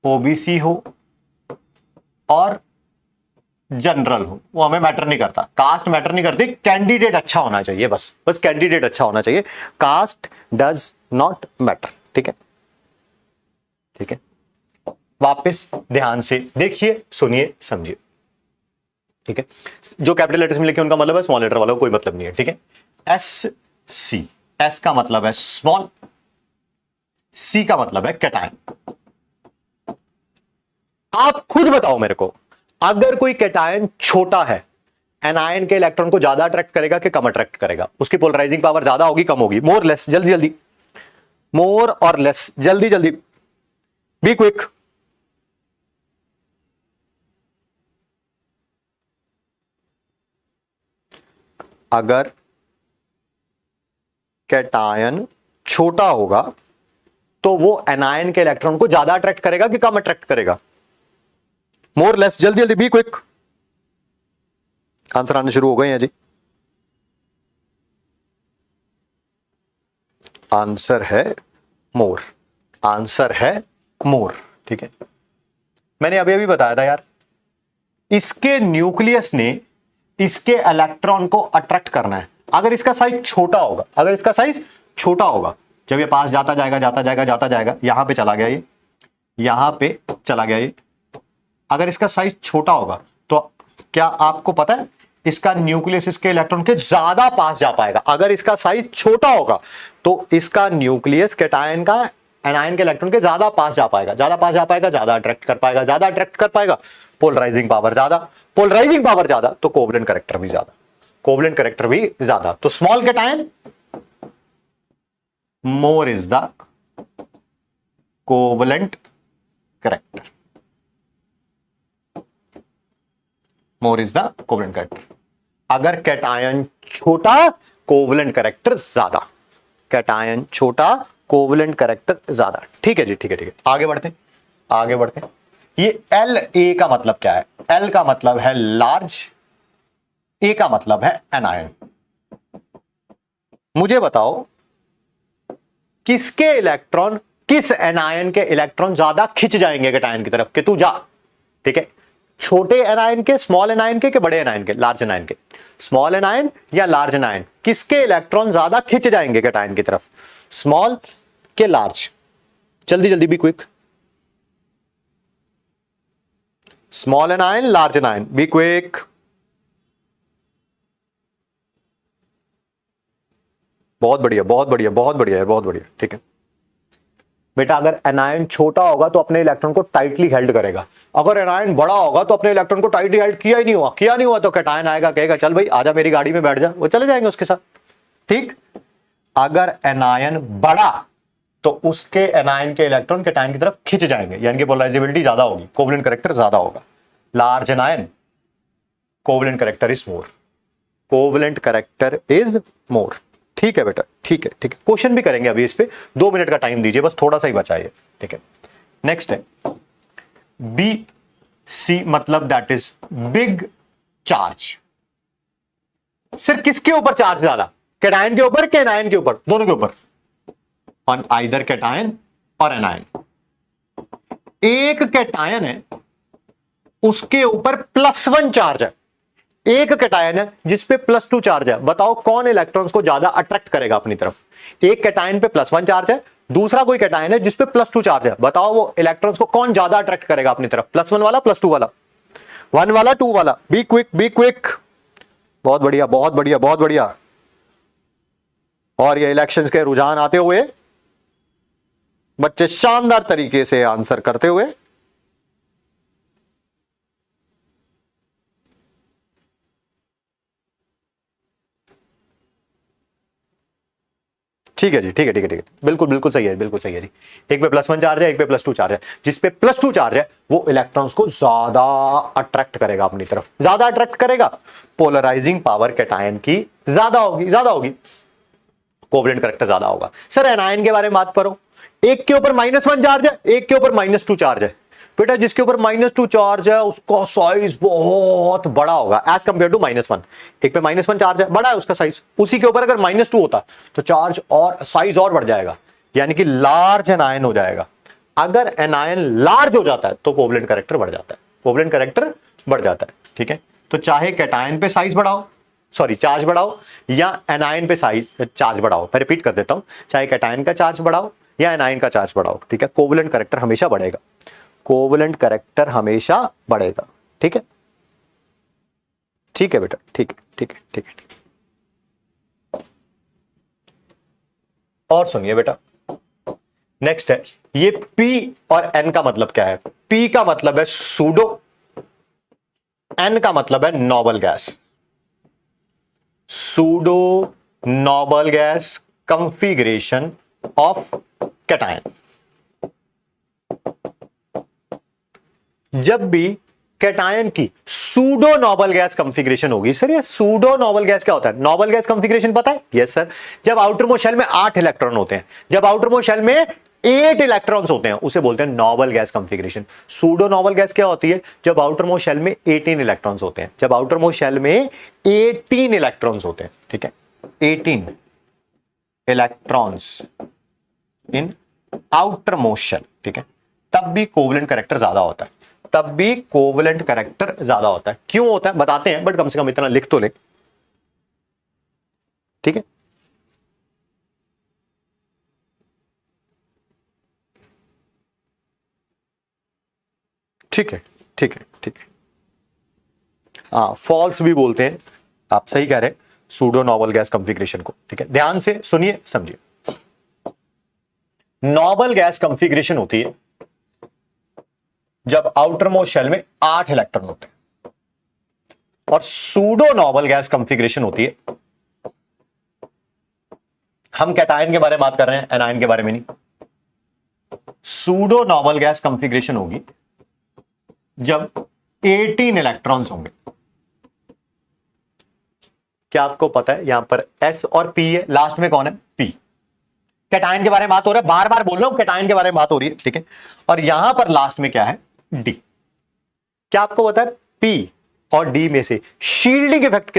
OBC हो और जनरल हो, वो हमें मैटर नहीं करता, कास्ट मैटर नहीं करती, कैंडिडेट अच्छा होना चाहिए, बस बस कैंडिडेट अच्छा होना चाहिए, कास्ट डज नॉट मैटर, ठीक है, ठीक है। वापस ध्यान से देखिए, सुनिए, समझिए, ठीक है। जो कैपिटल लेटर्स में लिखे उनका मतलब है, स्मॉल लेटर वाला कोई मतलब नहीं है, ठीक है। SC, S का मतलब है स्मॉल, C का मतलब है कैटायन। आप खुद बताओ मेरे को, अगर कोई कैटायन छोटा है, एनायन के इलेक्ट्रॉन को ज्यादा अट्रैक्ट करेगा कि कम अट्रैक्ट करेगा? उसकी पोलराइजिंग पावर ज्यादा होगी कम होगी? मोर लेस, जल्दी जल्दी, मोर और लेस, जल्दी जल्दी, बी क्विक। अगर कैटायन छोटा होगा तो वो एनायन के इलेक्ट्रॉन को ज्यादा अट्रैक्ट करेगा कि कम अट्रैक्ट करेगा? मोर लेस, जल्दी जल्दी, बी क्विक। आंसर आने शुरू हो गए हैं जी। आंसर है मोर, आंसर है मोर, ठीक है। मैंने अभी अभी बताया था यार, इसके न्यूक्लियस ने इसके इलेक्ट्रॉन को अट्रैक्ट करना है। अगर इसका साइज छोटा होगा, अगर इसका साइज छोटा होगा, जब ये पास जाता जाएगा जाता जाएगा जाता जाएगा, यहां पे चला गया, ये यहां पे चला गया, ये अगर इसका साइज छोटा होगा तो क्या आपको पता है इसका न्यूक्लियस इसके इलेक्ट्रॉन के ज्यादा पास जा पाएगा? अगर इसका साइज छोटा होगा तो इसका न्यूक्लियस कैटायन का एनायन के इलेक्ट्रॉन के ज्यादा पास जा पाएगा, ज्यादा पास जा पाएगा, ज्यादा अट्रैक्ट कर पाएगा, ज्यादा अट्रैक्ट कर पाएगा, पोलराइजिंग पावर ज्यादा, पोलराइजिंग पावर ज्यादा तो कोवलेंट कैरेक्टर भी ज्यादा, कोवलेंट कैरेक्टर भी ज्यादा। तो small cation, more is the covalent character, more is the covalent character. अगर कैटायन छोटा, कोवलेंट कैरेक्टर ज्यादा, कैटायन छोटा, कोवलेंट कैरेक्टर ज्यादा, ठीक है जी, ठीक है, ठीक है। आगे बढ़ते, आगे बढ़ते। ये La का मतलब क्या है? L का मतलब है लार्ज, A का मतलब है एनायन। मुझे बताओ किसके इलेक्ट्रॉन, किस एनायन के इलेक्ट्रॉन ज्यादा खिंच जाएंगे कैटायन की तरफ कि तू जा, ठीक है। छोटे एनायन के, स्मॉल एनायन के बड़े एनायन के, लार्ज एनायन के? स्मॉल एनायन या लार्ज एनायन, किसके इलेक्ट्रॉन ज्यादा खिंच जाएंगे कैटायन की तरफ, स्मॉल के लार्ज? जल्दी जल्दी, be quick. Small anion, large anion, be quick. बहुत बढ़िया, बहुत बढ़िया, बहुत बढ़िया है, बहुत बढ़िया, ठीक है बेटा। अगर एनायन छोटा होगा तो अपने इलेक्ट्रॉन को टाइटली हेल्ड करेगा, अगर एनायन बड़ा होगा तो अपने इलेक्ट्रॉन को टाइटली हेल्ड किया ही नहीं हुआ, किया नहीं हुआ तो कैटायन आएगा, कहेगा चल भाई आजा मेरी गाड़ी में बैठ जा, वो चले जाएंगे उसके साथ, ठीक। अगर एनायन बड़ा तो उसके एनायन के इलेक्ट्रॉन कैटायन की तरफ खिंच जाएंगे, यानी कि पोलराइजेबिलिटी ज्यादा होगी, कोवलेंट कैरेक्टर ज्यादा होगा। Large anion covalent character is more, covalent character is more. ठीक है बेटा, ठीक है, ठीक है, क्वेश्चन भी करेंगे अभी इस पे, 2 मिनट का टाइम दीजिए, बस थोड़ा सा ही बचा है। ठीक है, नेक्स्ट है बी सी, मतलब दैट इज बिग चार्ज। सिर्फ किसके ऊपर चार्ज ज्यादा, कैटायन के ऊपर के एनायन के ऊपर, दोनों के ऊपर, ऑन आइदर कैटायन और एनायन। एक कैटायन है उसके ऊपर +1 चार्ज है, एक कैटायन है जिसपे +2 चार्ज है, बताओ कौन इलेक्ट्रॉन्स को ज्यादा अट्रैक्ट करेगा अपनी तरफ। एक कैटायन पे +1 चार्ज है, दूसरा कोई कैटायन है जिसपे +2 चार्ज है, बताओ वो इलेक्ट्रॉन्स को कौन ज्यादा अट्रैक्ट करेगा अपनी तरफ, +1 वाला +2 वाला, 1 वाला 2 वाला। Be quick, be quick. बहुत बढ़िया, बहुत बढ़िया, बहुत बढ़िया। और ये इलेक्शंस के रुझान आते हुए बच्चे शानदार तरीके से आंसर करते हुए, ठीक है जी, ठीक है, ठीक है, ठीक है, बिल्कुल बिल्कुल सही है, बिल्कुल सही है जी। एक पे +1 चार्ज है, एक पे +2 चार्ज है, जिस पे +2 चार्ज है वो इलेक्ट्रॉन्स को ज्यादा अट्रैक्ट करेगा अपनी तरफ, ज्यादा अट्रैक्ट करेगा, पोलराइजिंग पावर कैटायन की ज्यादा होगी, ज्यादा होगी, कोवलेंट कैरेक्टर ज्यादा होगा। सर एनायन के बारे में बात करो, एक के ऊपर -1 चार्ज है, एक के ऊपर -2 चार्ज है, बेटा जिसके ऊपर -2 चार्ज है उसका साइज बहुत बड़ा होगा एज कंपेयर टू -1। एक पे -1 चार्ज है, बड़ा है उसका साइज, उसी के ऊपर अगर -2 होता तो चार्ज और साइज और बढ़ जाएगा, यानी कि लार्ज एनायन हो जाएगा। अगर एनायन लार्ज हो जाता है तो कोवलेंट कैरेक्टर बढ़ जाता है, कोवलेंट कैरेक्टर बढ़ जाता है। ठीक है, तो चाहे कैटायन पे साइज बढ़ाओ, सॉरी चार्ज बढ़ाओ, या एनायन पे साइज चार्ज बढ़ाओ, मैं रिपीट कर देता हूं, चाहे कैटायन का चार्ज बढ़ाओ या एनायन का चार्ज बढ़ाओ, ठीक है, कोवलेंट कैरेक्टर हमेशा बढ़ेगा, कोवलेंट कैरेक्टर हमेशा बढ़ेगा। ठीक है, ठीक है बेटा, ठीक है, ठीक है, ठीक है, ठीक है। और सुनिए बेटा, नेक्स्ट है ये P और N का मतलब क्या है। P का मतलब है सूडो, N का मतलब है noble gas, pseudo noble gas configuration of cation. जब भी कैटायन की सूडो नोबल गैस कंफिगरेशन होगी, सर ये सूडो नोबल गैस क्या होता है, नोबल गैस कंफिगरेशन पता है? यस सर, जब आउटर मोस्ट शेल में 8 इलेक्ट्रॉन होते हैं, जब आउटर मोस्ट शेल में 8 इलेक्ट्रॉन्स होते हैं, उसे बोलते हैं noble gas configuration. Pseudo noble gas क्या होती है? जब आउटर मोस्ट शेल में 18 इलेक्ट्रॉन्स होते हैं, जब आउटर मोस्ट शेल में 18 इलेक्ट्रॉन्स होते हैं, ठीक है, 18 electrons in outermost shell, ठीक है, तब भी कोवलेंट कैरेक्टर ज्यादा होता है, तब भी कोवलेंट कैरेक्टर ज्यादा होता है। क्यों होता है बताते हैं, बट कम से कम इतना लिख तो ले, ठीक है। ठीक है, ठीक है, ठीक है, हाँ फॉल्स भी बोलते हैं, आप सही कह रहे हैं, सूडो नोबल गैस कंफिगरेशन को, ठीक है। ध्यान से सुनिए समझिए, नोबल गैस कंफिगरेशन होती है जब आउटर मोस्ट शेल में 8 इलेक्ट्रॉन होते हैं, और सूडो नोबल गैस कंफिगरेशन होती है, हम कैटायन के बारे में बात कर रहे हैं, एनायन के बारे में नहीं। सूडो नोबल गैस कंफिगरेशन होगी जब 18 इलेक्ट्रॉन्स होंगे। क्या आपको पता है यहां पर S और P है, लास्ट में कौन है? P। कैटायन के बारे में बात हो रहा है, बार बार बोल रहा हूं कैटायन के बारे में बात हो रही है, ठीक है, और यहां पर लास्ट में क्या है? D। क्या आपको पता है P और D में से शील्डिंग इफेक्ट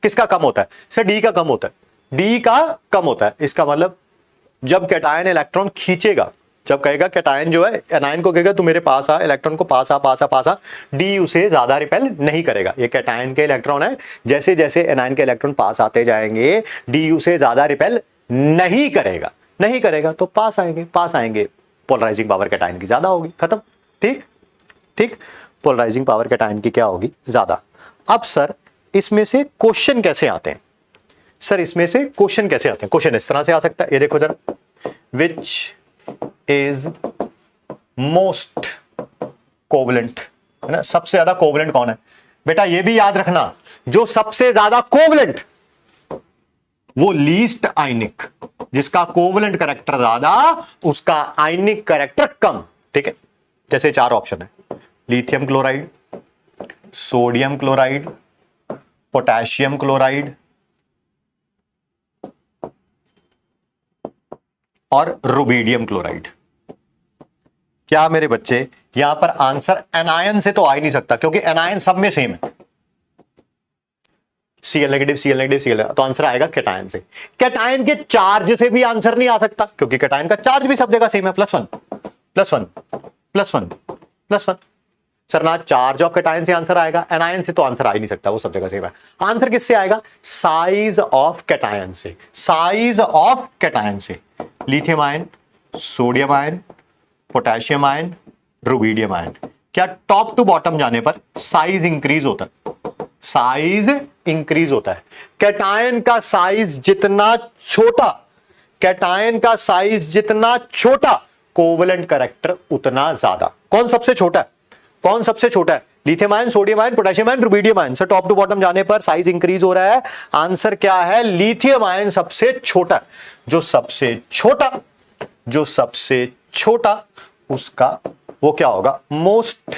किसका कम होता है? सर D का कम होता है, D का कम होता है। इसका मतलब जब कैटायन इलेक्ट्रॉन खींचेगा, जब कहेगा कैटायन जो है एनायन को कहेगा तू मेरे पास आ, इलेक्ट्रॉन को पास आ पास आ पास आ, डी उसे ज्यादा रिपेल नहीं करेगा। ये कैटायन के इलेक्ट्रॉन है, जैसे जैसे एनायन के इलेक्ट्रॉन पास आते जाएंगे डी उसे ज्यादा रिपेल नहीं करेगा, नहीं करेगा तो पास आएंगे, पास आएंगे, पोलराइजिंग पावर कैटायन की ज्यादा होगी, खत्म। ठीक ठीक, पोलराइजिंग पावर कैटायन की क्या होगी? ज्यादा। अब सर इसमें से क्वेश्चन कैसे आते हैं? सर इसमें से क्वेश्चन कैसे आते हैं? क्वेश्चन इस तरह से आ सकता है, ये देखो जरा, विच इज मोस्ट कोवलेंट, है ना, सबसे ज्यादा कोवलेंट कौन है? बेटा ये भी याद रखना, जो सबसे ज्यादा कोवलेंट वो लीस्ट आयनिक, जिसका कोवलेंट कैरेक्टर ज्यादा उसका आयनिक कैरेक्टर कम, ठीक है। जैसे 4 ऑप्शन है, lithium chloride, sodium chloride, potassium chloride और रुबिडियम क्लोराइड। क्या मेरे बच्चे यहां पर आंसर एनायन से तो आ ही नहीं सकता, क्योंकि एनायन सब में सेम है, Cl negative Cl negative Cl, तो आंसर आएगा कैटायन से। कैटायन के चार्ज से भी आंसर नहीं आ सकता, क्योंकि कैटायन का चार्ज भी सब जगह सेम है, +1 +1 +1 +1। सर ना चार्ज ऑफ कैटायन से आंसर आएगा, एनायन से तो आंसर आ ही नहीं सकता, वो सब जगह सेम है। आंसर किससे आएगा? साइज ऑफ कैटायन से, साइज ऑफ कैटायन से। Lithium ion, sodium ion, potassium ion, rubidium ion, क्या टॉप टू बॉटम जाने पर साइज इंक्रीज होता है? साइज इंक्रीज होता है। कैटायन का साइज जितना छोटा, कैटायन का साइज जितना छोटा, कोवेलेंट कैरेक्टर उतना ज्यादा। कौन सबसे छोटा है? कौन सबसे छोटा है? Lithium ion, sodium ion, potassium ion, rubidium ion. Sir top to bottom जाने पर साइज इंक्रीज हो रहा है। आंसर क्या है? लिथियम आयन सबसे छोटा। जो सबसे छोटा उसका वो क्या होगा? Most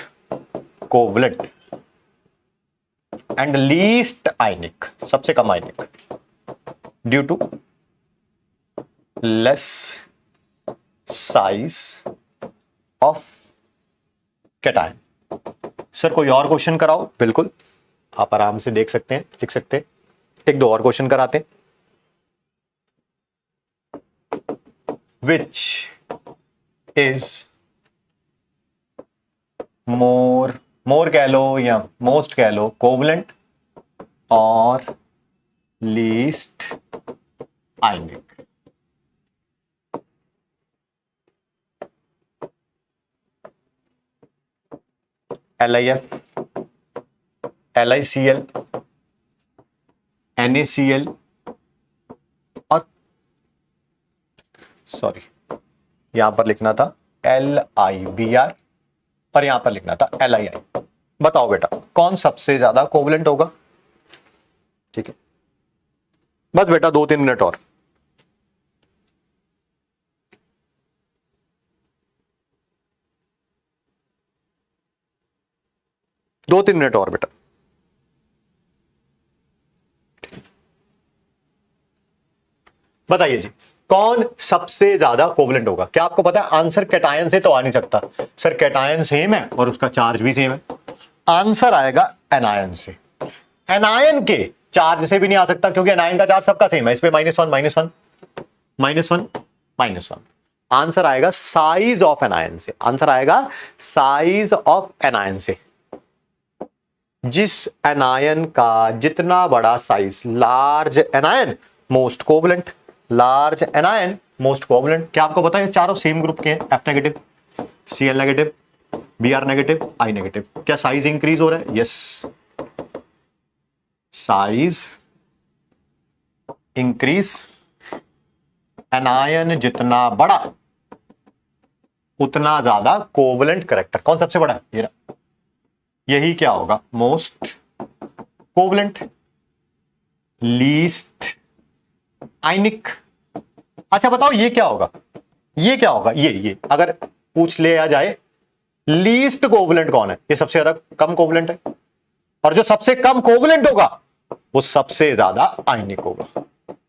covalent and least ionic, सबसे कम ionic, due to less size of cation. Sir कोई और क्वेश्चन कराओ? बिल्कुल, आप आराम से देख सकते हैं, लिख सकते हैं। एक दो और क्वेश्चन कराते हैं। विच इज मोर कह लो या मोस्ट कह लो, कोवेलेंट और लीस्ट आयनिक? LiF, LiCl, NaCl और सॉरी यहां पर लिखना था LiBr और यहां पर लिखना था LiI। बताओ बेटा कौन सबसे ज्यादा कोवेलेंट होगा? ठीक है, बस बेटा 2-3 मिनट और। दो तीन मिनट और बेटा। बताइए जी, कौन सबसे ज्यादा कोवेलेंट होगा? क्या आपको पता है? आंसर कैटायन से तो आ नहीं सकता। सर कैटायन सेम है और उसका चार्ज भी सेम है। आंसर आएगा एनायन से। एनायन के चार्ज से भी नहीं आ सकता, क्योंकि एनायन का चार्ज सबका सेम है। इस पे -1 -1 -1। आंसर आएगा साइज ऑफ एनायन से। आंसर आएगा साइज ऑफ एनायन से। जिस एनायन का जितना बड़ा size, large anion most covalent, large anion most covalent. क्या आपको पता है चारों सेम ग्रुप के हैं? F negative, Cl negative, Br negative, I negative. क्या साइज इंक्रीज हो रहा है? Yes, size increase. एनायन जितना बड़ा उतना ज्यादा कोवेलेंट कैरेक्टर। कौन सबसे बड़ा है? ये रहा। यही क्या होगा? मोस्ट कोवेलेंट, लीस्ट आयनिक। अच्छा बताओ ये क्या होगा? ये क्या होगा? ये अगर पूछ लिया जाए लीस्ट कोवेलेंट कौन है? ये सबसे ज्यादा कम कोवेलेंट है, और जो सबसे कम कोवेलेंट होगा वो सबसे ज्यादा आयनिक होगा,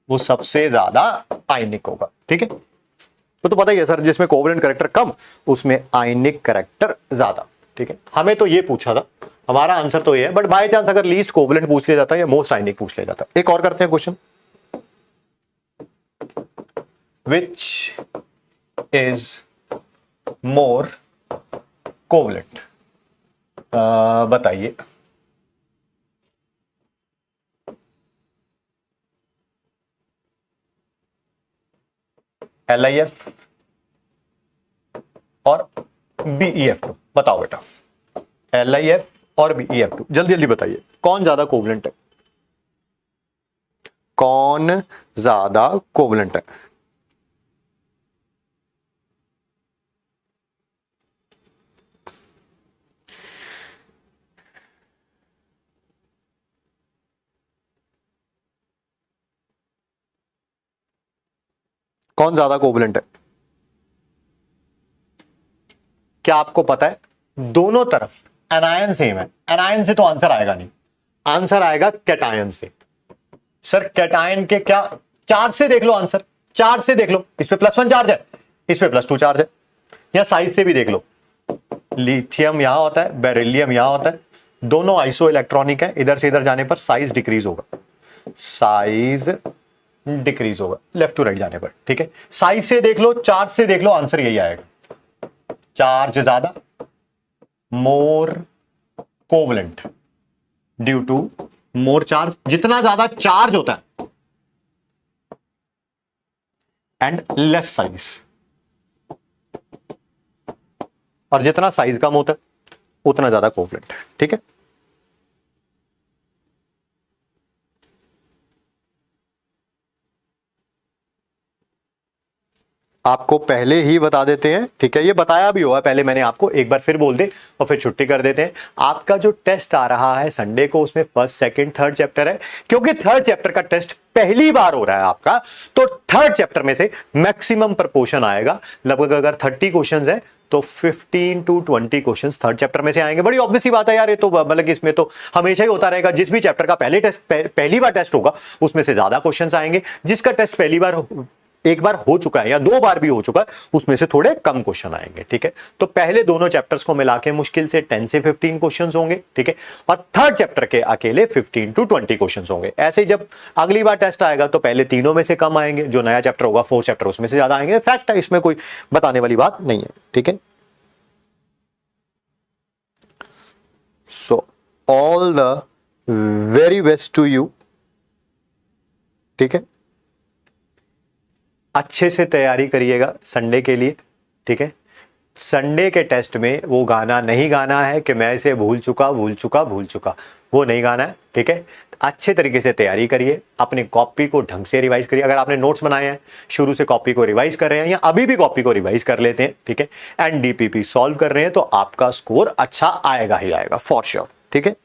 वो सबसे ज्यादा आयनिक होगा। ठीक है, तो पता ही है सर, जिसमें कोवेलेंट कैरेक्टर कम उसमें आयनिक कैरेक्टर ज्यादा। ठीक है, हमें तो ये पूछा था, हमारा आंसर तो ये है, बट बाय चांस अगर लीस्ट कोवेलेंट पूछ लिया जाता है या मोस्ट आयनिक पूछ लिया जाता है। एक और करते हैं question. Which is more covalent? बताइए। LiF और BeF2। बताओ बेटा, LiF और BeF2 जल्दी जल्दी बताइए, कौन ज्यादा कोवेलेंट है? कौन ज्यादा कोवेलेंट है? कौन ज्यादा कोवेलेंट है? क्या आपको पता है? दोनों तरफ एनायन सेम है। एनायन से तो आंसर आएगा नहीं। आंसर आएगा कैटायन से। सर कैटायन के क्या, चार्ज से देख लो आंसर, चार्ज से देख लो, इस पे +1 चार्ज है, इस पे +2 चार्ज है, या साइज से भी देख लो, लिथियम यहां होता है, बेरिलियम यहां होता है, दोनों आइसो इलेक्ट्रॉनिक है, इधर से इधर जाने पर साइज डिक्रीज होगा, साइज डिक्रीज होगा लेफ्ट टू राइट जाने पर, ठीक है। साइज से देख लो, चार्ज से देख लो, आंसर यही आएगा, चार्ज ज्यादा, more covalent due to more charge, जितना ज्यादा चार्ज होता है एंड लेस साइज, और जितना साइज कम होता है उतना ज्यादा कोवलेंट, ठीक है। आपको पहले ही बता देते हैं, ठीक है, ये बताया भी हुआ पहले मैंने आपको, एक बार फिर बोल दे और फिर छुट्टी कर देते हैं। आपका जो टेस्ट आ रहा है संडे को, उसमें फर्स्ट सेकंड थर्ड चैप्टर है, क्योंकि थर्ड चैप्टर का टेस्ट पहली बार हो रहा है आपका, तो थर्ड चैप्टर में से मैक्सिमम प्रपोर्शन आएगा, लगभग अगर 30 क्वेश्चंस है तो 15 to 20 क्वेश्चंस थर्ड चैप्टर में से आएंगे। बड़ी ऑब्वियस सी बात है यार, ये तो मतलब इसमें तो हमेशा ही होता रहेगा, जिस भी चैप्टर का पहली बार टेस्ट होगा उसमें से ज्यादा क्वेश्चंस आएंगे, जिसका टेस्ट पहली बार एक बार हो चुका है या 2 बार भी हो चुका है उसमें से थोड़े कम क्वेश्चन आएंगे, ठीक है। तो पहले दोनों चैप्टर्स को मिला के मुश्किल से 10 से 15 क्वेश्चंस होंगे, ठीक है, और थर्ड चैप्टर के अकेले 15 to 20 क्वेश्चंस होंगे। ऐसे ही जब अगली बार टेस्ट आएगा तो पहले तीनों में से कम आएंगे, जो नया चैप्टर होगा फोर्थ चैप्टर उसमें से ज्यादा आएंगे, फैक्ट है, इसमें कोई बताने वाली बात नहीं है, ठीक है। So all the very best to you, ठीक है, अच्छे से तैयारी करिएगा संडे के लिए, ठीक है। संडे के टेस्ट में वो गाना नहीं गाना है कि मैं इसे भूल चुका, वो नहीं गाना है, ठीक है। अच्छे तरीके से तैयारी करिए, अपनी कॉपी को ढंग से रिवाइज करिए, अगर आपने नोट्स बनाए हैं शुरू से कॉपी को रिवाइज कर रहे हैं या अभी भी कॉपी को रिवाइज कर लेते हैं, ठीक है, एंड डीपीपी सॉल्व कर रहे हैं तो आपका स्कोर अच्छा आएगा ही आएगा फॉर श्योर, ठीक है।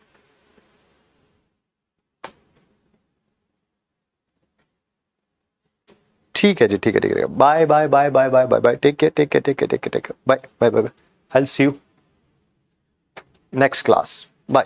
ठीक है जी, ठीक है, ठीक है, bye bye bye bye bye bye bye, take care, take care, take care, take care, take care, bye bye bye bye, I will see you next class, bye.